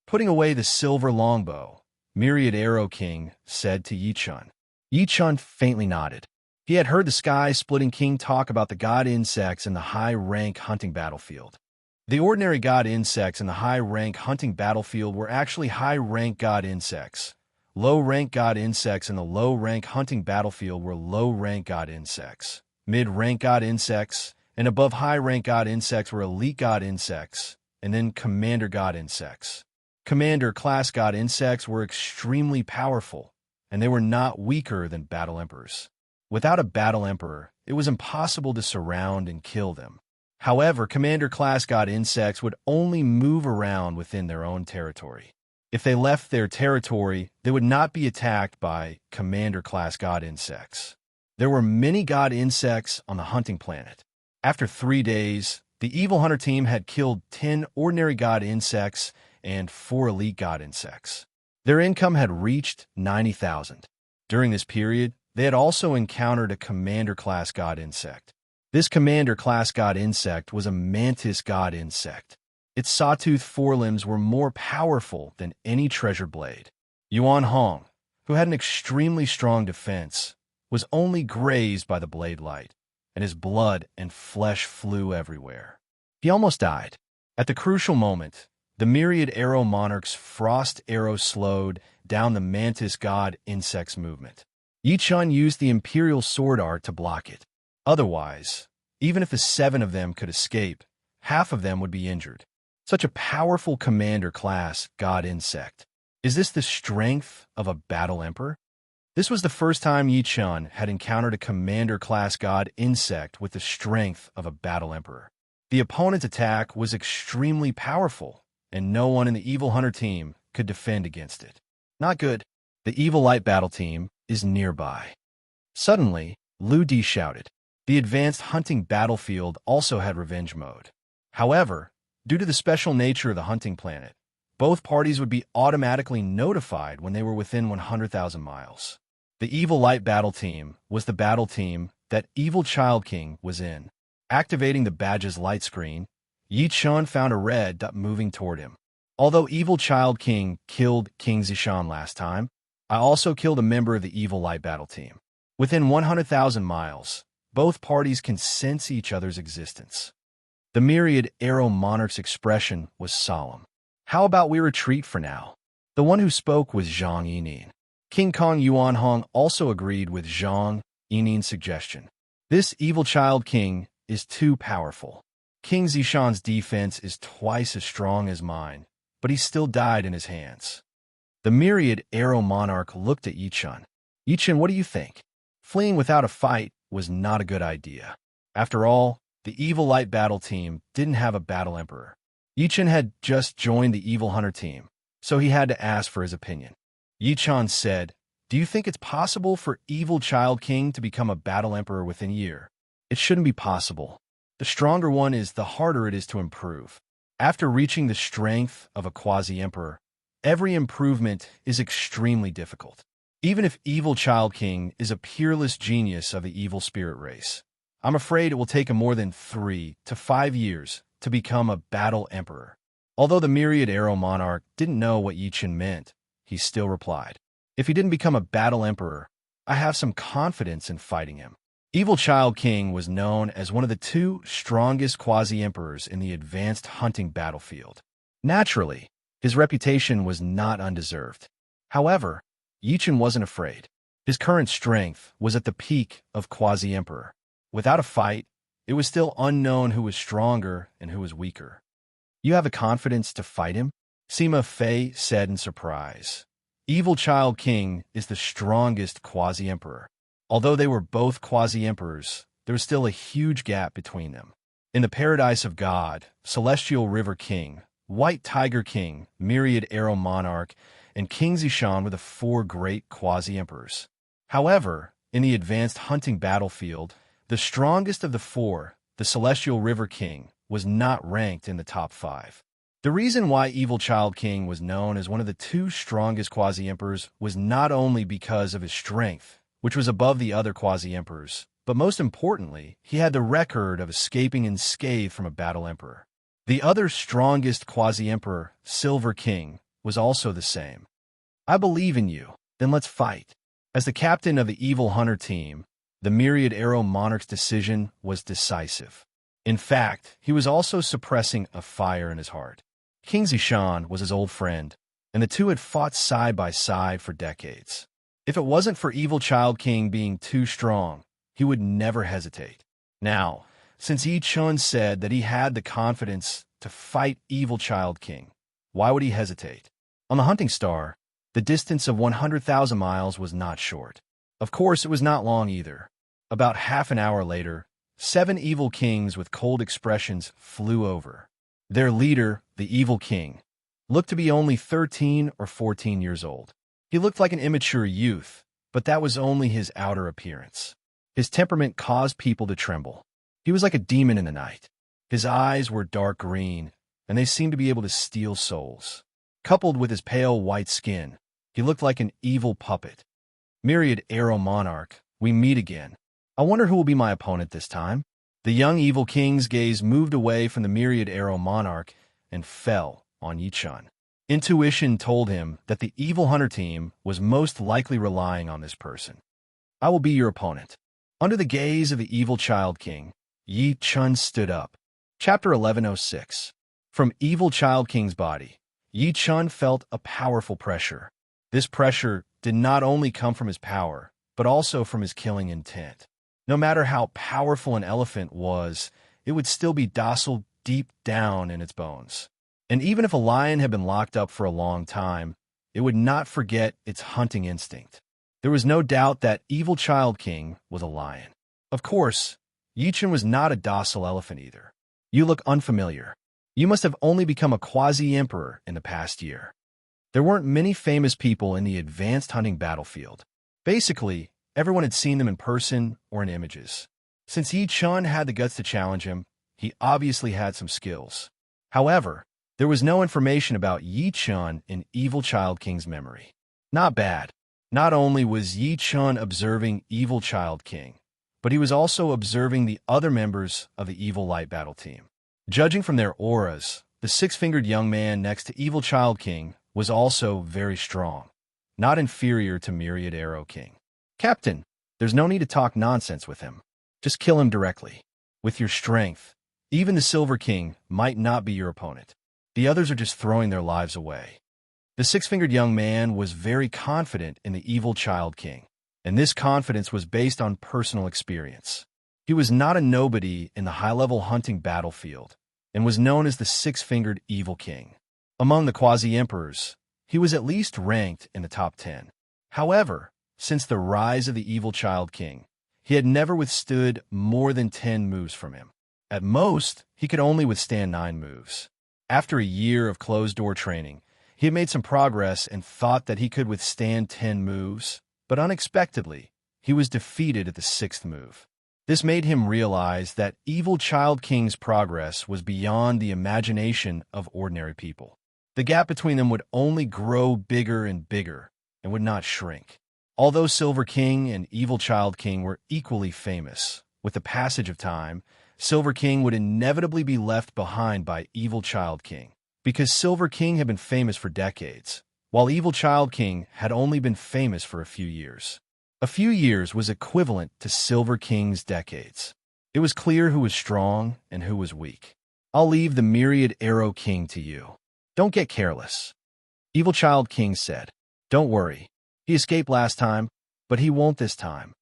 Putting away the silver longbow, Myriad Arrow King said to Yichun. Yichun faintly nodded. He had heard the Sky-Splitting King talk about the god insects in the high-rank hunting battlefield. The ordinary god insects in the high-rank hunting battlefield were actually high-rank god insects. Low-rank god insects in the low-rank hunting battlefield were low-rank god insects. Mid-rank god insects, and above high-rank god insects were elite god insects, and then commander god insects. Commander-class god insects were extremely powerful, and they were not weaker than battle emperors. Without a battle emperor, it was impossible to surround and kill them. However, commander-class god insects would only move around within their own territory. If they left their territory, they would not be attacked by commander-class god insects. There were many god insects on the hunting planet. After 3 days, the Evil Hunter team had killed 10 ordinary god insects and 4 elite god insects. Their income had reached 90,000. During this period, they had also encountered a commander-class god insect. This commander-class god insect was a mantis god insect. Its sawtooth forelimbs were more powerful than any treasure blade. Yuan Hong, who had an extremely strong defense, was only grazed by the blade light, and his blood and flesh flew everywhere. He almost died. At the crucial moment, the myriad arrow monarch's frost arrow slowed down the mantis god insect's movement. Yi Chun used the imperial sword art to block it. Otherwise, even if the 7 of them could escape, half of them would be injured. Such a powerful commander-class god insect. Is this the strength of a battle emperor? This was the first time Yi Chun had encountered a commander-class god insect with the strength of a battle emperor. The opponent's attack was extremely powerful, and no one in the Evil Hunter team could defend against it. Not good. The Evil Light battle team is nearby. Suddenly, Lu Di shouted. The advanced hunting battlefield also had revenge mode. However, due to the special nature of the hunting planet, both parties would be automatically notified when they were within 100,000 miles. The Evil Light battle team was the battle team that Evil Child King was in. Activating the badge's light screen, Yi Chun found a red dot moving toward him. Although Evil Child King killed King Zishan last time, I also killed a member of the Evil Light battle team. Within 100,000 miles, both parties can sense each other's existence. The myriad arrow monarch's expression was solemn. How about we retreat for now? The one who spoke was Zhang Yining. King Kong Yuan Hong also agreed with Zhang Yining's suggestion. This Evil Child King is too powerful. King Zishan's defense is twice as strong as mine, but he still died in his hands. The myriad arrow monarch looked at Yi Chun. Yi Chun, what do you think? Fleeing without a fight was not a good idea. After all, the Evil Light battle team didn't have a battle emperor. Yi Chun had just joined the Evil Hunter team, so he had to ask for his opinion. Yi Chun said, "Do you think it's possible for Evil Child King to become a battle emperor within a year?" It shouldn't be possible. The stronger one is, the harder it is to improve. After reaching the strength of a quasi-emperor, every improvement is extremely difficult. Even if Evil Child King is a peerless genius of the evil spirit race, I'm afraid it will take him more than 3 to 5 years to become a battle emperor. Although the myriad arrow monarch didn't know what Yi Chun meant, he still replied, "If he didn't become a battle emperor, I have some confidence in fighting him." Evil Child King was known as one of the 2 strongest quasi-emperors in the advanced hunting battlefield. Naturally, his reputation was not undeserved. However, Yi Chun wasn't afraid. His current strength was at the peak of quasi-emperor. Without a fight, it was still unknown who was stronger and who was weaker. "You have the confidence to fight him?" Sima Fei said in surprise. Evil Child King is the strongest quasi-emperor. Although they were both quasi-emperors, there was still a huge gap between them. In the Paradise of God, Celestial River King, White Tiger King, Myriad Arrow Monarch, and King Zishan were the 4 great quasi-emperors. However, in the advanced hunting battlefield, the strongest of the 4, the Celestial River King, was not ranked in the top 5. The reason why Evil Child King was known as one of the 2 strongest quasi-emperors was not only because of his strength, which was above the other quasi-emperors, but most importantly, he had the record of escaping unscathed from a battle emperor. The other strongest quasi-emperor, Silver King, was also the same. "I believe in you, then let's fight." As the captain of the Evil Hunter team, the Myriad Arrow Monarch's decision was decisive. In fact, he was also suppressing a fire in his heart. King Zishan was his old friend, and the 2 had fought side by side for decades. If it wasn't for Evil Child King being too strong, he would never hesitate. Now, since Yi Chun said that he had the confidence to fight Evil Child King, why would he hesitate? On the hunting star, the distance of 100,000 miles was not short. Of course, it was not long either. About half an hour later, 7 evil kings with cold expressions flew over. Their leader, the Evil King, looked to be only 13 or 14 years old. He looked like an immature youth, but that was only his outer appearance. His temperament caused people to tremble. He was like a demon in the night. His eyes were dark green, and they seemed to be able to steal souls. Coupled with his pale white skin, he looked like an evil puppet. Myriad Arrow Monarch, we meet again. I wonder who will be my opponent this time. The young evil king's gaze moved away from the Myriad Arrow Monarch and fell on Yi-chun. Intuition told him that the evil hunter team was most likely relying on this person. I will be your opponent. Under the gaze of the evil Child King, Yi-chun stood up. Chapter 1106. From Evil Child King's body, Yi-chun felt a powerful pressure. This pressure did not only come from his power, but also from his killing intent. No matter how powerful an elephant was, it would still be docile deep down in its bones. And even if a lion had been locked up for a long time, it would not forget its hunting instinct. There was no doubt that Evil Child King was a lion. Of course, Yi-chun was not a docile elephant either. You look unfamiliar. You must have only become a quasi-emperor in the past year. There weren't many famous people in the advanced hunting battlefield. Basically, everyone had seen them in person or in images. Since Yi-chun had the guts to challenge him, he obviously had some skills. However, there was no information about Yi-chun in Evil Child King's memory. Not bad. Not only was Yi-chun observing Evil Child King, but he was also observing the other members of the Evil Light Battle team. Judging from their auras, the six-fingered young man next to Evil Child King was also very strong, not inferior to Myriad Arrow King. Captain, there's no need to talk nonsense with him. Just kill him directly. With your strength, even the Silver King might not be your opponent. The others are just throwing their lives away. The six-fingered young man was very confident in the Evil Child King, and this confidence was based on personal experience. He was not a nobody in the high-level hunting battlefield, and was known as the six-fingered Evil King. Among the quasi-emperors, he was at least ranked in the top 10. However, since the rise of the Evil Child King, he had never withstood more than 10 moves from him. At most, he could only withstand 9 moves. After a year of closed-door training, he had made some progress and thought that he could withstand 10 moves, but unexpectedly, he was defeated at the 6th move. This made him realize that Evil Child King's progress was beyond the imagination of ordinary people. The gap between them would only grow bigger and bigger, and would not shrink. Although Silver King and Evil Child King were equally famous, with the passage of time, Silver King would inevitably be left behind by Evil Child King, because Silver King had been famous for decades, while Evil Child King had only been famous for a few years. A few years was equivalent to Silver King's decades. It was clear who was strong and who was weak. I'll leave the Myriad Arrow King to you. Don't get careless. Evil Child King said. Don't worry. He escaped last time, but he won't this time.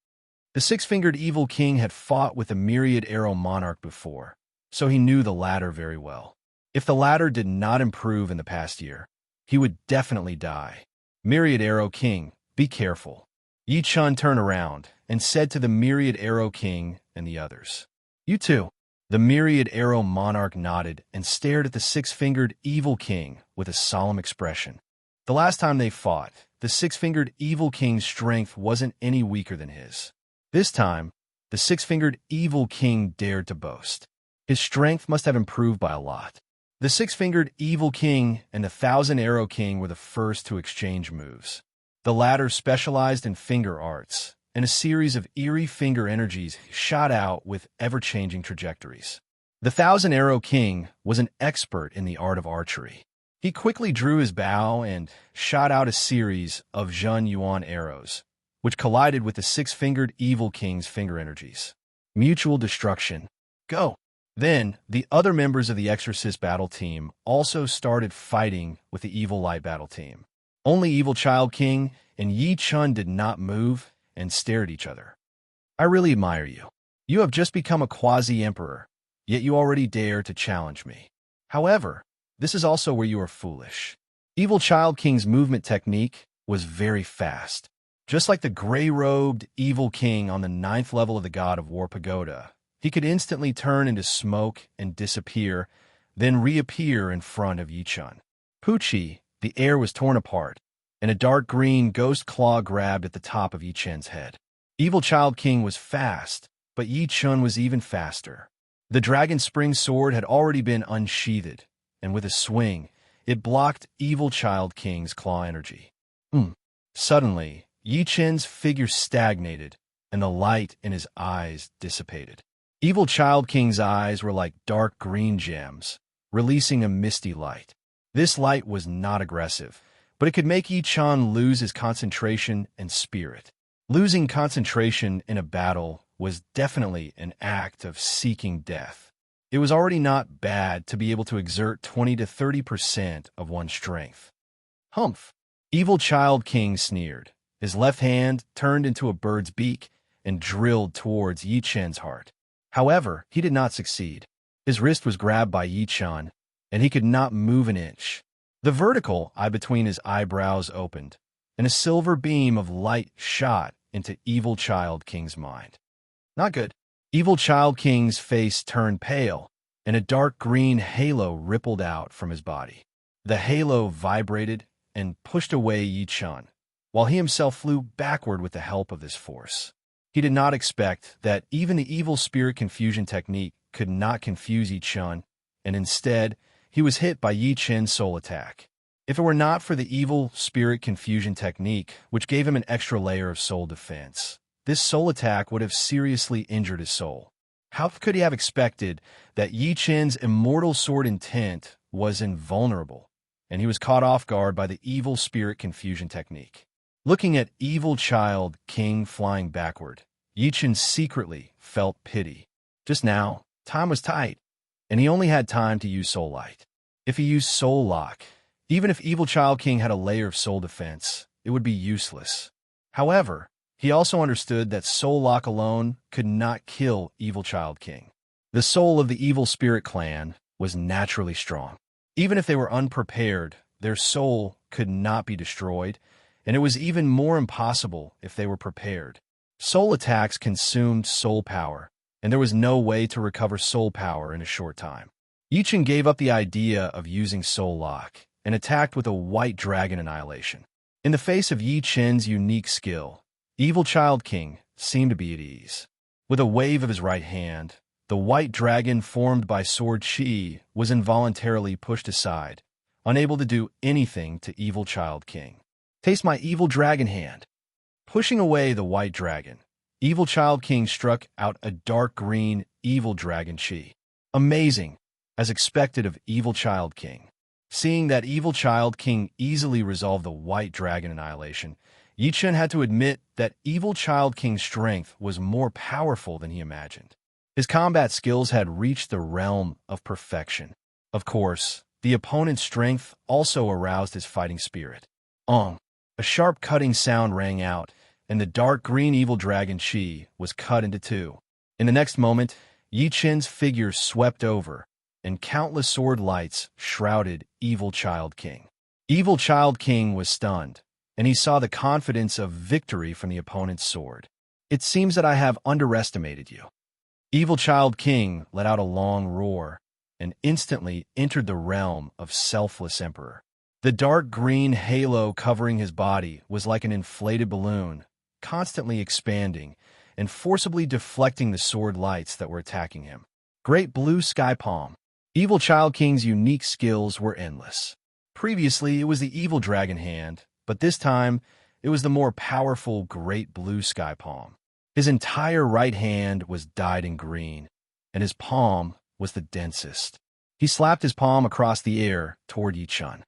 The six-fingered Evil King had fought with the Myriad Arrow Monarch before, so he knew the latter very well. If the latter did not improve in the past year, he would definitely die. Myriad Arrow King, be careful. Yi-chun turned around and said to the Myriad Arrow King and the others. You too. The Myriad Arrow Monarch nodded and stared at the six-fingered Evil King with a solemn expression. The last time they fought, the six-fingered Evil King's strength wasn't any weaker than his. This time, the six-fingered Evil King dared to boast. His strength must have improved by a lot. The six-fingered Evil King and the Thousand Arrow King were the first to exchange moves. The latter specialized in finger arts, and a series of eerie finger energies shot out with ever-changing trajectories. The Thousand Arrow King was an expert in the art of archery. He quickly drew his bow and shot out a series of Zhun Yuan arrows, which collided with the six-fingered Evil King's finger energies. Mutual destruction. Go! Then, the other members of the Exorcist battle team also started fighting with the Evil Light battle team. Only Evil Child King and Yi-chun did not move and stare at each other. I really admire you. You have just become a quasi-emperor, yet you already dare to challenge me. However, this is also where you are foolish. Evil Child King's movement technique was very fast. Just like the gray-robed Evil King on the 9th level of the God of War Pagoda, he could instantly turn into smoke and disappear, then reappear in front of Yi-chun. Poochie, the air was torn apart, and a dark green ghost claw grabbed at the top of Yi-chun's head. Evil Child King was fast, but Yi-chun was even faster. The dragon spring sword had already been unsheathed, and with a swing, it blocked Evil Child King's claw energy. Suddenly, Yi Chen's figure stagnated, and the light in his eyes dissipated. Evil Child King's eyes were like dark green gems, releasing a misty light. This light was not aggressive, but it could make Yi Chen lose his concentration and spirit. Losing concentration in a battle was definitely an act of seeking death. It was already not bad to be able to exert 20 to 30% of one's strength. Humph! Evil Child King sneered. His left hand turned into a bird's beak and drilled towards Yi Chen's heart. However, he did not succeed. His wrist was grabbed by Yi Chen, and he could not move an inch. The vertical eye between his eyebrows opened, and a silver beam of light shot into Evil Child King's mind. Not good. Evil Child King's face turned pale, and a dark green halo rippled out from his body. The halo vibrated and pushed away Yi Chen, while he himself flew backward with the help of this force. He did not expect that even the evil spirit confusion technique could not confuse Yi Chen, and instead, he was hit by Yi Chen's soul attack. If it were not for the evil spirit confusion technique, which gave him an extra layer of soul defense, this soul attack would have seriously injured his soul. How could he have expected that Yi Chen's immortal sword intent was invulnerable, and he was caught off guard by the evil spirit confusion technique? Looking at Evil Child King flying backward, Yi Chen secretly felt pity. Just now, time was tight, and he only had time to use Soul Light. If he used Soul Lock, even if Evil Child King had a layer of soul defense, it would be useless. However, he also understood that Soul Lock alone could not kill Evil Child King. The soul of the Evil Spirit Clan was naturally strong. Even if they were unprepared, their soul could not be destroyed, and it was even more impossible if they were prepared. Soul attacks consumed soul power, and there was no way to recover soul power in a short time. Yi Chen gave up the idea of using Soul Lock and attacked with a White Dragon Annihilation. In the face of Yi Chen's unique skill, Evil Child King seemed to be at ease. With a wave of his right hand, the White Dragon formed by Sword Chi was involuntarily pushed aside, unable to do anything to Evil Child King. Taste my Evil Dragon Hand. Pushing away the White Dragon, Evil Child King struck out a dark green Evil Dragon Chi. Amazing, as expected of Evil Child King. Seeing that Evil Child King easily resolved the White Dragon Annihilation, Yi Chen had to admit that Evil Child King's strength was more powerful than he imagined. His combat skills had reached the realm of perfection. Of course, the opponent's strength also aroused his fighting spirit. A sharp cutting sound rang out, and the dark green Evil Dragon Chi was cut into two. In the next moment, Yi Chen's figure swept over, and countless sword lights shrouded Evil Child King. Evil Child King was stunned, and he saw the confidence of victory from the opponent's sword. It seems that I have underestimated you. Evil Child King let out a long roar, and instantly entered the realm of Selfless Emperor. The dark green halo covering his body was like an inflated balloon, constantly expanding and forcibly deflecting the sword lights that were attacking him. Great Blue Sky Palm. Evil Child King's unique skills were endless. Previously, it was the Evil Dragon Hand, but this time, it was the more powerful Great Blue Sky Palm. His entire right hand was dyed in green, and his palm was the densest. He slapped his palm across the air toward Yi Chen.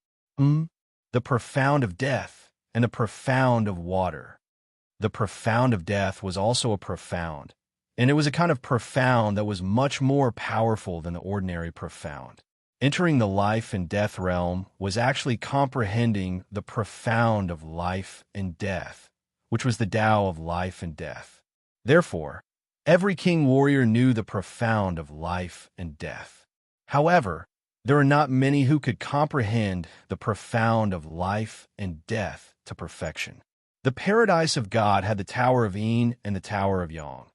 The profound of death and the profound of water. The profound of death was also a profound, and it was a kind of profound that was much more powerful than the ordinary profound. Entering the life and death realm was actually comprehending the profound of life and death, which was the Tao of life and death. Therefore, every king warrior knew the profound of life and death. However, there are not many who could comprehend the profound of life and death to perfection. The paradise of God had the Tower of Yin and the Tower of Yang,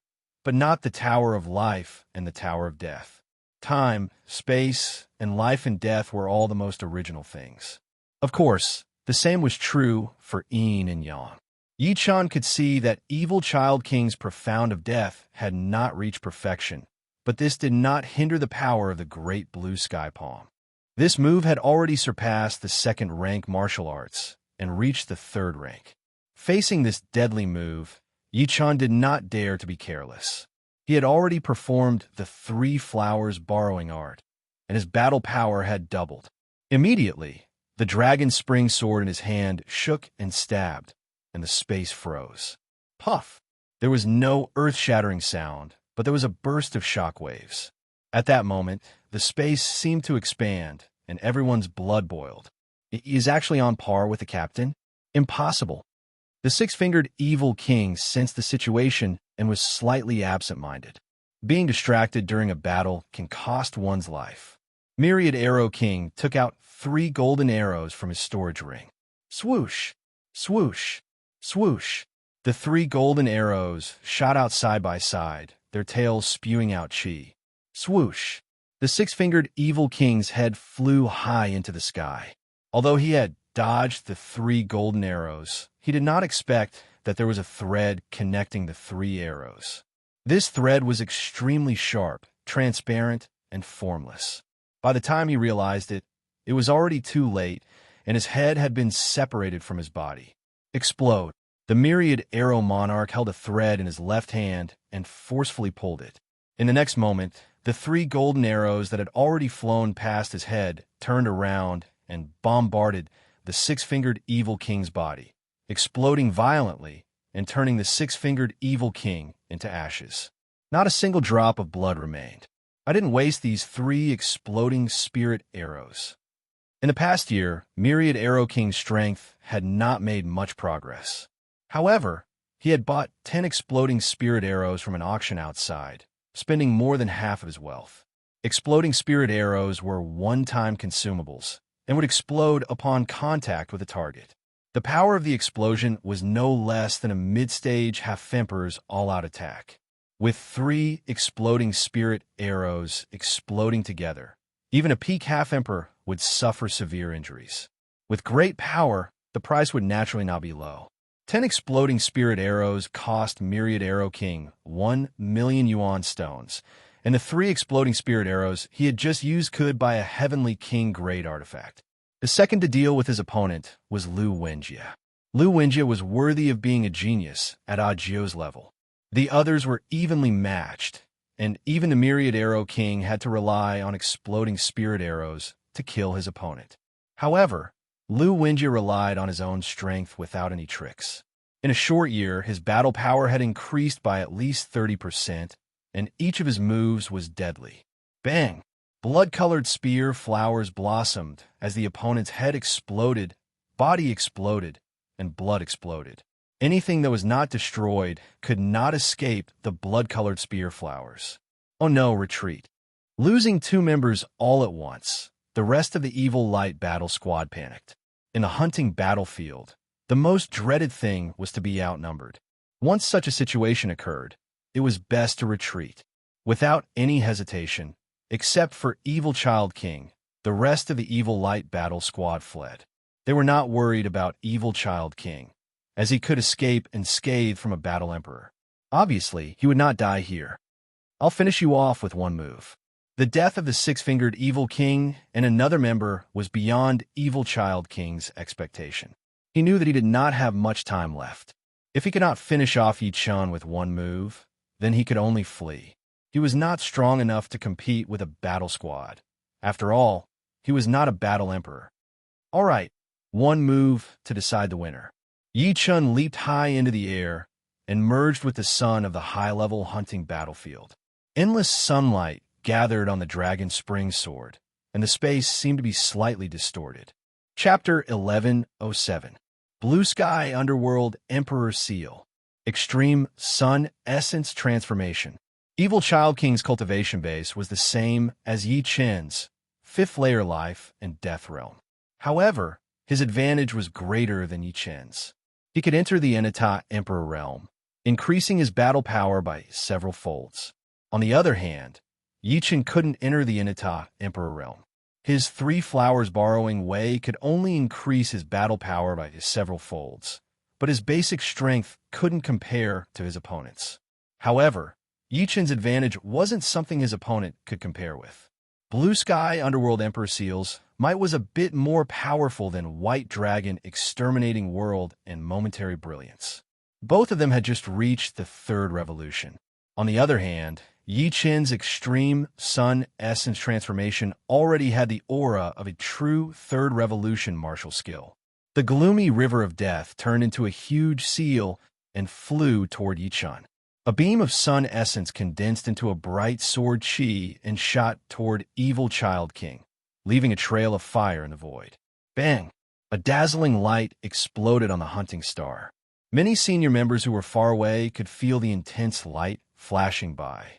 but not the Tower of Life and the Tower of Death. Time, space, and life and death were all the most original things. Of course, the same was true for Yin and Yang. Yi Chen could see that Evil Child King's profound of death had not reached perfection, but this did not hinder the power of the Great Blue Sky Palm. This move had already surpassed the second rank martial arts and reached the third rank. Facing this deadly move, Yi Chun did not dare to be careless. He had already performed the 3 flowers borrowing art, and his battle power had doubled. Immediately, the dragon spring sword in his hand shook and stabbed, and the space froze. Puff! There was no earth-shattering sound, but there was a burst of shock waves. At that moment, the space seemed to expand, and everyone's blood boiled. He is actually on par with the captain? Impossible. The 6-fingered evil king sensed the situation and was slightly absent-minded. Being distracted during a battle can cost one's life. Myriad Arrow King took out 3 golden arrows from his storage ring. Swoosh! Swoosh! Swoosh! The 3 golden arrows shot out side by side, their tails spewing out chi. Swoosh! The 6-fingered evil king's head flew high into the sky. Although he had dodged the 3 golden arrows, he did not expect that there was a thread connecting the 3 arrows. This thread was extremely sharp, transparent, and formless. By the time he realized it, it was already too late, and his head had been separated from his body. Explode! The myriad arrow monarch held a thread in his left hand and forcefully pulled it. In the next moment, the 3 golden arrows that had already flown past his head turned around and bombarded the 6-fingered evil king's body, exploding violently and turning the 6-fingered evil king into ashes. Not a single drop of blood remained. I didn't waste these 3 exploding spirit arrows. In the past year, Myriad Arrow King's strength had not made much progress. However, he had bought 10 exploding spirit arrows from an auction outside, spending more than half of his wealth. Exploding spirit arrows were one-time consumables and would explode upon contact with a target. The power of the explosion was no less than a mid-stage half-emperor's all-out attack. With 3 exploding spirit arrows exploding together, even a peak half-emperor would suffer severe injuries. With great power, the price would naturally not be low. 10 exploding spirit arrows cost Myriad Arrow King 1 million yuan stones, and the 3 exploding spirit arrows he had just used could buy a Heavenly King grade artifact. The second to deal with his opponent was Lu Wenjie. Lu Wenjie was worthy of being a genius at Ajio's level. The others were evenly matched, and even the Myriad Arrow King had to rely on exploding spirit arrows to kill his opponent. However, Lu Wenjie relied on his own strength without any tricks. In a short year, his battle power had increased by at least 30%, and each of his moves was deadly. Bang! Blood-colored spear flowers blossomed as the opponent's head exploded, body exploded, and blood exploded. Anything that was not destroyed could not escape the blood-colored spear flowers. Oh no, retreat. Losing 2 members all at once, the rest of the Evil Light battle squad panicked. In a hunting battlefield, the most dreaded thing was to be outnumbered. Once such a situation occurred, it was best to retreat. Without any hesitation, except for Evil Child King, the rest of the Evil Light battle squad fled. They were not worried about Evil Child King, as he could escape unscathed from a battle emperor. Obviously, he would not die here. I'll finish you off with one move. The death of the 6-fingered Evil King and another member was beyond Evil Child King's expectation. He knew that he did not have much time left. If he could not finish off Yi Chun with one move, then he could only flee. He was not strong enough to compete with a battle squad. After all, he was not a battle emperor. All right, one move to decide the winner. Yi Chun leaped high into the air and merged with the sun of the high-level hunting battlefield. Endless sunlight gathered on the dragon spring sword, and the space seemed to be slightly distorted. Chapter 1107. Blue Sky Underworld Emperor Seal. Extreme Sun Essence Transformation. Evil Child King's cultivation base was the same as Yi Chun's, 5th layer life and death realm. However, his advantage was greater than Yi Chun's. He could enter the Eneta Emperor realm, increasing his battle power by several folds. On the other hand, Yi Chun couldn't enter the Eneta Emperor realm. His 3 flowers borrowing way could only increase his battle power by several folds, but his basic strength couldn't compare to his opponent's. However, Yi Chun's advantage wasn't something his opponent could compare with. Blue Sky Underworld Emperor Seals, might was a bit more powerful than White Dragon Exterminating World and Momentary Brilliance. Both of them had just reached the third revolution. On the other hand, Yi Qin's extreme Sun Essence transformation already had the aura of a true third revolution martial skill. The gloomy river of death turned into a huge seal and flew toward Yi Qin. A beam of Sun Essence condensed into a bright sword chi and shot toward Evil Child King, leaving a trail of fire in the void. Bang! A dazzling light exploded on the hunting star. Many senior members who were far away could feel the intense light flashing by.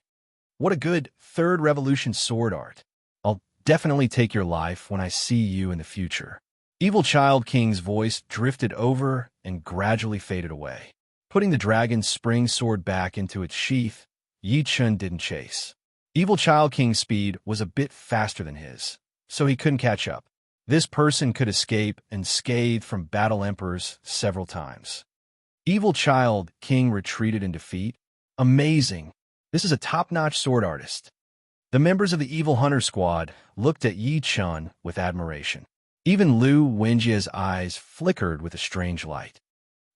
What a good third revolution sword art. I'll definitely take your life when I see you in the future. Evil Child King's voice drifted over and gradually faded away. Putting the dragon's spring sword back into its sheath, Yi Qin didn't chase. Evil Child King's speed was a bit faster than his, so he couldn't catch up. This person could escape unscathed from battle emperors several times. Evil Child King retreated in defeat. Amazing! This is a top-notch sword artist. The members of the Evil Hunter Squad looked at Yi Qin with admiration. Even Lu Wenjie's eyes flickered with a strange light.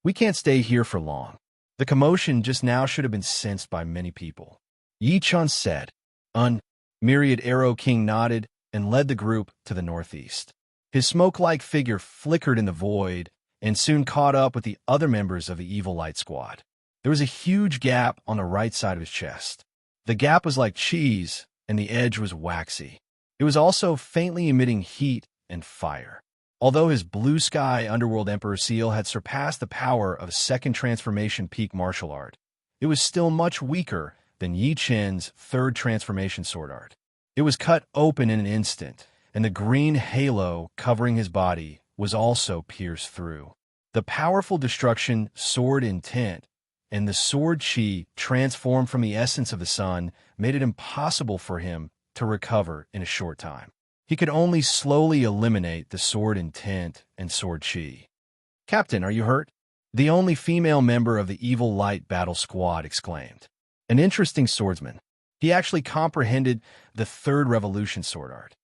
We can't stay here for long. The commotion just now should have been sensed by many people. Yi Qin said. Myriad Arrow King nodded and led the group to the northeast. His smoke-like figure flickered in the void and soon caught up with the other members of the Evil Light Squad. There was a huge gap on the right side of his chest. The gap was like cheese, and the edge was waxy. It was also faintly emitting heat and fire. Although his Blue Sky Underworld Emperor seal had surpassed the power of second transformation peak martial art, it was still much weaker than Yi Qin's third transformation sword art. It was cut open in an instant, and the green halo covering his body was also pierced through. The powerful destruction sword intent and the sword chi transformed from the essence of the sun made it impossible for him to recover in a short time. He could only slowly eliminate the sword intent and sword chi. "Captain, are you hurt?" The only female member of the Evil Light Battle Squad exclaimed. An interesting swordsman. He actually comprehended the third revolution sword art.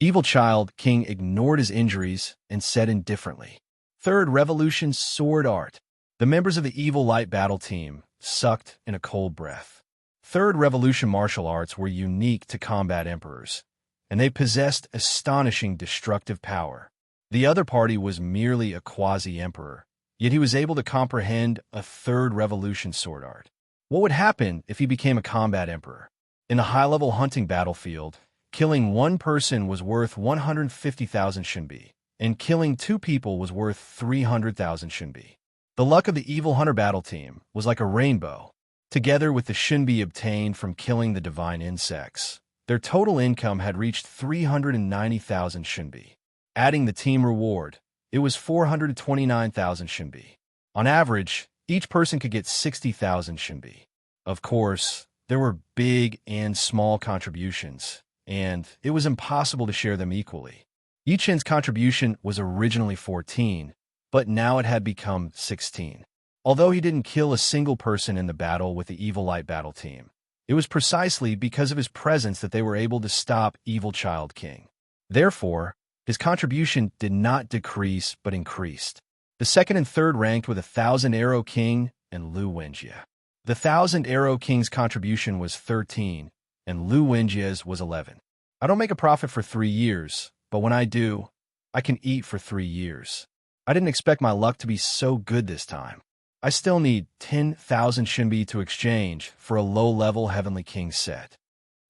Evil Child King ignored his injuries and said indifferently, "Third revolution sword art." The members of the Evil Light battle team sucked in a cold breath. Third revolution martial arts were unique to combat emperors, and they possessed astonishing destructive power. The other party was merely a quasi-emperor, yet he was able to comprehend a third revolution sword art. What would happen if he became a combat emperor? In a high-level hunting battlefield, killing one person was worth 150,000 shinbi, and killing two people was worth 300,000 shinbi. The luck of the Evil Hunter battle team was like a rainbow. Together with the shinbi obtained from killing the divine insects, their total income had reached 390,000 shinbi. Adding the team reward, it was 429,000 shinbi. On average, each person could get 60,000 shinbi. Of course, there were big and small contributions, and it was impossible to share them equally. Yi Qin's contribution was originally 14, but now it had become 16. Although he didn't kill a single person in the battle with the Evil Light battle team, it was precisely because of his presence that they were able to stop Evil Child King. Therefore, his contribution did not decrease but increased. The second and third ranked were the 1,000 Arrow King and Lu Wenjie. The 1,000 Arrow King's contribution was 13, and Lu Wenjie's was 11. I don't make a profit for 3 years, but when I do, I can eat for 3 years. I didn't expect my luck to be so good this time. I still need 10,000 shinbi to exchange for a low-level Heavenly King set.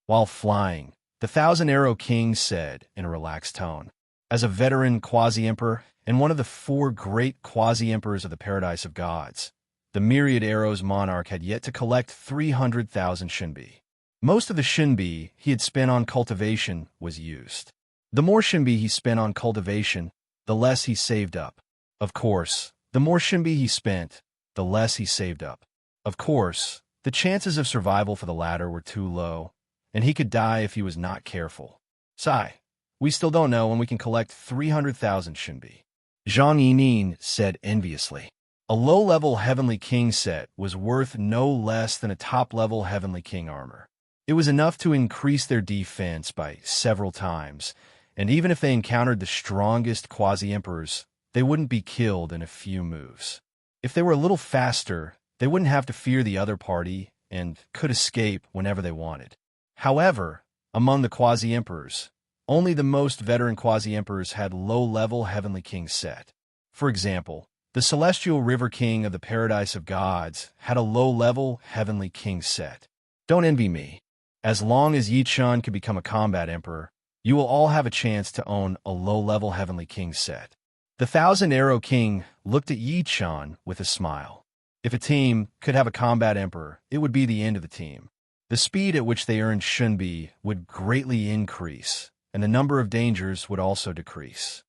While flying, the 1,000 Arrow King said in a relaxed tone, "As a veteran quasi-emperor and one of the 4 great quasi-emperors of the Paradise of Gods, the Myriad Arrows monarch had yet to collect 300,000 shinbi. Most of the shinbi he had spent on cultivation was used. The more shinbi he spent on cultivation, the less he saved up. Of course, the more shinbi he spent, the less he saved up. Of course, the chances of survival for the latter were too low, and he could die if he was not careful. Sigh, we still don't know when we can collect 300,000 shinbi." Zhang Yining said enviously. A low-level Heavenly King set was worth no less than a top-level Heavenly King armor. It was enough to increase their defense by several times, and even if they encountered the strongest quasi-emperors, they wouldn't be killed in a few moves. If they were a little faster, they wouldn't have to fear the other party and could escape whenever they wanted. However, among the quasi-emperors, only the most veteran quasi-emperors had low-level Heavenly Kings set. For example, the Celestial River King of the Paradise of Gods had a low-level Heavenly King set. Don't envy me. As long as Yi Chun can become a combat emperor, you will all have a chance to own a low-level Heavenly King set. The Thousand Arrow King looked at Yi Chun with a smile. If a team could have a combat emperor, it would be the end of the team. The speed at which they earned Shunbi would greatly increase, and the number of dangers would also decrease.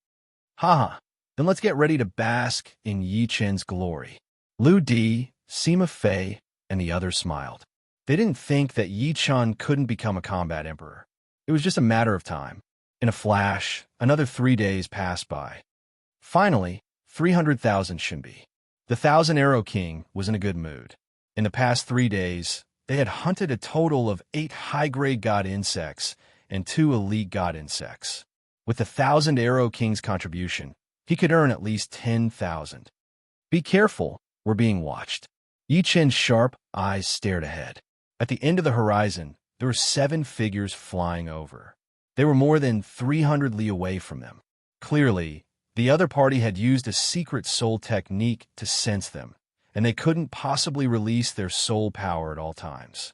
Haha, then let's get ready to bask in Yi Chun's glory. Lu Di, Sima Fei, and the others smiled. They didn't think that Yi Chun couldn't become a combat emperor. It was just a matter of time. In a flash, another 3 days passed by. Finally, 300,000 Shunbi. The Thousand Arrow King was in a good mood. In the past 3 days, they had hunted a total of 8 high-grade god insects and 2 elite god insects. With the Thousand Arrow King's contribution, he could earn at least 10,000. Be careful, we're being watched. Yi Chun's sharp eyes stared ahead. At the end of the horizon, there were 7 figures flying over. They were more than 300 li away from them. Clearly, the other party had used a secret soul technique to sense them, and they couldn't possibly release their soul power at all times.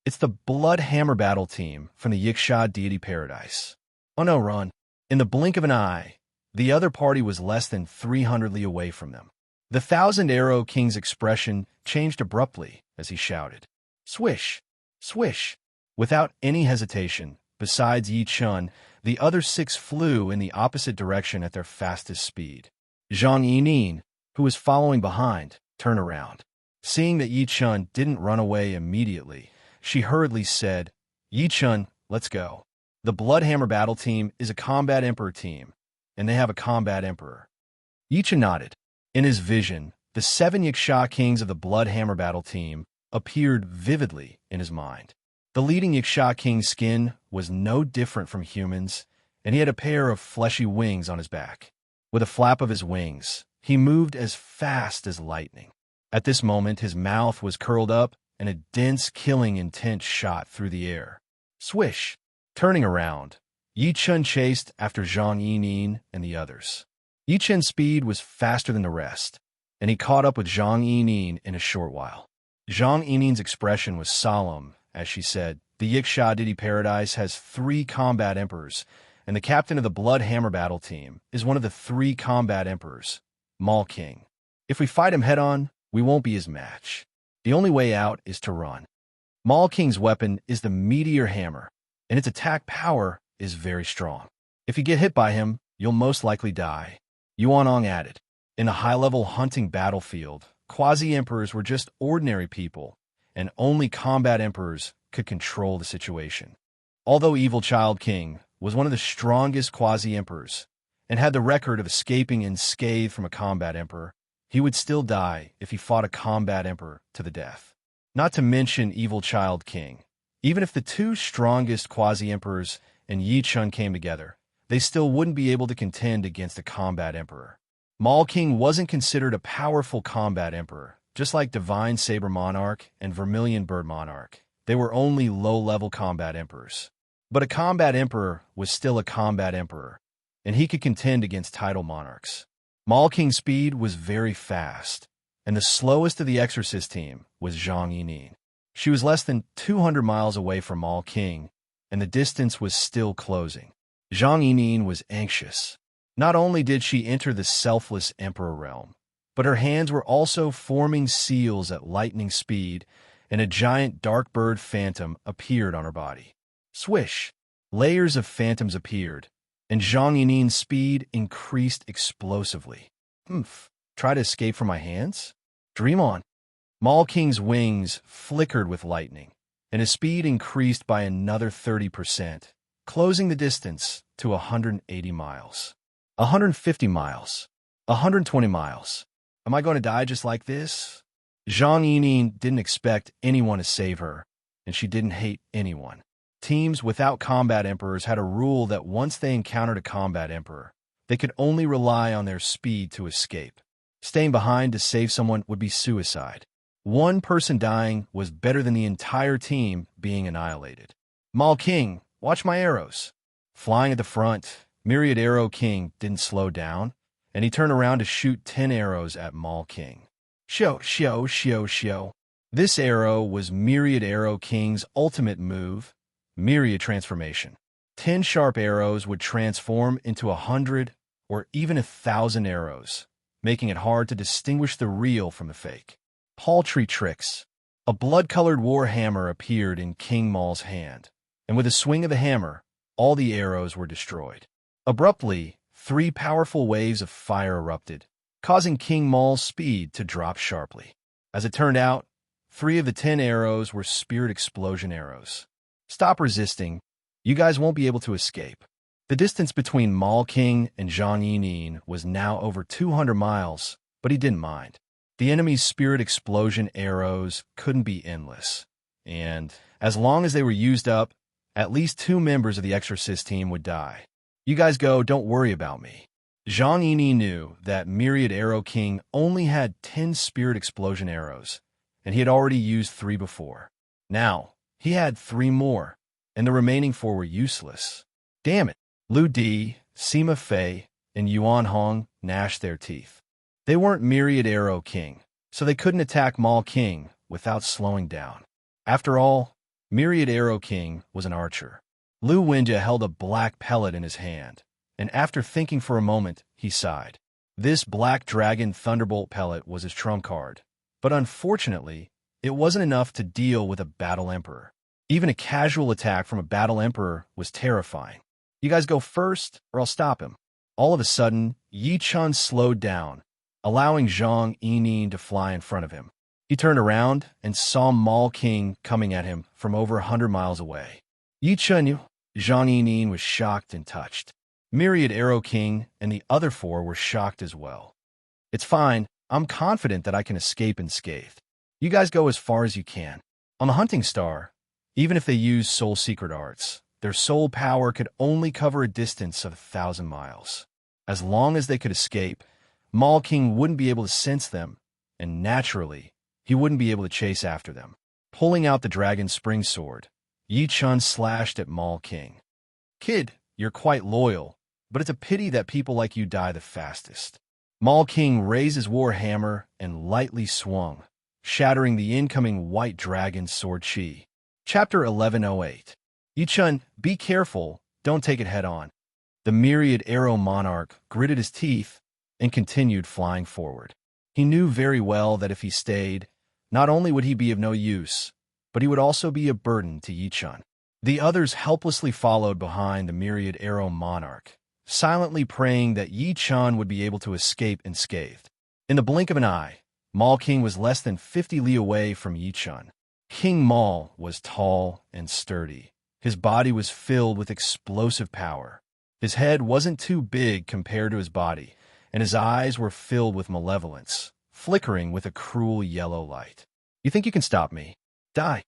It's the Blood Hammer Battle team from the Yiksha Deity Paradise. Oh no, run. In the blink of an eye, the other party was less than 300 li away from them. The Thousand Arrow King's expression changed abruptly as he shouted, "Swish! Swish!" Without any hesitation, besides Yi Chun, the other 6 flew in the opposite direction at their fastest speed. Zhang Yining, who was following behind, turned around. Seeing that Yi Chun didn't run away immediately, she hurriedly said, "Yi Chun, let's go. The Bloodhammer Battle Team is a combat emperor team, and they have a combat emperor." Yi Chun nodded. In his vision, the 7 Yiksha Kings of the Bloodhammer Battle Team appeared vividly in his mind. The leading Yiksha King's skin was no different from humans, and he had a pair of fleshy wings on his back. With a flap of his wings, he moved as fast as lightning. At this moment, his mouth was curled up, and a dense, killing intent shot through the air. Swish! Turning around, Yi Chun chased after Zhang Yining and the others. Yi Chun's speed was faster than the rest, and he caught up with Zhang Yining in a short while. Zhang Yining's expression was solemn as she said, "The Yiksha Deity Paradise has 3 combat emperors, and the captain of the Bloodhammer Battle Team is one of the 3 combat emperors, Mal King. If we fight him head-on, we won't be his match. The only way out is to run. Mal King's weapon is the Meteor Hammer, and its attack power is very strong. If you get hit by him, you'll most likely die." Yuanong added. In a high-level hunting battlefield, quasi-emperors were just ordinary people, and only combat emperors could control the situation. Although Evil Child King was one of the strongest quasi-emperors and had the record of escaping unscathed from a combat emperor, he would still die if he fought a combat emperor to the death. Not to mention Evil Child King. Even if the 2 strongest quasi-emperors and Yi Chun came together, they still wouldn't be able to contend against a combat emperor. Mal King wasn't considered a powerful combat emperor, just like Divine Saber Monarch and Vermilion Bird Monarch. They were only low-level combat emperors. But a combat emperor was still a combat emperor, and he could contend against title monarchs. Mal King's speed was very fast, and the slowest of the Exorcist team was Zhang Yining. She was less than 200 miles away from Mal King, and the distance was still closing. Zhang Yining was anxious. Not only did she enter the selfless emperor realm, but her hands were also forming seals at lightning speed, and a giant dark bird phantom appeared on her body. Swish! Layers of phantoms appeared, and Zhang Yining's speed increased explosively. Try to escape from my hands? Dream on. Mal King's wings flickered with lightning, and his speed increased by another 30%, closing the distance to 180 miles. 150 miles. 120 miles. Am I going to die just like this? Zhang Yining didn't expect anyone to save her, and she didn't hate anyone. Teams without combat emperors had a rule that once they encountered a combat emperor, they could only rely on their speed to escape. Staying behind to save someone would be suicide. One person dying was better than the entire team being annihilated. Mal King, watch my arrows. Flying at the front, Myriad Arrow King didn't slow down, and he turned around to shoot 10 arrows at Mal King. Show. This arrow was Myriad Arrow King's ultimate move, Myriad Transformation. 10 sharp arrows would transform into 100 or even 1,000 arrows, making it hard to distinguish the real from the fake. Paltry tricks. A blood-colored war hammer appeared in King Mal's hand, and with a swing of the hammer, all the arrows were destroyed. Abruptly, 3 powerful waves of fire erupted, causing King Mal's speed to drop sharply. As it turned out, 3 of the 10 arrows were spirit explosion arrows. Stop resisting. You guys won't be able to escape. The distance between Mal King and Zhang Yining was now over 200 miles, but he didn't mind. The enemy's spirit explosion arrows couldn't be endless, and as long as they were used up, at least 2 members of the Exorcist team would die. You guys go, don't worry about me. Zhang Yining knew that Myriad Arrow King only had 10 spirit explosion arrows, and he had already used 3 before. Now, he had 3 more, and the remaining 4 were useless. Damn it. Lu Di, Sima Fei, and Yuan Hong gnashed their teeth. They weren't Myriad Arrow King, so they couldn't attack Mal King without slowing down. After all, Myriad Arrow King was an archer. Lu Wenjie held a black pellet in his hand, and after thinking for a moment, he sighed. This Black Dragon Thunderbolt pellet was his trump card, but unfortunately, it wasn't enough to deal with a Battle Emperor. Even a casual attack from a Battle Emperor was terrifying. You guys go first, or I'll stop him. All of a sudden, Yi Chun slowed down, allowing Zhang Yining to fly in front of him. He turned around and saw Mal King coming at him from over 100 miles away. Yi Chun knew. Zhang Yining was shocked and touched. Myriad Arrow King and the other 4 were shocked as well. It's fine. I'm confident that I can escape unscathed. You guys go as far as you can. On the Hunting Star, even if they used soul secret arts, their soul power could only cover a distance of 1,000 miles. As long as they could escape, Mal King wouldn't be able to sense them, and naturally, he wouldn't be able to chase after them. Pulling out the Dragon Spring Sword, Yi Chun slashed at Mal King. Kid, you're quite loyal, but it's a pity that people like you die the fastest. Mal King raised his war hammer and lightly swung, shattering the incoming White Dragon Sword Chi. Chapter 1108. Yi Chun, be careful, don't take it head-on. The Myriad Arrow Monarch gritted his teeth and continued flying forward. He knew very well that if he stayed, not only would he be of no use, but he would also be a burden to Yi Chun. The others helplessly followed behind the Myriad Arrow Monarch, silently praying that Yi Chun would be able to escape unscathed. In the blink of an eye, Mal King was less than 50 li away from Yi Chun. King Mal was tall and sturdy. His body was filled with explosive power. His head wasn't too big compared to his body, and his eyes were filled with malevolence, flickering with a cruel yellow light. You think you can stop me? Die.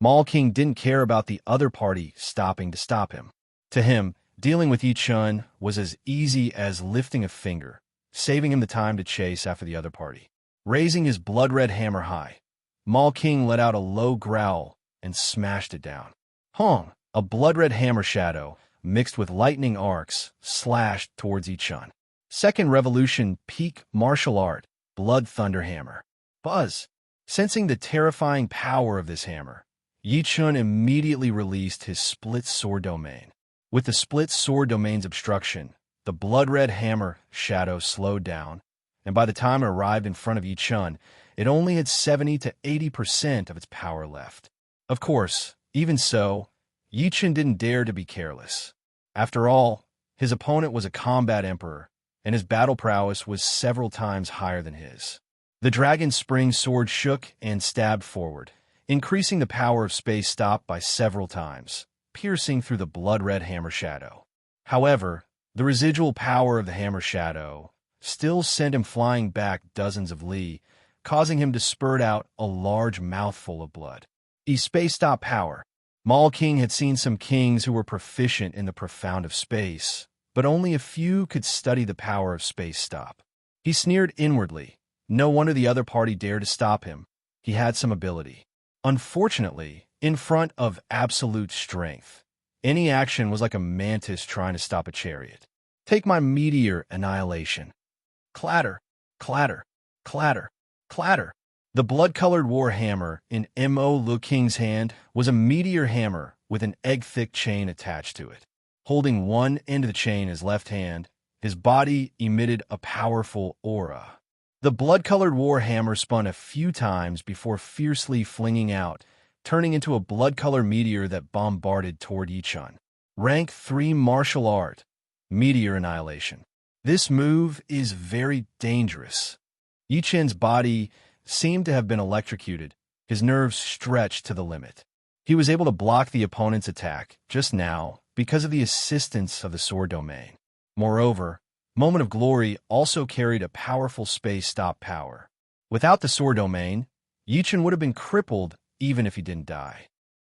Mal King didn't care about the other party stopping to stop him. To him, dealing with Yi Chun was as easy as lifting a finger, saving him the time to chase after the other party. Raising his blood-red hammer high, Mal King let out a low growl and smashed it down. Hong, a blood-red hammer shadow, mixed with lightning arcs, slashed towards Yi Chun. Second Revolution Peak Martial Art, Blood Thunder Hammer. Buzz. Sensing the terrifying power of this hammer, Yi Chun immediately released his Split Sword Domain. With the Split Sword Domain's obstruction, the blood-red hammer shadow slowed down, and by the time it arrived in front of Yi Chun, it only had 70 to 80% of its power left. Of course, even so, Yi Chun didn't dare to be careless. After all, his opponent was a combat emperor, and his battle prowess was several times higher than his. The Dragon Spring Sword shook and stabbed forward, increasing the power of Space Stop by several times, piercing through the blood-red hammer shadow. However, the residual power of the hammer shadow still sent him flying back dozens of li, causing him to spurt out a large mouthful of blood. Space stop power. Maul King had seen some kings who were proficient in the profound of space, but only a few could study the power of space stop. He sneered inwardly. No one of the other party dared to stop him. He had some ability. Unfortunately, in front of absolute strength, any action was like a mantis trying to stop a chariot. Take my meteor annihilation. Clatter, clatter, clatter, clatter. The blood-colored war hammer in Mo Lu King's hand was a meteor hammer with an egg-thick chain attached to it. Holding one end of the chain in his left hand, his body emitted a powerful aura. The blood-colored war hammer spun a few times before fiercely flinging out, turning into a blood-colored meteor that bombarded toward Yichun. Rank 3 martial art, meteor annihilation. This move is very dangerous. Yichun's body seemed to have been electrocuted, his nerves stretched to the limit. He was able to block the opponent's attack just now because of the assistance of the sword domain. Moreover, Moment of Glory also carried a powerful space stop power. Without the sword domain, Yichun would have been crippled even if he didn't die.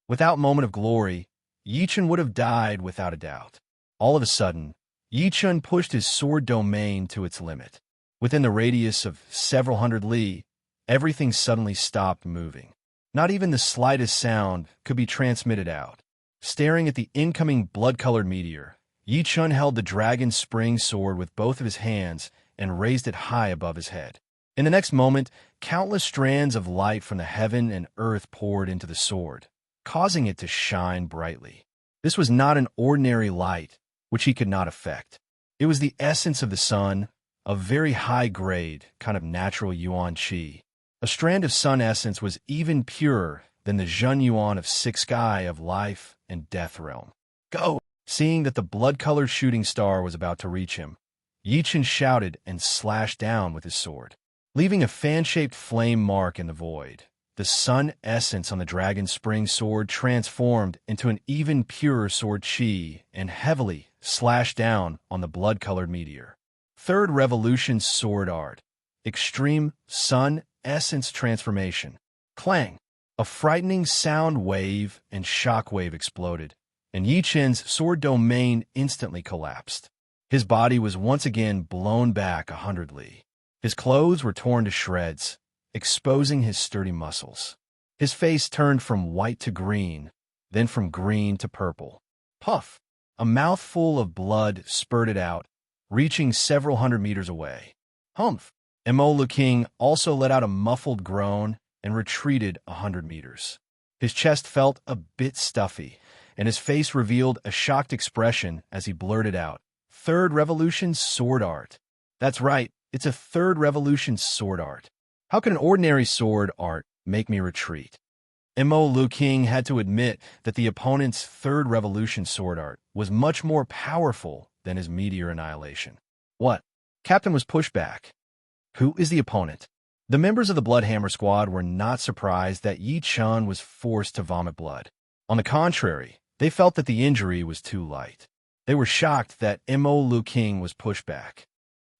Without Moment of Glory, Yichun would have died without a doubt. All of a sudden, Yichun pushed his sword domain to its limit. Within the radius of several hundred li, everything suddenly stopped moving. Not even the slightest sound could be transmitted out. Staring at the incoming blood-colored meteor, Yichun held the dragon spring sword with both of his hands and raised it high above his head. In the next moment, countless strands of light from the heaven and earth poured into the sword, causing it to shine brightly. This was not an ordinary light, which he could not affect. It was the essence of the sun, a very high-grade kind of natural yuan qi. A strand of sun essence was even purer than the Zhen Yuan of Sixth Sky of life and death realm. Go! Seeing that the blood-colored shooting star was about to reach him, Yichun shouted and slashed down with his sword, leaving a fan-shaped flame mark in the void. The sun essence on the dragon spring sword transformed into an even purer sword qi and heavily slashed down on the blood-colored meteor. Third Revolution Sword Art. Extreme Sun Essence Transformation. Clang! A frightening sound wave and shockwave exploded, and Yichun's sword domain instantly collapsed. His body was once again blown back 100 li. His clothes were torn to shreds, exposing his sturdy muscles. His face turned from white to green, then from green to purple. Puff! A mouthful of blood spurted out, reaching several hundred meters away. Humph! Mo Lu King also let out a muffled groan and retreated 100 meters. His chest felt a bit stuffy, and his face revealed a shocked expression as he blurted out, Third Revolution Sword Art. That's right, it's a Third Revolution Sword Art. How can an ordinary sword art make me retreat? Mo Lu King had to admit that the opponent's Third Revolution Sword Art was much more powerful than his meteor annihilation. What? Captain was pushed back. Who is the opponent? The members of the Bloodhammer squad were not surprised that Yichun was forced to vomit blood. On the contrary, they felt that the injury was too light. They were shocked that Mo Lu King was pushed back.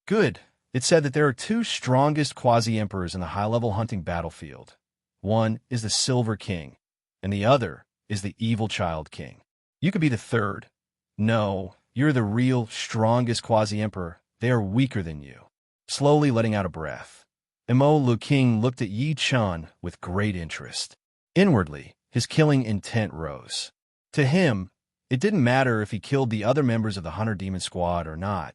Good. It said that there are two strongest quasi-emperors in the high-level hunting battlefield. One is the Silver King, and the other is the Evil Child King. You could be the third. No, you're the real, strongest quasi-emperor. They are weaker than you. Slowly letting out a breath, Mo Lu King looked at Yichun with great interest. Inwardly, his killing intent rose. To him, it didn't matter if he killed the other members of the Hunter Demon Squad or not,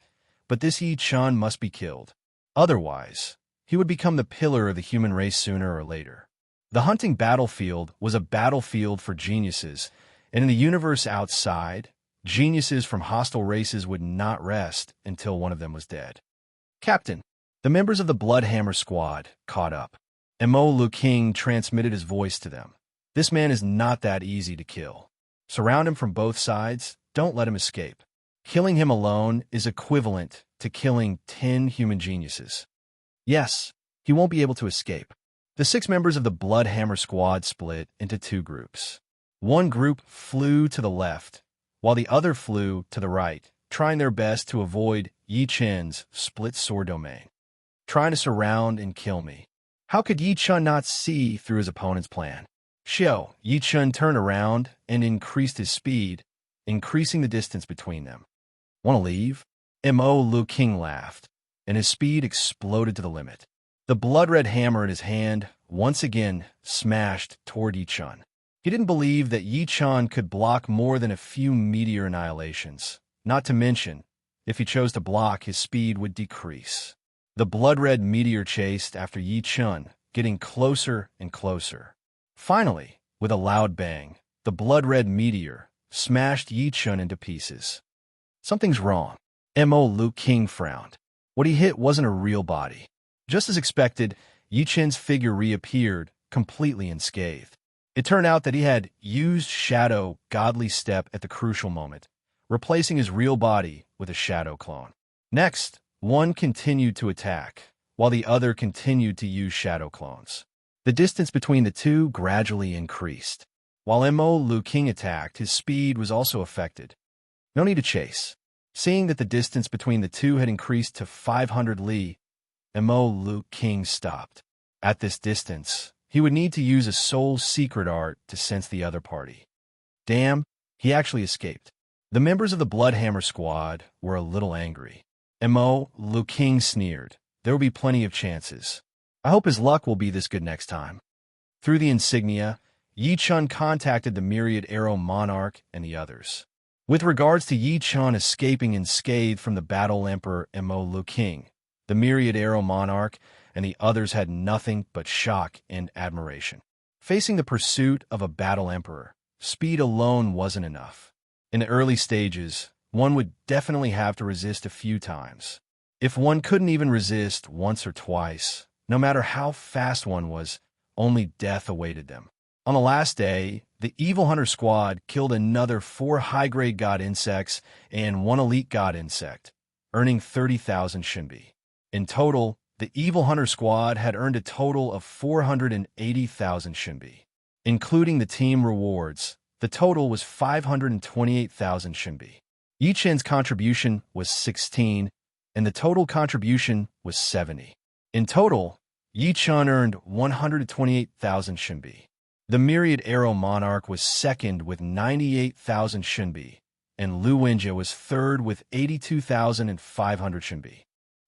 but this Yichun must be killed. Otherwise, he would become the pillar of the human race sooner or later. The hunting battlefield was a battlefield for geniuses, and in the universe outside, geniuses from hostile races would not rest until one of them was dead. Captain, the members of the Bloodhammer squad caught up. Mo Lu King transmitted his voice to them. This man is not that easy to kill. Surround him from both sides, don't let him escape. Killing him alone is equivalent to killing 10 human geniuses. Yes, he won't be able to escape. The 6 members of the Bloodhammer squad split into 2 groups. One group flew to the left, while the other flew to the right, trying their best to avoid Yichun's split sword domain, trying to surround and kill me. How could Yichun not see through his opponent's plan? Xiao Yichun turned around and increased his speed, increasing the distance between them. Want to leave? Mo Lu King laughed, and his speed exploded to the limit. The blood-red hammer in his hand once again smashed toward Yichun. He didn't believe that Yichun could block more than a few meteor annihilations. Not to mention, if he chose to block, his speed would decrease. The blood-red meteor chased after Yichun, getting closer and closer. Finally, with a loud bang, the blood-red meteor smashed Yichun into pieces. Something's wrong. Mo Lu King frowned. What he hit wasn't a real body. Just as expected, Yichun's figure reappeared, completely unscathed. It turned out that he had used Shadow Godly Step at the crucial moment, replacing his real body with a shadow clone. Next, one continued to attack, while the other continued to use shadow clones. The distance between the two gradually increased. While Mo Lu King attacked, his speed was also affected. No need to chase. Seeing that the distance between the two had increased to 500 li, Mo Lu King stopped. At this distance, he would need to use a soul secret art to sense the other party. Damn, he actually escaped. The members of the Bloodhammer squad were a little angry. Mo Lu King sneered. There will be plenty of chances. I hope his luck will be this good next time. Through the insignia, Yichun contacted the Myriad Arrow Monarch and the others. With regards to Yichun escaping unscathed from the Battle Emperor Mo Lu King, the Myriad Arrow Monarch and the others had nothing but shock and admiration. Facing the pursuit of a Battle Emperor, speed alone wasn't enough. In the early stages, one would definitely have to resist a few times. If one couldn't even resist once or twice, no matter how fast one was, only death awaited them. On the last day, the Evil Hunter squad killed another 4 high-grade god insects and 1 elite god insect, earning 30,000 Shinbi. In total, the Evil Hunter squad had earned a total of 480,000 Shinbi. Including the team rewards, the total was 528,000 Shinbi. Yichen's contribution was 16, and the total contribution was 70. In total, Yichun earned 128,000 Shinbi. The Myriad Arrow Monarch was second with 98,000 Shinbi, and Lu Wenjie was third with 82,500 Shinbi.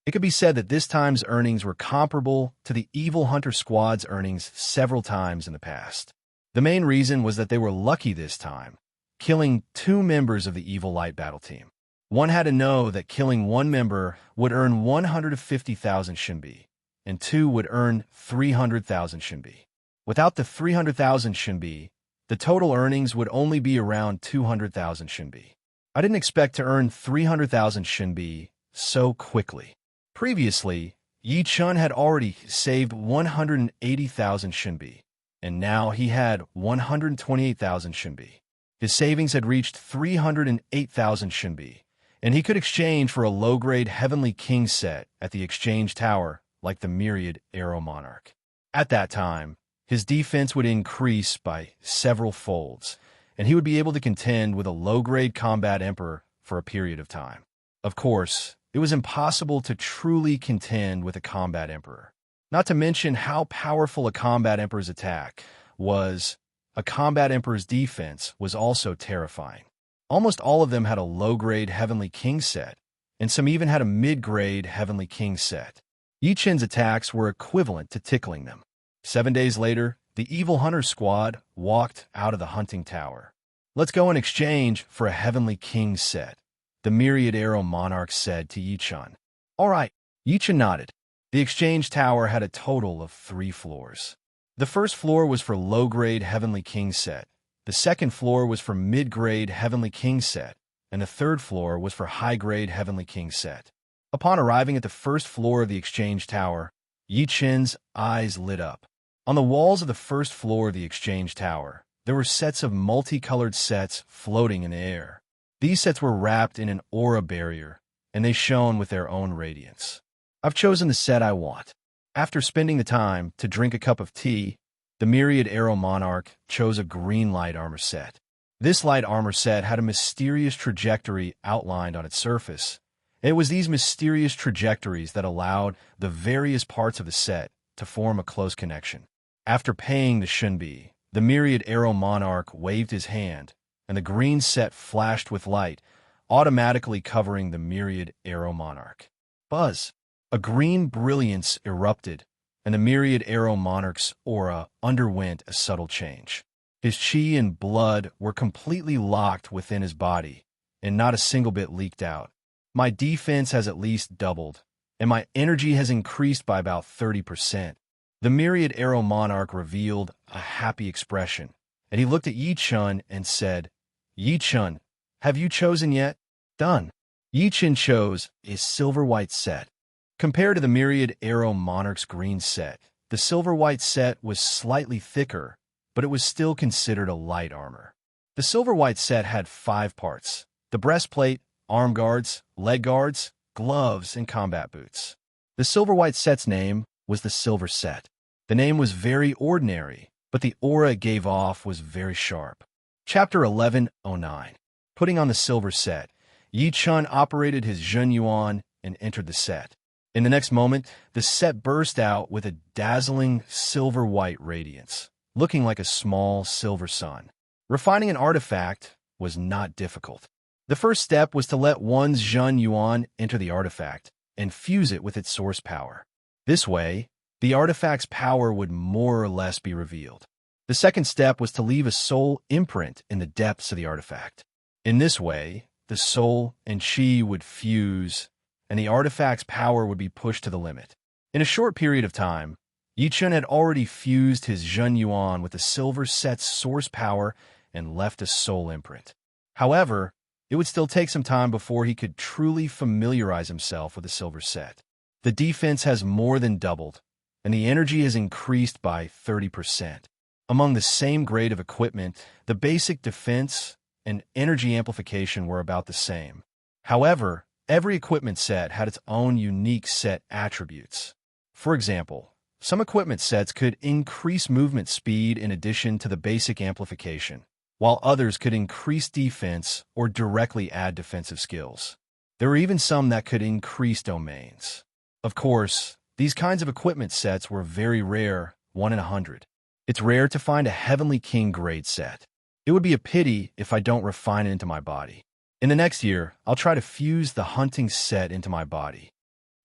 It could be said that this time's earnings were comparable to the Evil Hunter squad's earnings several times in the past. The main reason was that they were lucky this time, killing 2 members of the Evil Light battle team. One had to know that killing 1 member would earn 150,000 Shinbi, and 2 would earn 300,000 Shinbi. Without the 300,000 Shinbi, the total earnings would only be around 200,000 Shinbi. I didn't expect to earn 300,000 Shinbi so quickly. Previously, Yichun had already saved 180,000 Shinbi, and now he had 128,000 Shinbi. His savings had reached 308,000 Shinbi, and he could exchange for a low-grade Heavenly King set at the Exchange Tower like the Myriad Arrow Monarch. At that time, his defense would increase by several folds, and he would be able to contend with a low-grade combat emperor for a period of time. Of course, it was impossible to truly contend with a combat emperor. Not to mention how powerful a combat emperor's attack was. A combat emperor's defense was also terrifying. Almost all of them had a low-grade Heavenly King set, and some even had a mid-grade Heavenly King set. Yichen's attacks were equivalent to tickling them. 7 days later, the Evil Hunter squad walked out of the hunting tower. Let's go in exchange for a Heavenly King set, the Myriad Arrow Monarch said to Yichun. All right, Yichun nodded. The exchange tower had a total of 3 floors. The first floor was for low-grade Heavenly King set, the second floor was for mid-grade Heavenly King set, and the third floor was for high-grade Heavenly King set. Upon arriving at the first floor of the exchange tower, Yichen's eyes lit up. On the walls of the first floor of the exchange tower, there were sets of multicolored sets floating in the air. These sets were wrapped in an aura barrier, and they shone with their own radiance. I've chosen the set I want. After spending the time to drink a cup of tea, the Myriad Arrow Monarch chose a green light armor set. This light armor set had a mysterious trajectory outlined on its surface. It was these mysterious trajectories that allowed the various parts of the set to form a close connection. After paying the Shinbi, The myriad arrow monarch waved his hand, and the green set flashed with light, automatically covering the myriad arrow monarch. Buzz! A green brilliance erupted, and the myriad arrow monarch's aura underwent a subtle change. His chi and blood were completely locked within his body, and not a single bit leaked out. My defense has at least doubled, and my energy has increased by about 30%. The myriad arrow monarch revealed a happy expression, and he looked at Yi Chun and said, "Yi Chun, have you chosen yet?" "Done." Yi Chun chose a silver-white set. Compared to the myriad arrow monarch's green set, the silver-white set was slightly thicker, but it was still considered a light armor. The silver-white set had 5 parts: the breastplate, arm guards, leg guards, gloves, and combat boots. The silver-white set's name was the Silver Set. The name was very ordinary, but the aura it gave off was very sharp. Chapter 1109. Putting on the Silver Set, Yi Chun operated his Zhen Yuan and entered the set. In the next moment, the set burst out with a dazzling silver-white radiance, looking like a small silver sun. Refining an artifact was not difficult. The first step was to let one's Zhen Yuan enter the artifact and fuse it with its source power. This way, the artifact's power would more or less be revealed. The second step was to leave a soul imprint in the depths of the artifact. In this way, the soul and chi would fuse, and the artifact's power would be pushed to the limit. In a short period of time, Yi Chun had already fused his Zhen Yuan with the Silver Set's source power and left a soul imprint. However, it would still take some time before he could truly familiarize himself with the Silver Set. The defense has more than doubled, and the energy has increased by 30%. Among the same grade of equipment, the basic defense and energy amplification were about the same. However, every equipment set had its own unique set attributes. For example, some equipment sets could increase movement speed in addition to the basic amplification, while others could increase defense or directly add defensive skills. There were even some that could increase domains. Of course, these kinds of equipment sets were very rare, 1 in 100. It's rare to find a Heavenly King grade set. It would be a pity if I don't refine it into my body. In the next year, I'll try to fuse the hunting set into my body.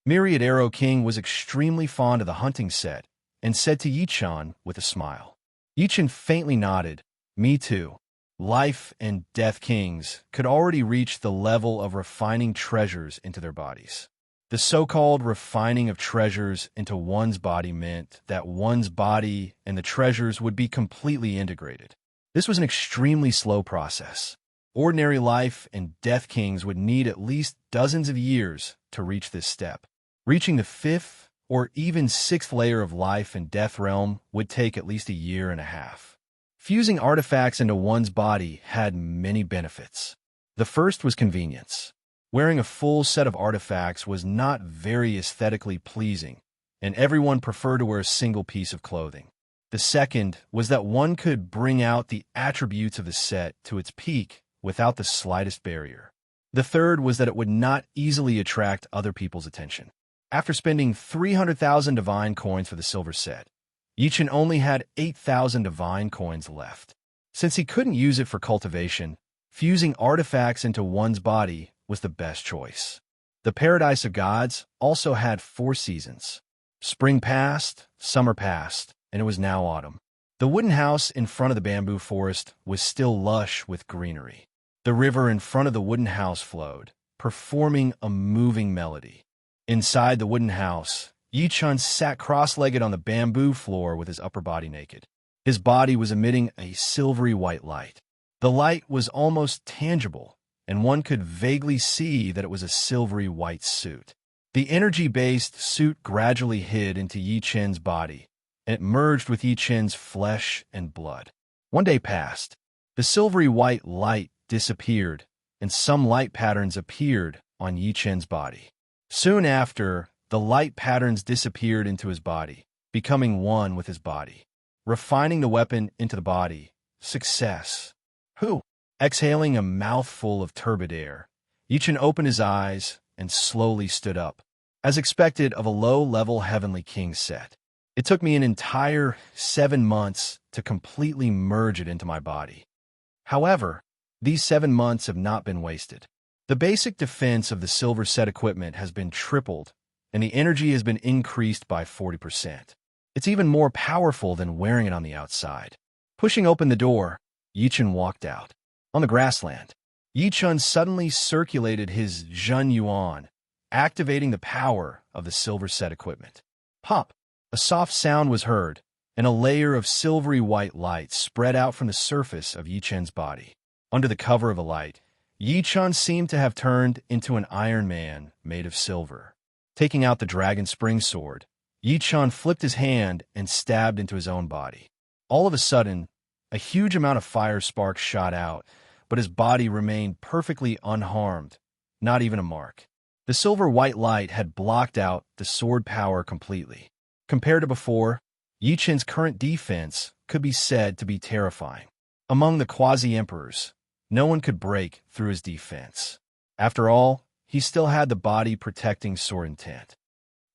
Myriad Arrow King was extremely fond of the hunting set and said to Yi Chun with a smile. Yi Chun faintly nodded. Me too. Life and Death Kings could already reach the level of refining treasures into their bodies. The so-called refining of treasures into one's body meant that one's body and the treasures would be completely integrated. This was an extremely slow process. Ordinary life and Death Kings would need at least dozens of years to reach this step. Reaching the 5th or even 6th layer of life and death realm would take at least a year and a half. Fusing artifacts into one's body had many benefits. The first was convenience. Wearing a full set of artifacts was not very aesthetically pleasing, and everyone preferred to wear a single piece of clothing. The second was that one could bring out the attributes of the set to its peak without the slightest barrier. The third was that it would not easily attract other people's attention. After spending 300,000 divine coins for the silver set, Yi Chun only had 8,000 divine coins left. Since he couldn't use it for cultivation, fusing artifacts into one's body was the best choice. The Paradise of Gods also had 4 seasons. Spring passed, summer passed, and it was now autumn. The wooden house in front of the bamboo forest was still lush with greenery. The river in front of the wooden house flowed, performing a moving melody. Inside the wooden house, Yi Chun sat cross-legged on the bamboo floor with his upper body naked. His body was emitting a silvery white light. The light was almost tangible, and one could vaguely see that it was a silvery white suit. The energy-based suit gradually hid into Yi Chun's body, and it merged with Yi Chun's flesh and blood. One day passed. The silvery white light disappeared, and some light patterns appeared on Yi Chun's body. Soon after, the light patterns disappeared into his body, becoming one with his body. Refining the weapon into the body. Success. Whew! Exhaling a mouthful of turbid air, Yi Chun opened his eyes and slowly stood up, as expected of a low-level Heavenly King set. It took me an entire 7 months to completely merge it into my body. However, these 7 months have not been wasted. The basic defense of the silver set equipment has been tripled, and the energy has been increased by 40%. It's even more powerful than wearing it on the outside. Pushing open the door, Yichun walked out. On the grassland, Yichun suddenly circulated his Zhen Yuan, activating the power of the silver set equipment. Pop! A soft sound was heard, and a layer of silvery white light spread out from the surface of Yichun's body. Under the cover of the light, Yichun seemed to have turned into an Iron Man made of silver. Taking out the dragon spring sword, Yichun flipped his hand and stabbed into his own body. All of a sudden, a huge amount of fire sparks shot out, but his body remained perfectly unharmed, not even a mark. The silver-white light had blocked out the sword power completely. Compared to before, Yichun's current defense could be said to be terrifying. Among the quasi-emperors, no one could break through his defense. After all, he still had the body-protecting sword intent.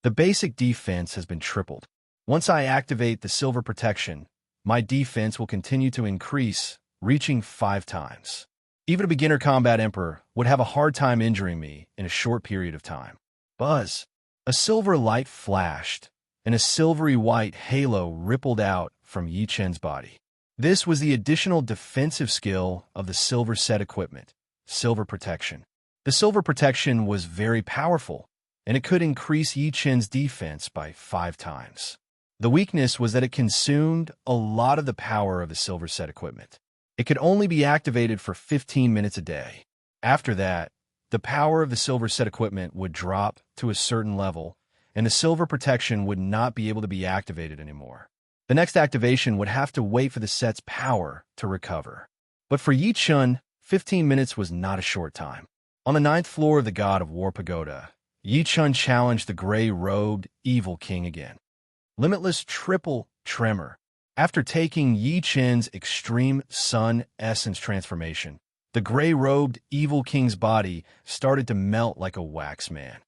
The basic defense has been tripled. Once I activate the silver protection, my defense will continue to increase, reaching 5 times. Even a beginner combat emperor would have a hard time injuring me in a short period of time. Buzz! A silver light flashed, and a silvery white halo rippled out from Yichun's body. This was the additional defensive skill of the silver set equipment, silver protection. The silver protection was very powerful, and it could increase Yichun's defense by 5 times. The weakness was that it consumed a lot of the power of the silver set equipment. It could only be activated for 15 minutes a day. After that, the power of the silver set equipment would drop to a certain level, and the silver protection would not be able to be activated anymore. The next activation would have to wait for the set's power to recover. But for Yichun, 15 minutes was not a short time. On the 9th floor of the God of War Pagoda, Yichun challenged the gray-robed evil king again. Limitless triple tremor. After taking Yichun's extreme sun essence transformation, the gray-robed evil king's body started to melt like a wax man.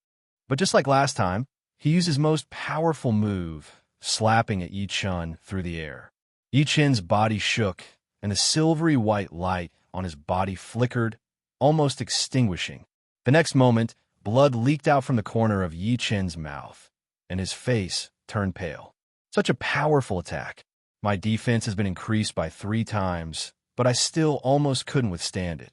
But just like last time, he used his most powerful move, slapping at Yichun through the air. Yichun's body shook, and the silvery white light on his body flickered, almost extinguishing. The next moment, blood leaked out from the corner of Yichun's mouth, and his face turned pale. Such a powerful attack. My defense has been increased by 3 times, but I still almost couldn't withstand it.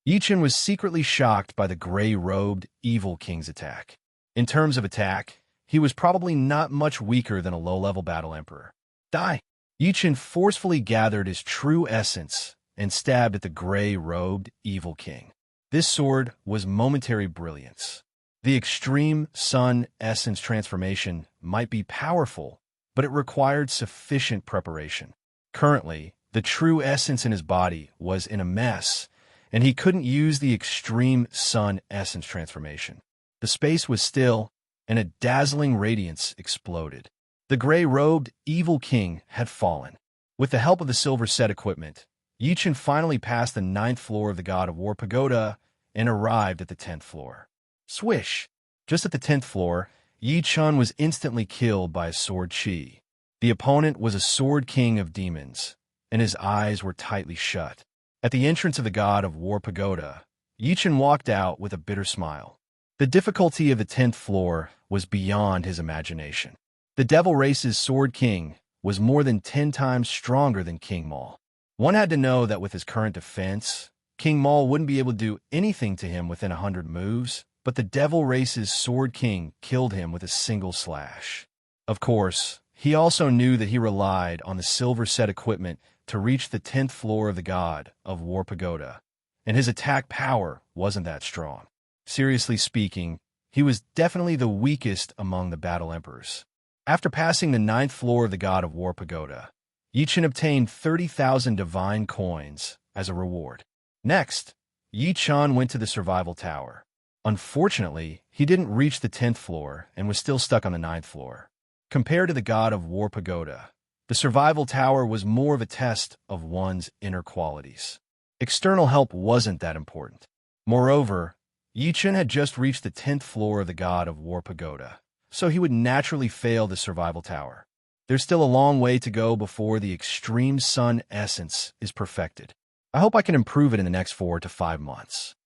Yichun was secretly shocked by the gray-robed evil king's attack. In terms of attack, he was probably not much weaker than a low-level battle emperor. Die! Yichun forcefully gathered his true essence and stabbed at the gray-robed evil king. This sword was momentary brilliance. The extreme sun essence transformation might be powerful, but it required sufficient preparation. Currently, the true essence in his body was in a mess, and he couldn't use the extreme sun essence transformation. The space was still, and a dazzling radiance exploded. The gray-robed evil king had fallen. With the help of the silver set equipment, Yichun finally passed the 9th floor of the God of War Pagoda and arrived at the 10th floor. Swish! Just at the 10th floor, Yichun was instantly killed by a sword chi. The opponent was a sword king of demons, and his eyes were tightly shut. At the entrance of the God of War Pagoda, Yichun walked out with a bitter smile. The difficulty of the 10th floor was beyond his imagination. The Devil Race's sword king was more than 10 times stronger than King Maul. One had to know that with his current defense, King Maul wouldn't be able to do anything to him within 100 moves, but the Devil Race's sword king killed him with a single slash. Of course, he also knew that he relied on the silver set equipment to reach the 10th floor of the God of War Pagoda, and his attack power wasn't that strong. Seriously speaking, he was definitely the weakest among the battle emperors. After passing the 9th floor of the God of War Pagoda, Yichun obtained 30,000 divine coins as a reward. Next, Yichun went to the survival tower. Unfortunately, he didn't reach the 10th floor and was still stuck on the 9th floor. Compared to the God of War Pagoda, the survival tower was more of a test of one's inner qualities. External help wasn't that important. Moreover, Yichun had just reached the 10th floor of the God of War Pagoda, so he would naturally fail the survival tower. There's still a long way to go before the extreme sun essence is perfected. I hope I can improve it in the next 4 to 5 months.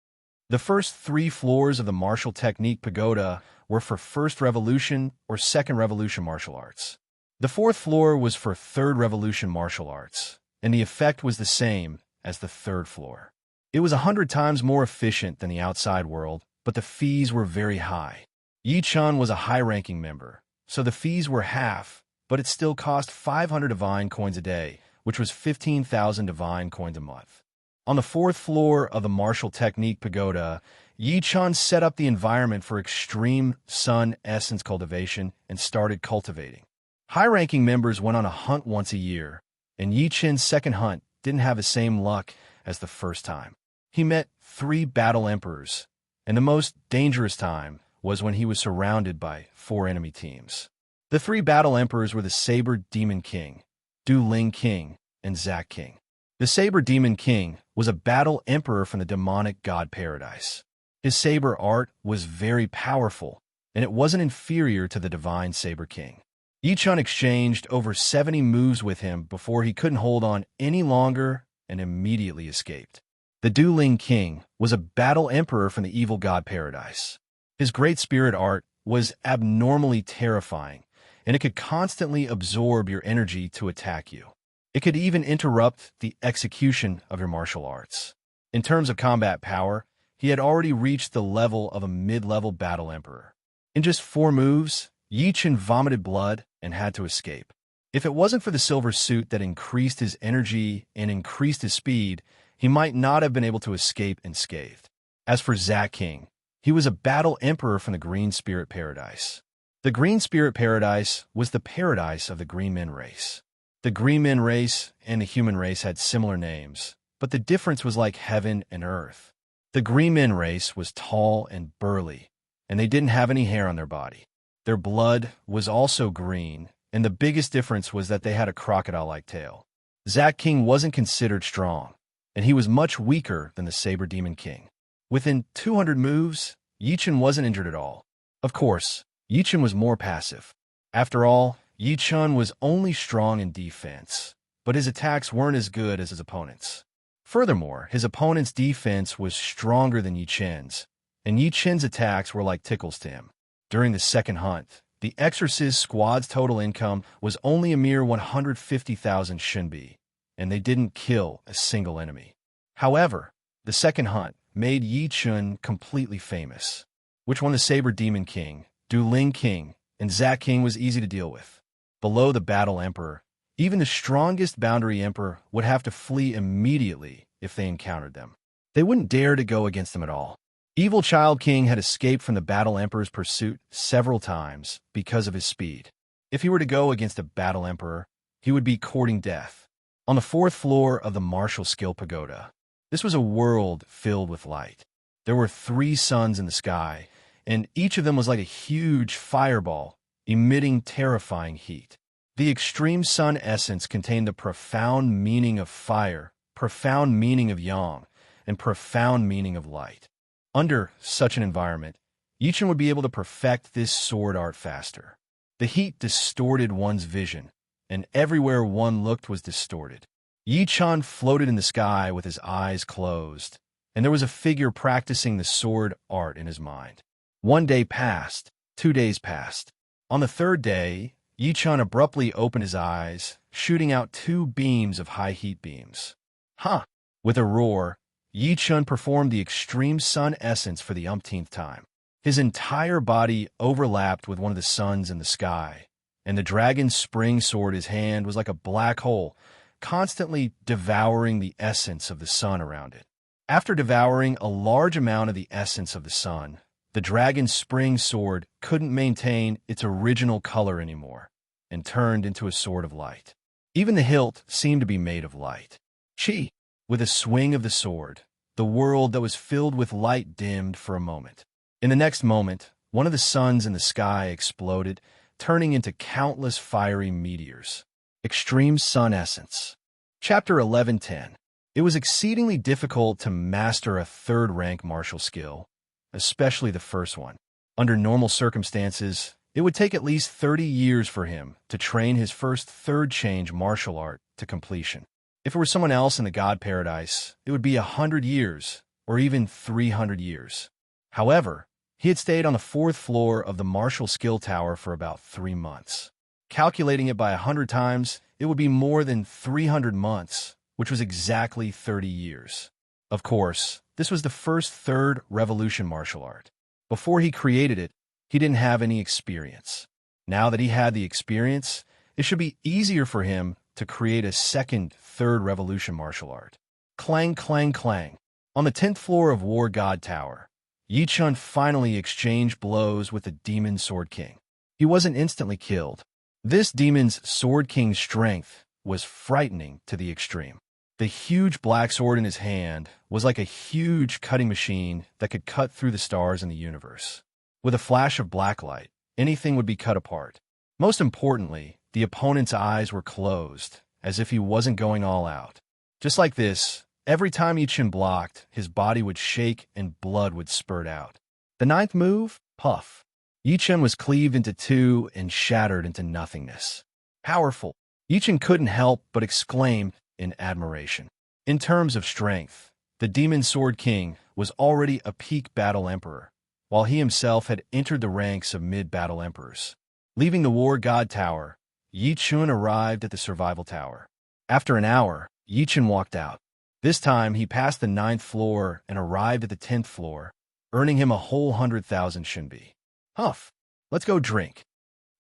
The first 3 floors of the martial technique pagoda were for first revolution or second revolution martial arts. The 4th floor was for third revolution martial arts, and the effect was the same as the 3rd floor. It was 100 times more efficient than the outside world, but the fees were very high. Yi Chun was a high-ranking member, so the fees were half, but it still cost 500 divine coins a day, which was 15,000 divine coins a month. On the 4th floor of the martial technique pagoda, Yi Chun set up the environment for extreme sun essence cultivation and started cultivating. High-ranking members went on a hunt once a year, and Yi Chun's second hunt didn't have the same luck as the first time. He met 3 battle emperors, and the most dangerous time was when he was surrounded by 4 enemy teams. The 3 battle emperors were the Saber Demon King, Du Ling King, and Zack King. The Saber Demon King was a battle emperor from the demonic god paradise. His saber art was very powerful, and it wasn't inferior to the divine Saber King. Yi Chun exchanged over 70 moves with him before he couldn't hold on any longer and immediately escaped. The Du Ling King was a battle emperor from the evil god paradise. His great spirit art was abnormally terrifying, and it could constantly absorb your energy to attack you. It could even interrupt the execution of your martial arts. In terms of combat power, he had already reached the level of a mid-level battle emperor. In just 4 moves, Yi Chun vomited blood and had to escape. If it wasn't for the silver suit that increased his energy and increased his speed, he might not have been able to escape unscathed. As for Zack King, he was a battle emperor from the Green Spirit Paradise. The Green Spirit Paradise was the paradise of the Green Men race. The Green Men race and the human race had similar names, but the difference was like heaven and earth. The Green Men race was tall and burly, and they didn't have any hair on their body. Their blood was also green, and the biggest difference was that they had a crocodile-like tail. Zack King wasn't considered strong, and he was much weaker than the Saber Demon King. Within 200 moves, Yi Chun wasn't injured at all. Of course, Yi Chun was more passive. After all, Yi Chun was only strong in defense, but his attacks weren't as good as his opponents. Furthermore, his opponent's defense was stronger than Yi Chun's, and Yi Chun's attacks were like tickles to him. During the second hunt, the Exorcist squad's total income was only a mere 150,000 Shunbi, and they didn't kill a single enemy. However, the second hunt made Yi Chun completely famous, which won the Saber Demon King, Du Ling King, and Zack King was easy to deal with. Below the Battle Emperor, even the strongest Boundary Emperor would have to flee immediately if they encountered them. They wouldn't dare to go against them at all. Evil Child King had escaped from the Battle Emperor's pursuit several times because of his speed. If he were to go against a Battle Emperor, he would be courting death. On the 4th floor of the Martial Skill Pagoda, this was a world filled with light. There were 3 suns in the sky, and each of them was like a huge fireball, emitting terrifying heat. The extreme sun essence contained the profound meaning of fire, profound meaning of yang, and profound meaning of light. Under such an environment, Yi Chun would be able to perfect this sword art faster. The heat distorted one's vision, and everywhere one looked was distorted. Yi Chun floated in the sky with his eyes closed, and there was a figure practicing the sword art in his mind. 1 day passed, 2 days passed. On the 3rd day, Yi Chun abruptly opened his eyes, shooting out 2 beams of high heat beams. Huh! With a roar, Yi Chun performed the extreme sun essence for the umpteenth time. His entire body overlapped with one of the suns in the sky, and the dragon's spring sword in his hand was like a black hole, constantly devouring the essence of the sun around it. After devouring a large amount of the essence of the sun, the dragon's spring sword couldn't maintain its original color anymore and turned into a sword of light. Even the hilt seemed to be made of light. Chi! With a swing of the sword, the world that was filled with light dimmed for a moment. In the next moment, one of the suns in the sky exploded, turning into countless fiery meteors. Extreme Sun Essence. Chapter 11:10. It was exceedingly difficult to master a 3rd rank martial skill, especially the first one. Under normal circumstances, It would take at least 30 years for him to train his first third change martial art to completion. If it were someone else in the God Paradise, it would be 100 years, or even 300 years. However, he had stayed on the 4th floor of the martial skill tower for about 3 months. Calculating it by 100 times, it would be more than 300 months, which was exactly 30 years. Of course, this was the first third revolution martial art. Before he created it, he didn't have any experience. Now that he had the experience, it should be easier for him to create a second third revolution martial art. Clang, clang, clang. On the 10th floor of War God Tower, Yi Chun finally exchanged blows with the Demon Sword King. He wasn't instantly killed. This Demon's Sword King's strength was frightening to the extreme. The huge black sword in his hand was like a huge cutting machine that could cut through the stars in the universe. With a flash of black light, anything would be cut apart. Most importantly, the opponent's eyes were closed, as if he wasn't going all out. Just like this, every time Yi Chun blocked, his body would shake and blood would spurt out. The 9th move, puff. Yi Chun was cleaved into two and shattered into nothingness. Powerful. Yi Chun couldn't help but exclaim in admiration. In terms of strength, the Demon Sword King was already a peak battle emperor, while he himself had entered the ranks of mid-battle emperors. Leaving the War God Tower, Yi Chun arrived at the Survival Tower. After an hour, Yi Chun walked out. This time, he passed the 9th floor and arrived at the 10th floor, earning him a whole 100,000 Shinbi. Huff, let's go drink.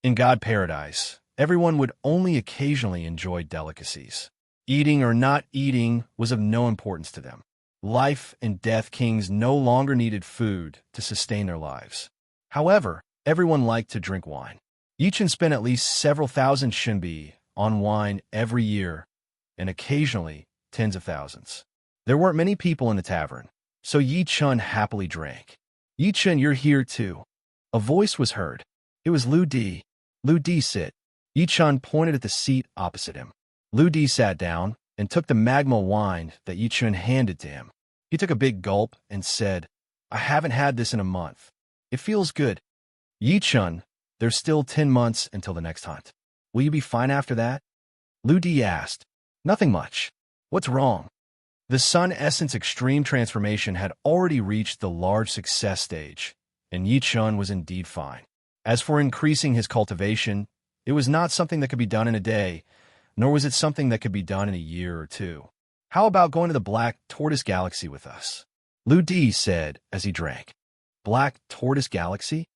In God Paradise, everyone would only occasionally enjoy delicacies. Eating or not eating was of no importance to them. Life and death kings no longer needed food to sustain their lives. However, everyone liked to drink wine. Yi Chun spent at least several thousand Shinbi on wine every year, and occasionally tens of thousands. There weren't many people in the tavern, so Yi Chun happily drank. Yi Chun, you're here too. A voice was heard. It was Lu Di. Lu Di, sit. Yi Chun pointed at the seat opposite him. Lu Di sat down and took the magma wine that Yi Chun handed to him. He took a big gulp and said, I haven't had this in a month. It feels good. Yi Chun, there's still 10 months until the next hunt. Will you be fine after that? Lu Di asked. Nothing much. What's wrong? The Sun Essence Extreme Transformation had already reached the large success stage, and Yi Chun was indeed fine. As for increasing his cultivation, it was not something that could be done in a day, nor was it something that could be done in a year or two. How about going to the Black Tortoise Galaxy with us? Lu Di said as he drank. Black Tortoise Galaxy?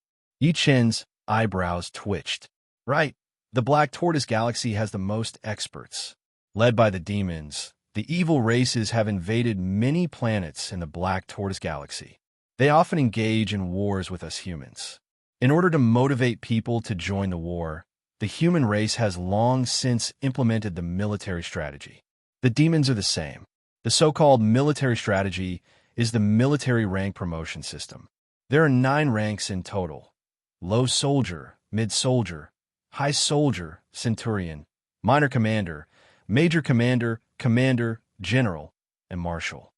Yi Chun's eyebrows twitched. Right, the Black Tortoise Galaxy has the most experts. Led by the demons, the evil races have invaded many planets in the Black Tortoise Galaxy. They often engage in wars with us humans. In order to motivate people to join the war, the human race has long since implemented the military strategy. The demons are the same. The so-called military strategy is the military rank promotion system. There are 9 ranks in total: low soldier, mid soldier, high soldier, centurion, minor commander, major commander, commander, general, and marshal.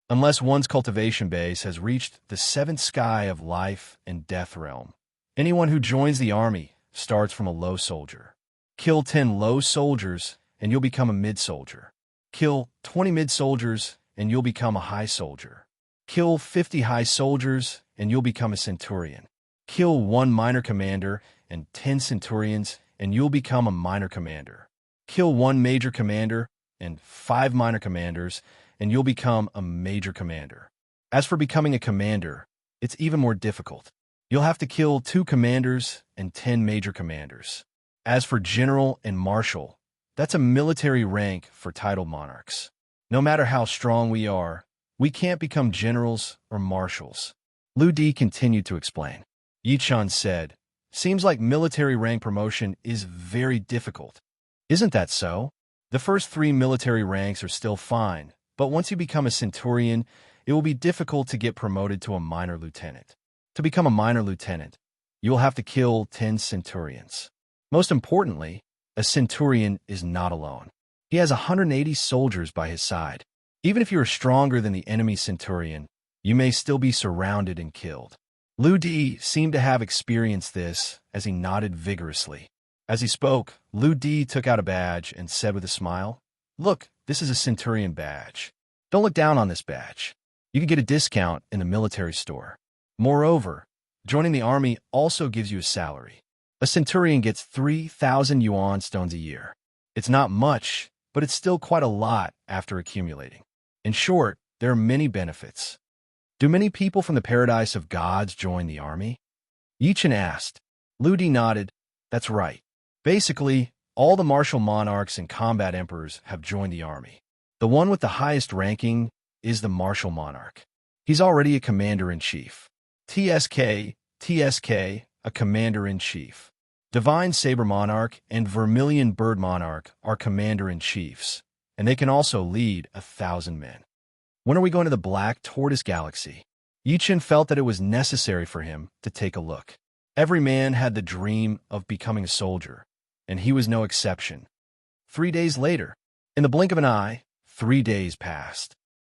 Unless one's cultivation base has reached the 7th sky of life and death realm, anyone who joins the army starts from a low soldier. Kill 10 low soldiers and you'll become a mid soldier. Kill 20 mid soldiers and you'll become a high soldier. Kill 50 high soldiers and you'll become a centurion. Kill 1 minor commander and 10 centurions and you'll become a minor commander. Kill 1 major commander and 5 minor commanders and you'll become a major commander. As for becoming a commander, it's even more difficult. You'll have to kill 2 commanders and 10 major commanders. As for general and marshal, that's a military rank for titled monarchs. No matter how strong we are, we can't become generals or marshals. Lu Di continued to explain. Yi Chun said, seems like military rank promotion is very difficult. Isn't that so? The first 3 military ranks are still fine, but once you become a centurion, it will be difficult to get promoted to a minor lieutenant. To become a minor lieutenant, you will have to kill 10 centurions. Most importantly, a centurion is not alone. He has 180 soldiers by his side. Even if you are stronger than the enemy centurion, you may still be surrounded and killed. Lu Di seemed to have experienced this as he nodded vigorously. As he spoke, Lu Di took out a badge and said with a smile, "Look, this is a Centurion badge. Don't look down on this badge. You can get a discount in the military store. Moreover, joining the army also gives you a salary. A Centurion gets 3,000 yuan stones a year. It's not much, but it's still quite a lot after accumulating. In short, there are many benefits." "Do many people from the paradise of gods join the army?" Yichen asked. Lu Di nodded. "That's right. Basically, all the martial monarchs and combat emperors have joined the army. The one with the highest ranking is the martial monarch. He's already a commander-in-chief. TSK, a commander-in-chief. Divine Saber Monarch and Vermilion Bird Monarch are commander-in-chiefs, and they can also lead 1,000 men. When are we going to the Black Tortoise Galaxy?" Yichen felt that it was necessary for him to take a look. Every man had the dream of becoming a soldier, and he was no exception. 3 days later, in the blink of an eye, 3 days passed.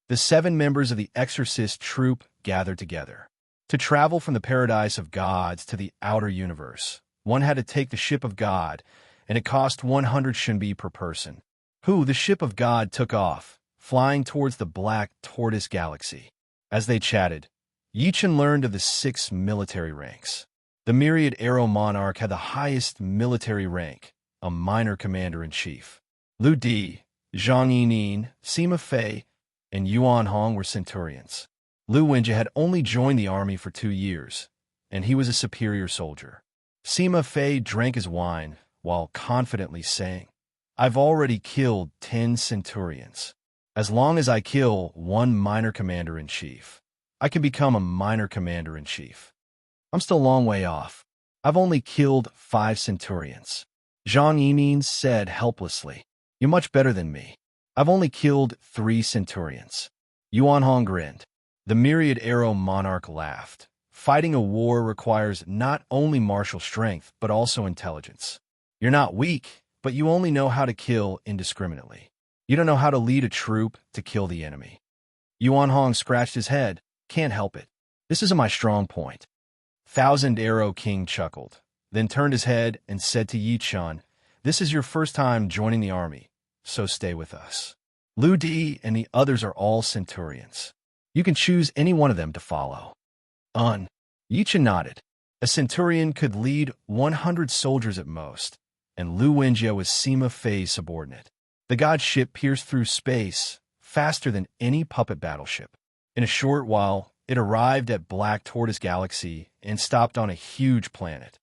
The 7 members of the exorcist troupe gathered together. To travel from the paradise of gods to the outer universe, one had to take the ship of God, and it cost 100 shenbi per person. The ship of God took off, flying towards the Black Tortoise Galaxy. As they chatted, Yichen learned of the 6 military ranks. The Myriad Arrow Monarch had the highest military rank, a minor commander-in-chief. Lu Di, Zhang Yining, Sima Fei, and Yuan Hong were centurions. Lu Wenjie had only joined the army for 2 years, and he was a superior soldier. Sima Fei drank his wine while confidently saying, "I've already killed 10 centurions. As long as I kill 1 minor commander-in-chief, I can become a minor commander-in-chief. I'm still a long way off. I've only killed 5 centurions." Zhang Yining said helplessly, "You're much better than me. I've only killed 3 centurions." Yuan Hong grinned. The Myriad Arrow Monarch laughed. "Fighting a war requires not only martial strength, but also intelligence. You're not weak, but you only know how to kill indiscriminately. You don't know how to lead a troop to kill the enemy." Yuan Hong scratched his head. "Can't help it. This isn't my strong point." Thousand Arrow King chuckled, then turned his head and said to Yichen, "This is your first time joining the army, so stay with us. Lu Di and the others are all centurions. You can choose any one of them to follow." Yichen nodded. A centurion could lead 100 soldiers at most, and Lu Wenjie was Sima Fei's subordinate. The god ship pierced through space faster than any puppet battleship. In a short while, it arrived at Black Tortoise Galaxy and stopped on a huge planet.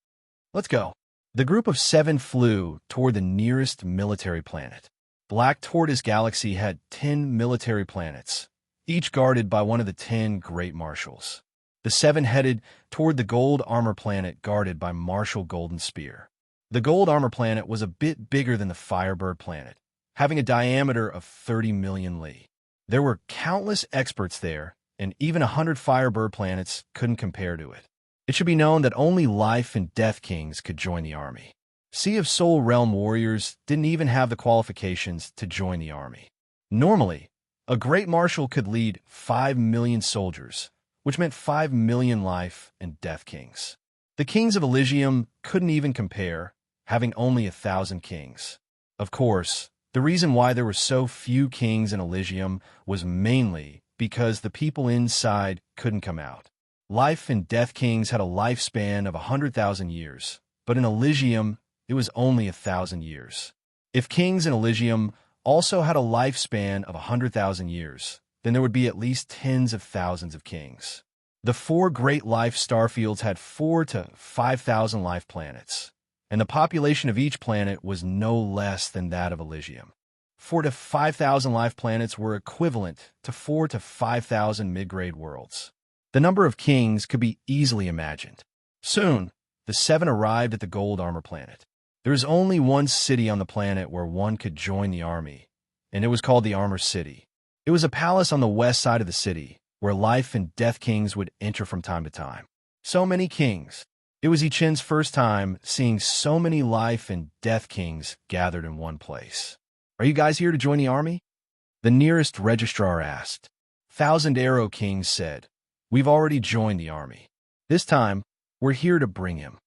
"Let's go." The group of 7 flew toward the nearest military planet. Black Tortoise Galaxy had 10 military planets, each guarded by one of the 10 great marshals. The 7 headed toward the Gold Armor planet guarded by Marshal Golden Spear. The Gold Armor planet was a bit bigger than the Firebird planet, having a diameter of 30 million li. There were countless experts there, and even 100 Firebird planets couldn't compare to it. It should be known that only Life and Death Kings could join the army. Sea of Soul Realm warriors didn't even have the qualifications to join the army. Normally, a great marshal could lead 5 million soldiers, which meant 5 million Life and Death Kings. The kings of Elysium couldn't even compare, having only 1,000 kings. Of course, the reason why there were so few kings in Elysium was mainly because the people inside couldn't come out. Life and Death Kings had a lifespan of 100,000 years, but in Elysium, it was only 1,000 years. If kings in Elysium also had a lifespan of 100,000 years, then there would be at least tens of thousands of kings. The 4 great life starfields had 4 to 5,000 life planets, and the population of each planet was no less than that of Elysium. 4 to 5,000 life planets were equivalent to 4 to 5,000 mid-grade worlds. The number of kings could be easily imagined. Soon, the 7 arrived at the Gold Armor planet. There is only one city on the planet where one could join the army, and it was called the Armor City. It was a palace on the west side of the city, where Life and Death Kings would enter from time to time. So many kings. It was Yichen's first time seeing so many Life and Death Kings gathered in one place. "Are you guys here to join the army?" the nearest registrar asked. Thousand Arrow Kings said, "We've already joined the army." This time, we're here to bring him.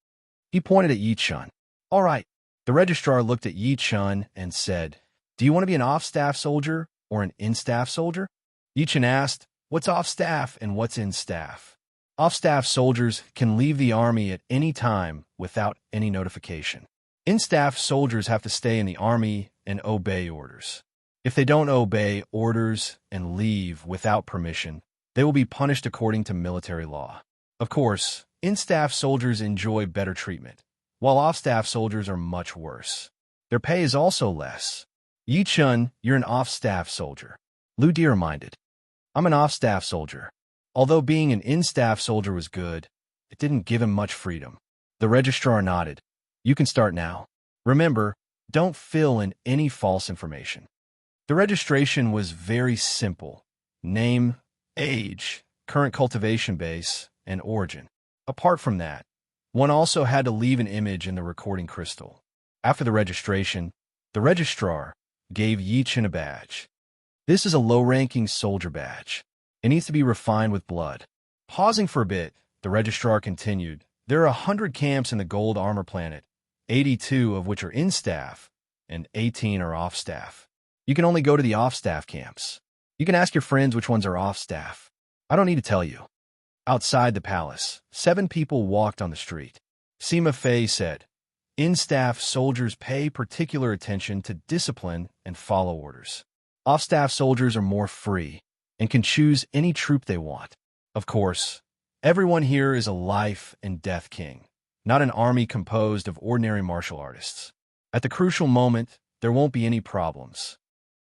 He pointed at Yi Chun. All right. The registrar looked at Yi Chun and said, do you want to be an off-staff soldier or an in-staff soldier? Yi Chun asked, what's off-staff and what's in-staff? Off-staff soldiers can leave the army at any time without any notification. In-staff soldiers have to stay in the army and obey orders. If they don't obey orders and leave without permission, they will be punished according to military law. Of course, in-staff soldiers enjoy better treatment, while off-staff soldiers are much worse. Their pay is also less. Yi Chun, you're an off-staff soldier. Lu Di reminded. I'm an off-staff soldier. Although being an in-staff soldier was good, it didn't give him much freedom. The registrar nodded. You can start now. Remember, don't fill in any false information. The registration was very simple. Name, age, current cultivation base, and origin. Apart from that, one also had to leave an image in the recording crystal. After the registration, the registrar gave Yi Chun a badge. This is a low-ranking soldier badge. It needs to be refined with blood. Pausing for a bit, the registrar continued, there are 100 camps in the Gold Armor Planet, 82 of which are in-staff, and 18 are off-staff. You can only go to the off-staff camps. You can ask your friends which ones are off-staff. I don't need to tell you. Outside the palace, 7 people walked on the street. Sima Fei said, in-staff soldiers pay particular attention to discipline and follow orders. Off-staff soldiers are more free and can choose any troop they want. Of course, everyone here is a life and death king, not an army composed of ordinary martial artists. At the crucial moment, there won't be any problems.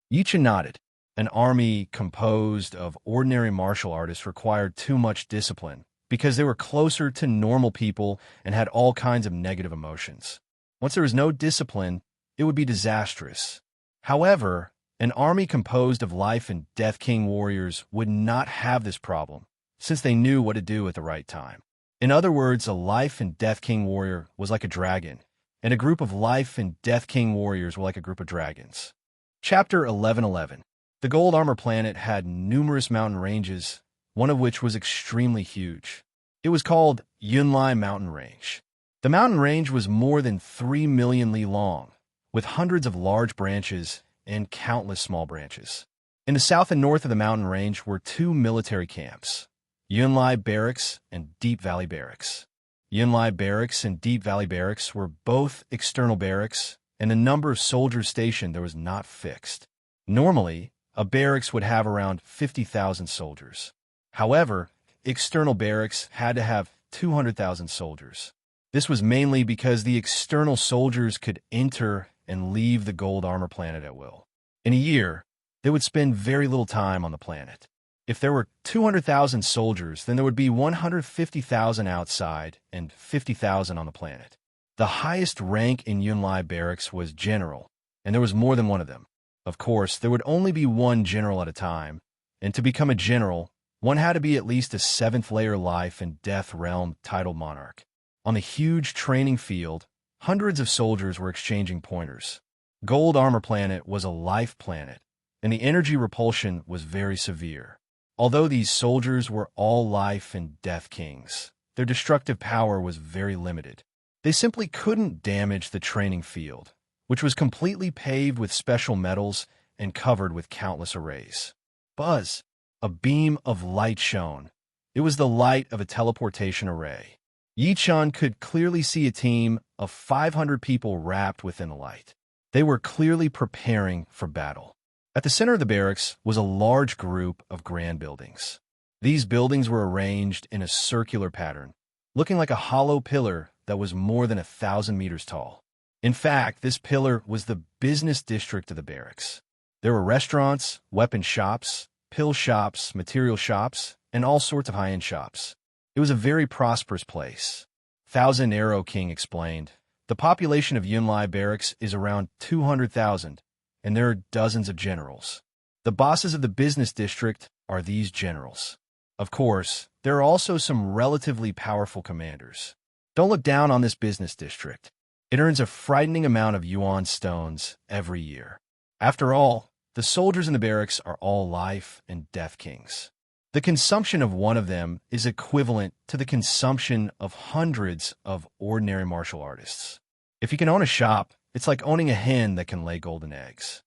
Yi Chun nodded. An army composed of ordinary martial artists required too much discipline because they were closer to normal people and had all kinds of negative emotions. Once there was no discipline, it would be disastrous. However, an army composed of life and death king warriors would not have this problem, since they knew what to do at the right time. In other words, a life and death king warrior was like a dragon, and a group of life and death king warriors were like a group of dragons. Chapter 11:11. The Gold Armor Planet had numerous mountain ranges, one of which was extremely huge. It was called Yunlai Mountain Range. The mountain range was more than 3 million li long, with hundreds of large branches and countless small branches. In the south and north of the mountain range were 2 military camps, Yunlai Barracks and Deep Valley Barracks. Yunlai Barracks and Deep Valley Barracks were both external barracks, and the number of soldiers stationed there was not fixed. Normally, a barracks would have around 50,000 soldiers. However, external barracks had to have 200,000 soldiers. This was mainly because the external soldiers could enter and leave the Gold Armor Planet at will. In a year, they would spend very little time on the planet. If there were 200,000 soldiers, then there would be 150,000 outside and 50,000 on the planet. The highest rank in Yunlai Barracks was General, and there was more than one of them. Of course, there would only be one general at a time, and to become a general, one had to be at least a 7th-layer life and death realm titled monarch. On the huge training field, hundreds of soldiers were exchanging pointers. Gold Armor Planet was a life planet, and the energy repulsion was very severe. Although these soldiers were all life and death kings, their destructive power was very limited. They simply couldn't damage the training field, which was completely paved with special metals and covered with countless arrays. Buzz! A beam of light shone. It was the light of a teleportation array. Yi Chun could clearly see a team of 500 people wrapped within the light. They were clearly preparing for battle. At the center of the barracks was a large group of grand buildings. These buildings were arranged in a circular pattern, looking like a hollow pillar that was more than 1,000 meters tall. In fact, this pillar was the business district of the barracks. There were restaurants, weapon shops, pill shops, material shops, and all sorts of high-end shops. It was a very prosperous place. Thousand Arrow King explained, the population of Yunlai Barracks is around 200,000, and there are dozens of generals. The bosses of the business district are these generals. Of course, there are also some relatively powerful commanders. Don't look down on this business district. It earns a frightening amount of yuan stones every year. After all, the soldiers in the barracks are all life and death kings. The consumption of one of them is equivalent to the consumption of hundreds of ordinary martial artists. If you can own a shop, it's like owning a hen that can lay golden eggs.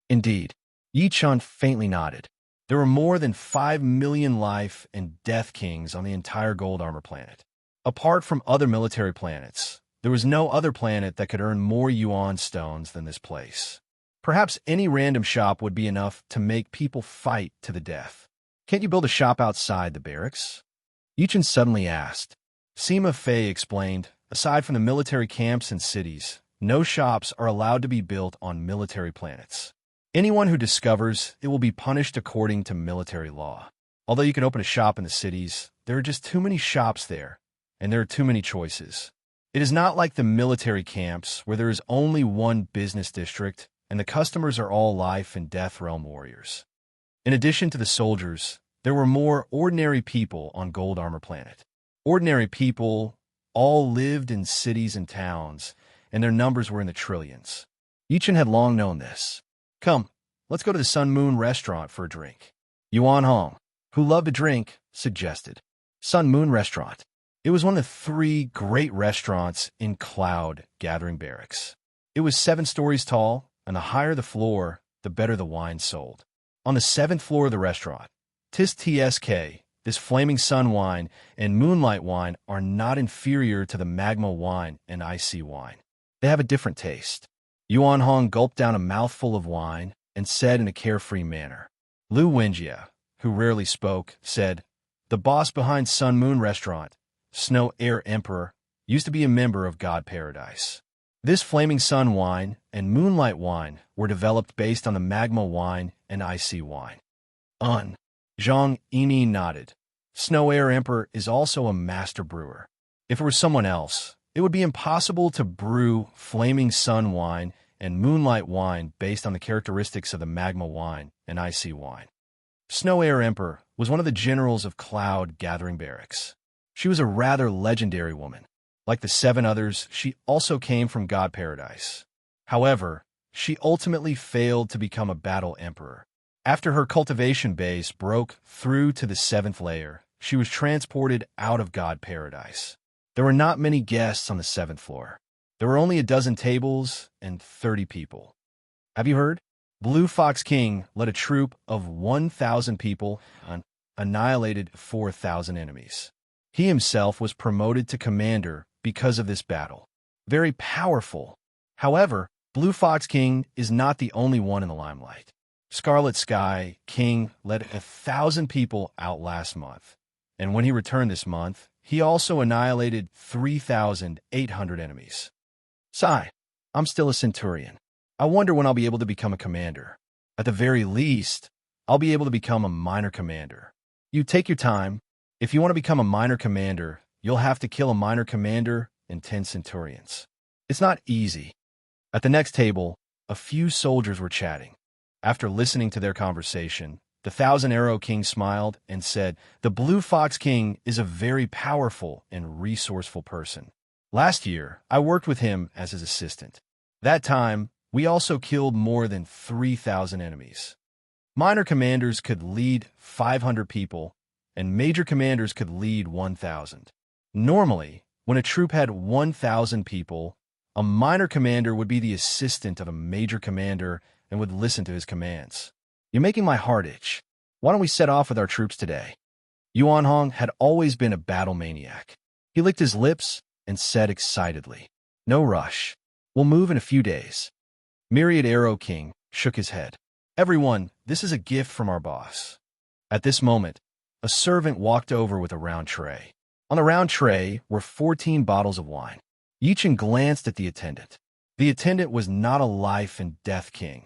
Indeed, Yi Chun faintly nodded. There were more than 5 million life and death kings on the entire gold armor planet. Apart from other military planets, there was no other planet that could earn more yuan stones than this place. Perhaps any random shop would be enough to make people fight to the death. Can't you build a shop outside the barracks? Yi Chun suddenly asked. Sima Fei explained, aside from the military camps and cities, no shops are allowed to be built on military planets. Anyone who discovers it will be punished according to military law. Although you can open a shop in the cities, there are just too many shops there, and there are too many choices. It is not like the military camps where there is only one business district and the customers are all life and death realm warriors. In addition to the soldiers, there were more ordinary people on Gold Armor Planet. Ordinary people all lived in cities and towns, and their numbers were in the trillions. Yi Chun had long known this. Come, let's go to the Sun Moon restaurant for a drink. Yuan Hong, who loved to drink, suggested. Sun Moon Restaurant. It was one of the 3 great restaurants in Cloud Gathering Barracks. It was 7 stories tall, and the higher the floor, the better the wine sold. On the 7th floor of the restaurant, TSK, this Flaming Sun wine and Moonlight wine are not inferior to the Magma wine and Icy wine. They have a different taste. Yuan Hong gulped down a mouthful of wine and said in a carefree manner. Lu Wenjie, who rarely spoke, said, The boss behind Sun Moon Restaurant, Snow Air Emperor, used to be a member of God Paradise. This Flaming Sun wine and Moonlight wine were developed based on the Magma wine and Icy wine. Zhang Yini nodded. Snow Air Emperor is also a master brewer. If it were someone else, it would be impossible to brew Flaming Sun wine and Moonlight wine based on the characteristics of the Magma wine and Icy wine. Snow Air Emperor was one of the generals of Cloud Gathering Barracks. She was a rather legendary woman. Like the 7 others, she also came from God Paradise. However, she ultimately failed to become a battle emperor. After her cultivation base broke through to the 7th layer, she was transported out of God Paradise. There were not many guests on the 7th floor. There were only a dozen tables and 30 people. Have you heard? Blue Fox King led a troop of 1,000 people and annihilated 4,000 enemies. He himself was promoted to commander because of this battle. Very powerful. However, Blue Fox King is not the only one in the limelight. Scarlet Sky King led 1,000 people out last month, and when he returned this month, he also annihilated 3,800 enemies. Sigh, I'm still a centurion. I wonder when I'll be able to become a commander. At the very least, I'll be able to become a minor commander. You take your time. If you want to become a minor commander, you'll have to kill a minor commander and 10 centurions. It's not easy. At the next table, a few soldiers were chatting. After listening to their conversation, the 1,000 Arrow King smiled and said, The Blue Fox King is a very powerful and resourceful person. Last year, I worked with him as his assistant. That time, we also killed more than 3,000 enemies. Minor commanders could lead 500 people, and major commanders could lead 1,000. Normally, when a troop had 1,000 people, a minor commander would be the assistant of a major commander and would listen to his commands. You're making my heart itch. Why don't we set off with our troops today? Yuan Hong had always been a battle maniac. He licked his lips and said excitedly, No rush. We'll move in a few days. Myriad Arrow King shook his head. Everyone, this is a gift from our boss. At this moment, a servant walked over with a round tray. On the round tray were 14 bottles of wine. Yi Chun glanced at the attendant. The attendant was not a life and death king,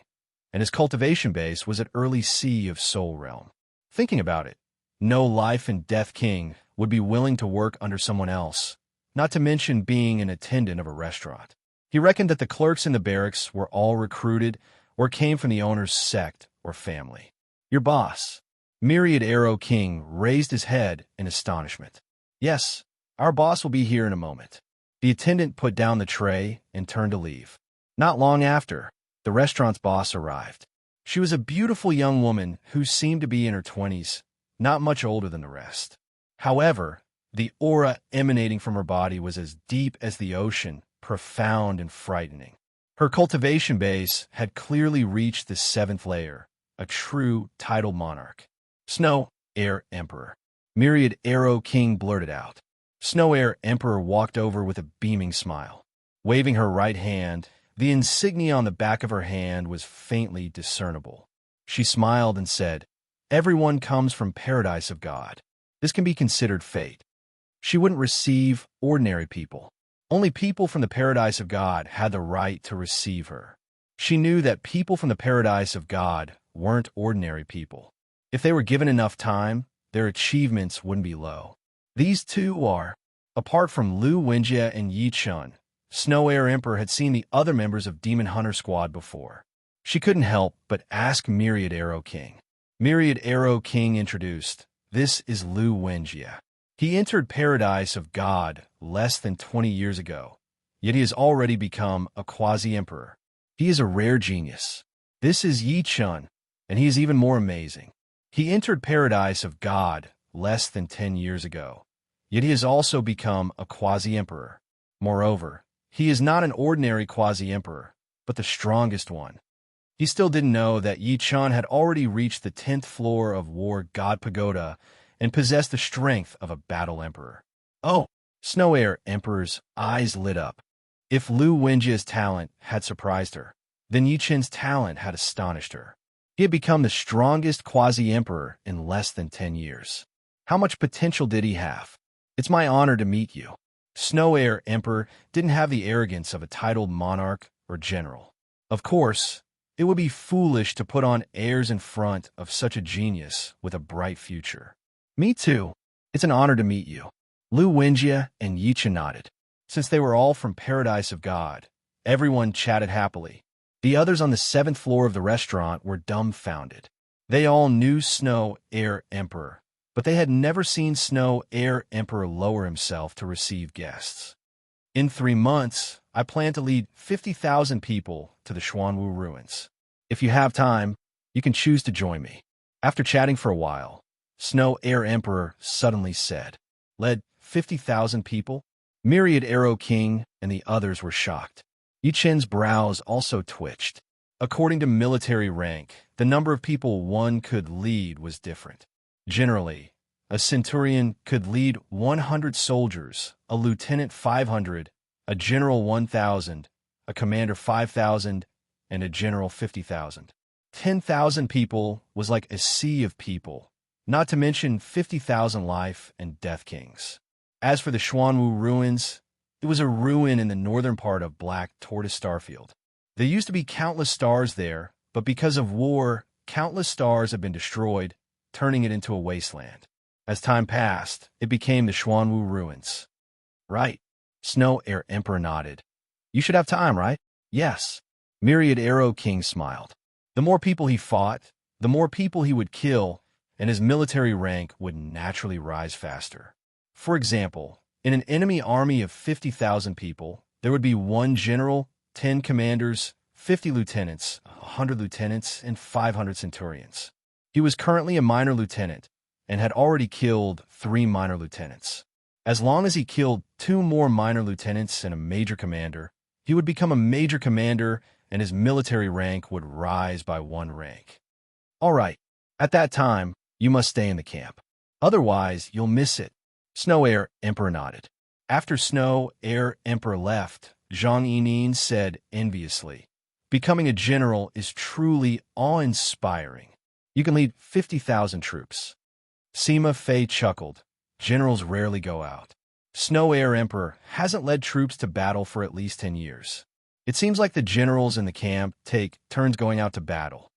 and his cultivation base was at early C of Soul Realm. Thinking about it, no life and death king would be willing to work under someone else, not to mention being an attendant of a restaurant. He reckoned that the clerks in the barracks were all recruited or came from the owner's sect or family. Your boss, Myriad Arrow King, raised his head in astonishment. Yes, our boss will be here in a moment. The attendant put down the tray and turned to leave. Not long after, the restaurant's boss arrived. She was a beautiful young woman who seemed to be in her 20s, not much older than the rest. However, the aura emanating from her body was as deep as the ocean, profound and frightening. Her cultivation base had clearly reached the 7th layer, a true tidal monarch. Snow Air Emperor. Myriad Arrow King blurted out. Snow Air Emperor walked over with a beaming smile. Waving her right hand, the insignia on the back of her hand was faintly discernible. She smiled and said, "Everyone comes from paradise of God. This can be considered fate." She wouldn't receive ordinary people. Only people from the paradise of God had the right to receive her. She knew that people from the paradise of God weren't ordinary people. If they were given enough time, their achievements wouldn't be low. These two are, apart from Lu Wenjie and Yi Chun, Snow Air Emperor had seen the other members of Demon Hunter Squad before. She couldn't help but ask Myriad Arrow King. Myriad Arrow King introduced, "This is Lu Wenjie. He entered Paradise of God less than 20 years ago, yet he has already become a quasi-emperor. He is a rare genius. This is Yi Chun, and he is even more amazing. He entered Paradise of God less than 10 years ago, yet he has also become a quasi-emperor. Moreover, he is not an ordinary quasi-emperor, but the strongest one." He still didn't know that Yi Chun had already reached the 10th floor of War God Pagoda and possessed the strength of a battle emperor. Oh! Snow Air Emperor's eyes lit up. If Lu Wenjie's talent had surprised her, then Yi Chun's talent had astonished her. He had become the strongest quasi-emperor in less than 10 years. How much potential did he have? "It's my honor to meet you." Snow Air Emperor didn't have the arrogance of a titled monarch or general. Of course, it would be foolish to put on airs in front of such a genius with a bright future. "Me too. It's an honor to meet you." Lu Wenjie and Yi Chun nodded. Since they were all from Paradise of God, everyone chatted happily. The others on the 7th floor of the restaurant were dumbfounded. They all knew Snow Air Emperor, but they had never seen Snow Air Emperor lower himself to receive guests. "In 3 months, I plan to lead 50,000 people to the Xuanwu ruins. If you have time, you can choose to join me." After chatting for a while, Snow Air Emperor suddenly said, "Led 50,000 people?" Myriad Arrow King and the others were shocked. Yi Chun's brows also twitched. According to military rank, the number of people one could lead was different. Generally, a centurion could lead 100 soldiers, a lieutenant 500, a general 1,000, a commander 5,000, and a general 50,000. 10,000 people was like a sea of people, not to mention 50,000 life and death kings. As for the Xuanwu ruins, it was a ruin in the northern part of Black Tortoise Starfield. There used to be countless stars there, but because of war, countless stars have been destroyed, turning it into a wasteland. As time passed, it became the Xuanwu ruins. "Right." Snow Air Emperor nodded. "You should have time, right?" "Yes." Myriad Arrow King smiled. The more people he fought, the more people he would kill, and his military rank would naturally rise faster. For example, in an enemy army of 50,000 people, there would be 1 general, 10 commanders, 50 lieutenants, 100 lieutenants, and 500 centurions. He was currently a minor lieutenant and had already killed 3 minor lieutenants. As long as he killed 2 more minor lieutenants and a major commander, he would become a major commander and his military rank would rise by 1 rank. "All right, at that time, you must stay in the camp. Otherwise, you'll miss it." Snow Air Emperor nodded. After Snow Air Emperor left, Zhang Yining said enviously, "Becoming a general is truly awe-inspiring. You can lead 50,000 troops." Sima Fei chuckled. "Generals rarely go out. Snow Air Emperor hasn't led troops to battle for at least 10 years. It seems like the generals in the camp take turns going out to battle."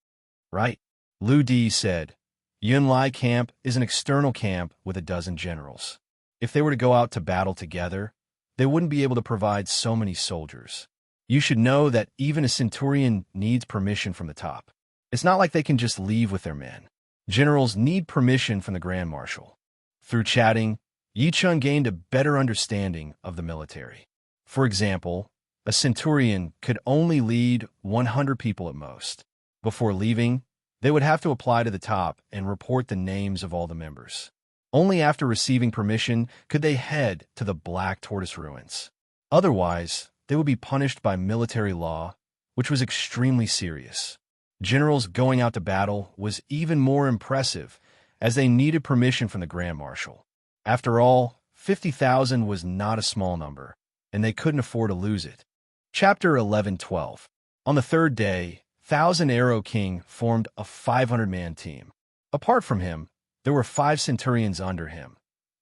"Right." Lu Di said, "Yunlai camp is an external camp with a dozen generals. If they were to go out to battle together, they wouldn't be able to provide so many soldiers. You should know that even a centurion needs permission from the top. It's not like they can just leave with their men. Generals need permission from the Grand Marshal." Through chatting, Yi Chun gained a better understanding of the military. For example, a centurion could only lead 100 people at most. Before leaving, They would have to apply to the top and report the names of all the members. Only after receiving permission could they head to the Black Tortoise ruins. Otherwise, they would be punished by military law, which was extremely serious. Generals going out to battle was even more impressive, as they needed permission from the Grand Marshal. After all, 50,000 was not a small number, and they couldn't afford to lose it. Chapter 11:12. On the third day, Thousand Arrow King formed a 500-man team. Apart from him, there were 5 centurions under him: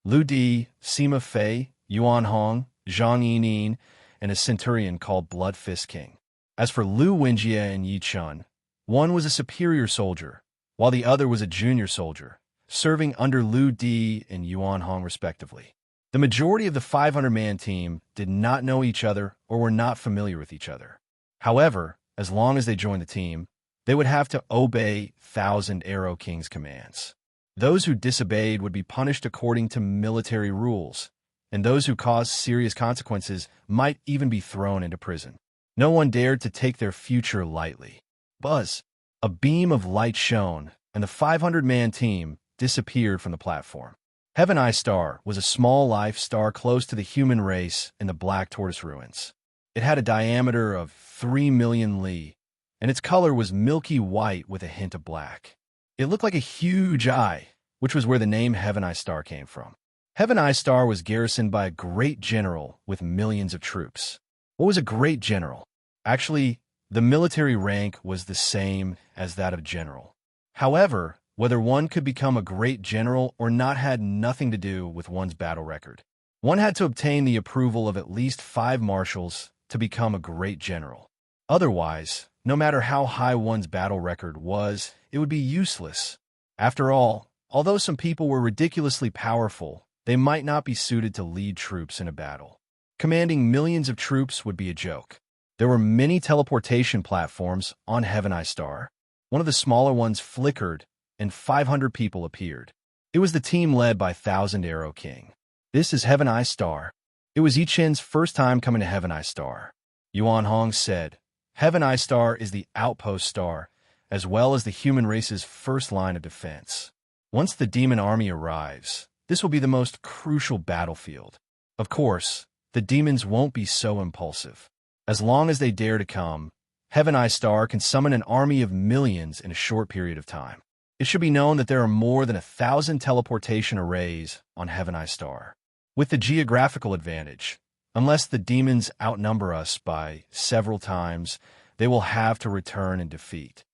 Lu Di, Sima Fei, Yuan Hong, Zhang Yining, and a centurion called Blood Fist King. As for Lu Wenjie and Yi Chun, one was a superior soldier, while the other was a junior soldier, serving under Lu Di and Yuan Hong respectively. The majority of the 500-man team did not know each other or were not familiar with each other. However, as long as they joined the team, they would have to obey Thousand Arrow King's commands. Those who disobeyed would be punished according to military rules, and those who caused serious consequences might even be thrown into prison. No one dared to take their future lightly. Buzz! A beam of light shone, and the 500-man team disappeared from the platform. Heaven Eye Star was a small life star close to the human race in the Black Tortoise ruins. It had a diameter of 3 million li, and its color was milky white with a hint of black. It looked like a huge eye, which was where the name Heaven Eye Star came from. Heaven Eye Star was garrisoned by a great general with millions of troops. What was a great general? Actually, the military rank was the same as that of general. However, whether one could become a great general or not had nothing to do with one's battle record. One had to obtain the approval of at least 5 marshals to become a great general. Otherwise, no matter how high one's battle record was, it would be useless. After all, although some people were ridiculously powerful, they might not be suited to lead troops in a battle. Commanding millions of troops would be a joke. There were many teleportation platforms on Heaven Eye Star. One of the smaller ones flickered, and 500 people appeared. It was the team led by Thousand Arrow King. This is Heaven Eye Star. It was Yi Chen's first time coming to Heaven Eye Star. Yuan Hong said, Heaven Eye Star is the outpost star, as well as the human race's first line of defense. Once the demon army arrives, this will be the most crucial battlefield. Of course, the demons won't be so impulsive. As long as they dare to come, Heaven Eye Star can summon an army of millions in a short period of time. It should be known that there are more than 1,000 teleportation arrays on Heaven Eye Star. With the geographical advantage, unless the demons outnumber us by several times, they will have to return and defeat.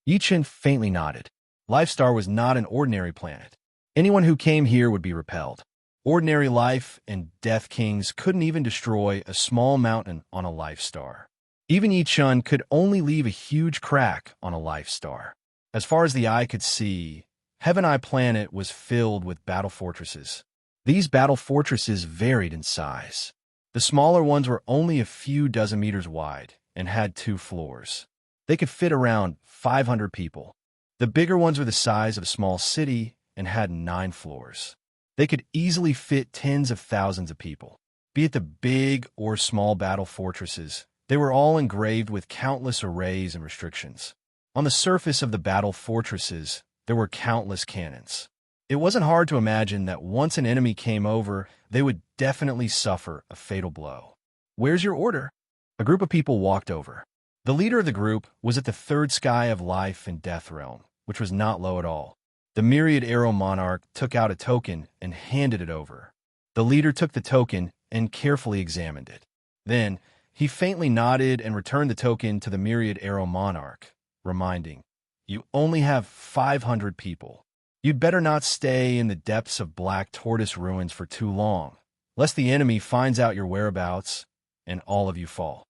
Yi Chen faintly nodded. Life Star was not an ordinary planet. Anyone who came here would be repelled. Ordinary life and death kings couldn't even destroy a small mountain on a life star. Even Yi Chen could only leave a huge crack on a life star. As far as the eye could see, Heaven Eye Planet was filled with battle fortresses. These battle fortresses varied in size. The smaller ones were only a few dozen meters wide and had 2 floors. They could fit around 500 people. The bigger ones were the size of a small city and had 9 floors. They could easily fit tens of thousands of people. Be it the big or small battle fortresses, they were all engraved with countless arrays and restrictions. On the surface of the battle fortresses, there were countless cannons. It wasn't hard to imagine that once an enemy came over, they would definitely suffer a fatal blow. Where's your order? A group of people walked over. The leader of the group was at the 3rd sky of life and death realm, which was not low at all. The Myriad Arrow Monarch took out a token and handed it over. The leader took the token and carefully examined it. Then, he faintly nodded and returned the token to the Myriad Arrow Monarch, reminding, You only have 500 people. You'd better not stay in the depths of Black Tortoise ruins for too long, lest the enemy finds out your whereabouts and all of you fall.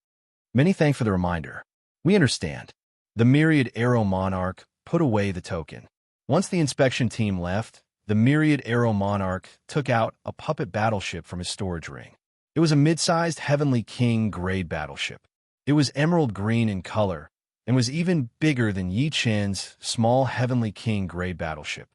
Many thanks for the reminder. We understand. The Myriad Arrow Monarch put away the token. Once the inspection team left, the Myriad Arrow Monarch took out a puppet battleship from his storage ring. It was a mid-sized Heavenly King grade battleship. It was emerald green in color and was even bigger than Yi Chen's small Heavenly King grade battleship.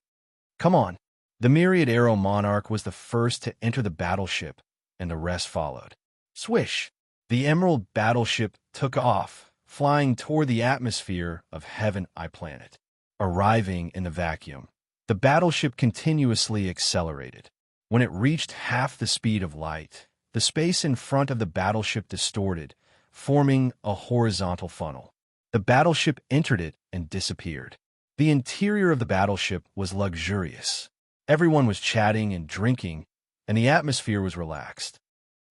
Come on. The Myriad Arrow Monarch was the first to enter the battleship, and the rest followed. Swish! The emerald battleship took off, flying toward the atmosphere of Heaven Eye Planet. arriving in the vacuum. The battleship continuously accelerated. When it reached half the speed of light, the space in front of the battleship distorted, forming a horizontal funnel. The battleship entered it and disappeared. The interior of the battleship was luxurious. Everyone was chatting and drinking, and the atmosphere was relaxed.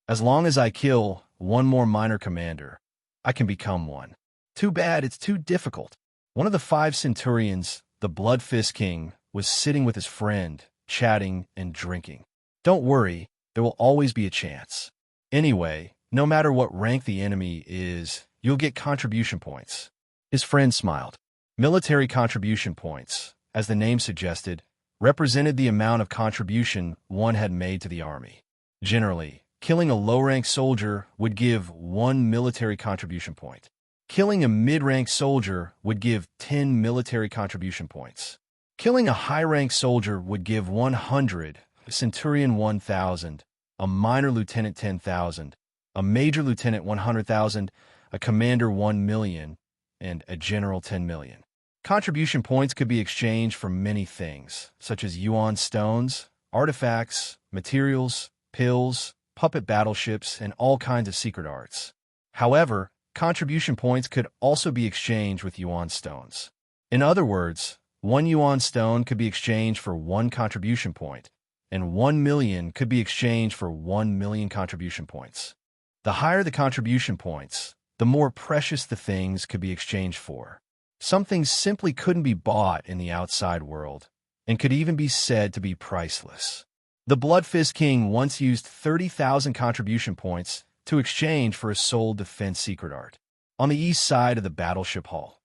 As long as I kill one more minor commander, I can become one. Too bad it's too difficult. One of the 5 centurions, the Blood Fist King, was sitting with his friend, chatting and drinking. Don't worry, there will always be a chance. Anyway, no matter what rank the enemy is, you'll get contribution points. His friend smiled. Military contribution points, as the name suggested, represented the amount of contribution one had made to the army. Generally, killing a low-rank soldier would give 1 military contribution point. Killing a mid-rank soldier would give 10 military contribution points. Killing a high-rank soldier would give 100, a centurion 1,000, a minor lieutenant 10,000, a major lieutenant 100,000, a commander 1 million, and a general 10 million. Contribution points could be exchanged for many things, such as yuan stones, artifacts, materials, pills, puppet battleships, and all kinds of secret arts. However, contribution points could also be exchanged with yuan stones. In other words, 1 yuan stone could be exchanged for 1 contribution point, and 1 million could be exchanged for 1 million contribution points. The higher the contribution points, the more precious the things could be exchanged for. Some things simply couldn't be bought in the outside world, and could even be said to be priceless. The Blood Fist King once used 30,000 contribution points to exchange for a soul defense secret art. On the east side of the battleship hull.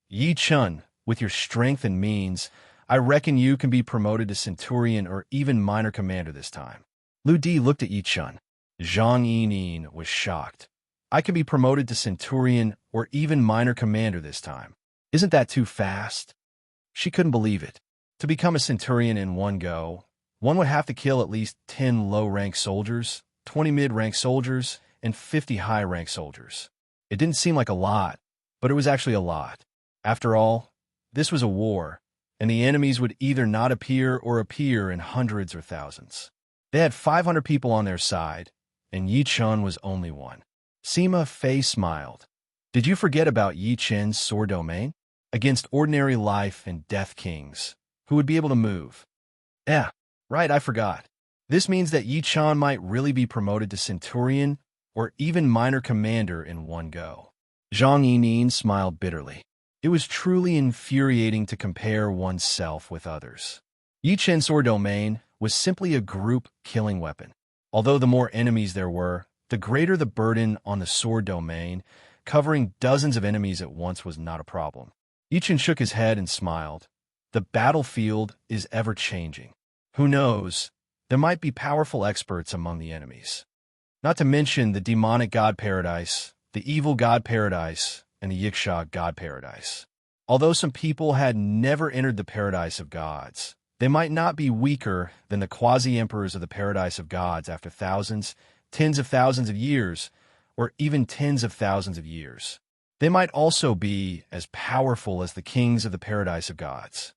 Yi Chun, with your strength and means, I reckon you can be promoted to Centurion or even minor commander this time. Lu Di looked at Yi Chun. Zhang Yining was shocked. I can be promoted to Centurion or even minor commander this time. Isn't that too fast? She couldn't believe it. To become a Centurion in one go, one would have to kill at least 10 low-rank soldiers, 20 mid-rank soldiers, and 50 high-rank soldiers. It didn't seem like a lot, but it was actually a lot. After all, this was a war, and the enemies would either not appear or appear in hundreds or thousands. They had 500 people on their side, and Yi Chun was only one. Sima Fei smiled. Did you forget about Yi Chen's sword domain? Against ordinary life and death kings, who would be able to move. Right, I forgot. This means that Yi Chun might really be promoted to Centurion or even minor commander in one go. Zhang Yining smiled bitterly. It was truly infuriating to compare oneself with others. Yi Chen's sword domain was simply a group killing weapon. Although the more enemies there were, the greater the burden on the sword domain. Covering dozens of enemies at once was not a problem. Yi Chen shook his head and smiled. The battlefield is ever-changing. Who knows? There might be powerful experts among the enemies. Not to mention the demonic god paradise, the evil god paradise, and the Yiksha god paradise. Although some people had never entered the paradise of gods, they might not be weaker than the quasi-emperors of the paradise of gods after thousands, tens of thousands of years, or even tens of thousands of years. They might also be as powerful as the kings of the paradise of gods.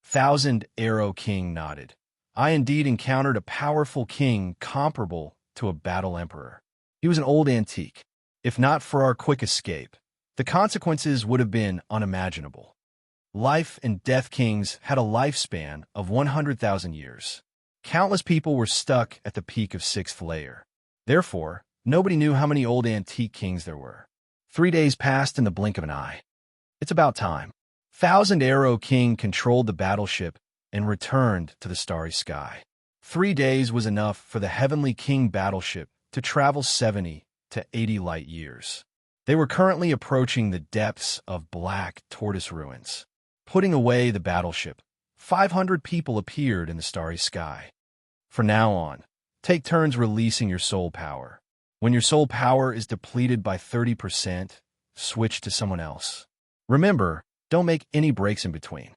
Thousand Arrow King nodded. I indeed encountered a powerful king comparable to a battle emperor. He was an old antique. If not for our quick escape, the consequences would have been unimaginable. Life and death kings had a lifespan of 100,000 years. Countless people were stuck at the peak of 6th layer. Therefore, nobody knew how many old antique kings there were. 3 days passed in the blink of an eye. It's about time. Thousand Arrow King controlled the battleship and returned to the starry sky. 3 days was enough for the Heavenly King battleship to travel 70 to 80 light years. They were currently approaching the depths of black tortoise ruins. Putting away the battleship, 500 people appeared in the starry sky. From now on, take turns releasing your soul power. When your soul power is depleted by 30%, switch to someone else. Remember, don't make any breaks in between.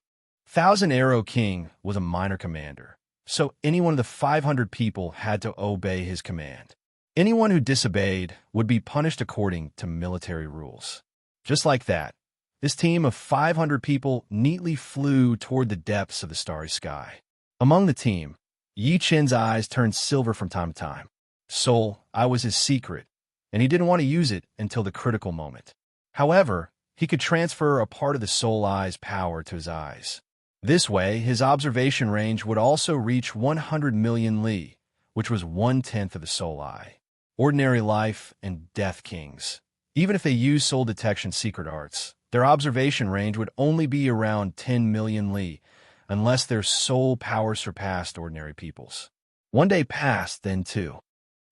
Thousand Arrow King was a minor commander, so any one of the 500 people had to obey his command. Anyone who disobeyed would be punished according to military rules. Just like that, This team of 500 people neatly flew toward the depths of the starry sky. Among the team, Yi Chen's eyes turned silver from time to time. Soul Eye was his secret, and he didn't want to use it until the critical moment. However, he could transfer a part of the Soul Eye's power to his eyes. This way, his observation range would also reach 100 million li, which was 1/10 of the Soul Eye. Ordinary life and death kings. Even if they used soul detection secret arts, their observation range would only be around 10 million li, unless their soul power surpassed ordinary people's. One day passed, then two.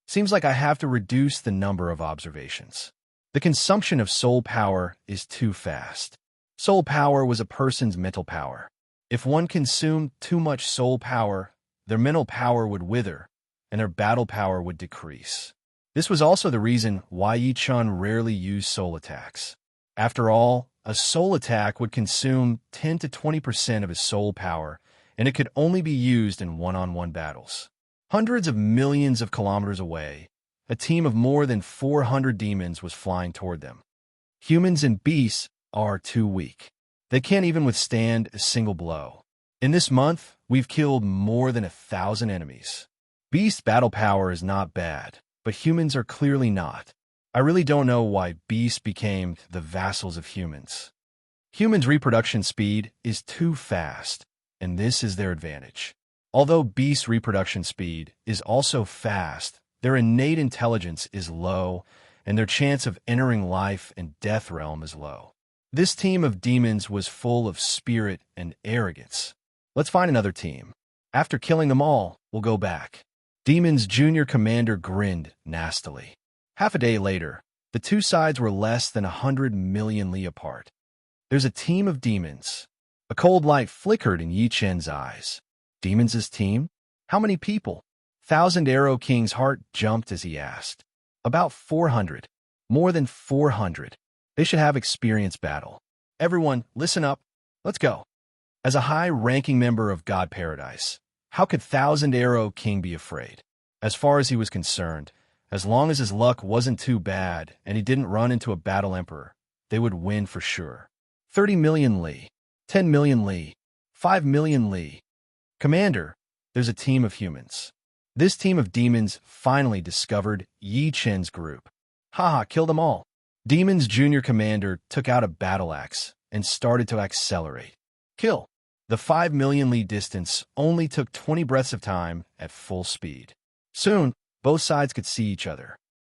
Seems like I have to reduce the number of observations. The consumption of soul power is too fast. Soul power was a person's mental power. If one consumed too much soul power, their mental power would wither, and their battle power would decrease. This was also the reason why Yi Chen rarely used soul attacks. After all, a soul attack would consume 10 to 20% of his soul power, and it could only be used in one-on-one battles. Hundreds of millions of kilometers away, a team of more than 400 demons was flying toward them. Humans and beasts are too weak. They can't even withstand a single blow. In this month, we've killed more than 1,000 enemies. Beast battle power is not bad, but humans are clearly not. I really don't know why beasts became the vassals of humans. Humans' reproduction speed is too fast, and this is their advantage. Although beasts' reproduction speed is also fast, their innate intelligence is low, and their chance of entering life and death realm is low. This team of demons was full of spirit and arrogance. Let's find another team. After killing them all, we'll go back. Demon's junior commander grinned nastily. Half a day later, the two sides were less than 100 million li apart. There's a team of demons. A cold light flickered in Yi Chen's eyes. Demons' team? How many people? Thousand Arrow King's heart jumped as he asked. About 400. More than 400. They should have experienced battle. Everyone, listen up. Let's go. As a high-ranking member of God Paradise, how could Thousand Arrow King be afraid? As far as he was concerned, as long as his luck wasn't too bad and he didn't run into a battle emperor, they would win for sure. 30 million li, 10 million li, 5 million li. Commander, there's a team of humans. This team of demons finally discovered Yi Chen's group. Haha, kill them all. Demon's junior commander took out a battle axe and started to accelerate. Kill. The 5 million li distance only took 20 breaths of time at full speed. Soon, both sides could see each other.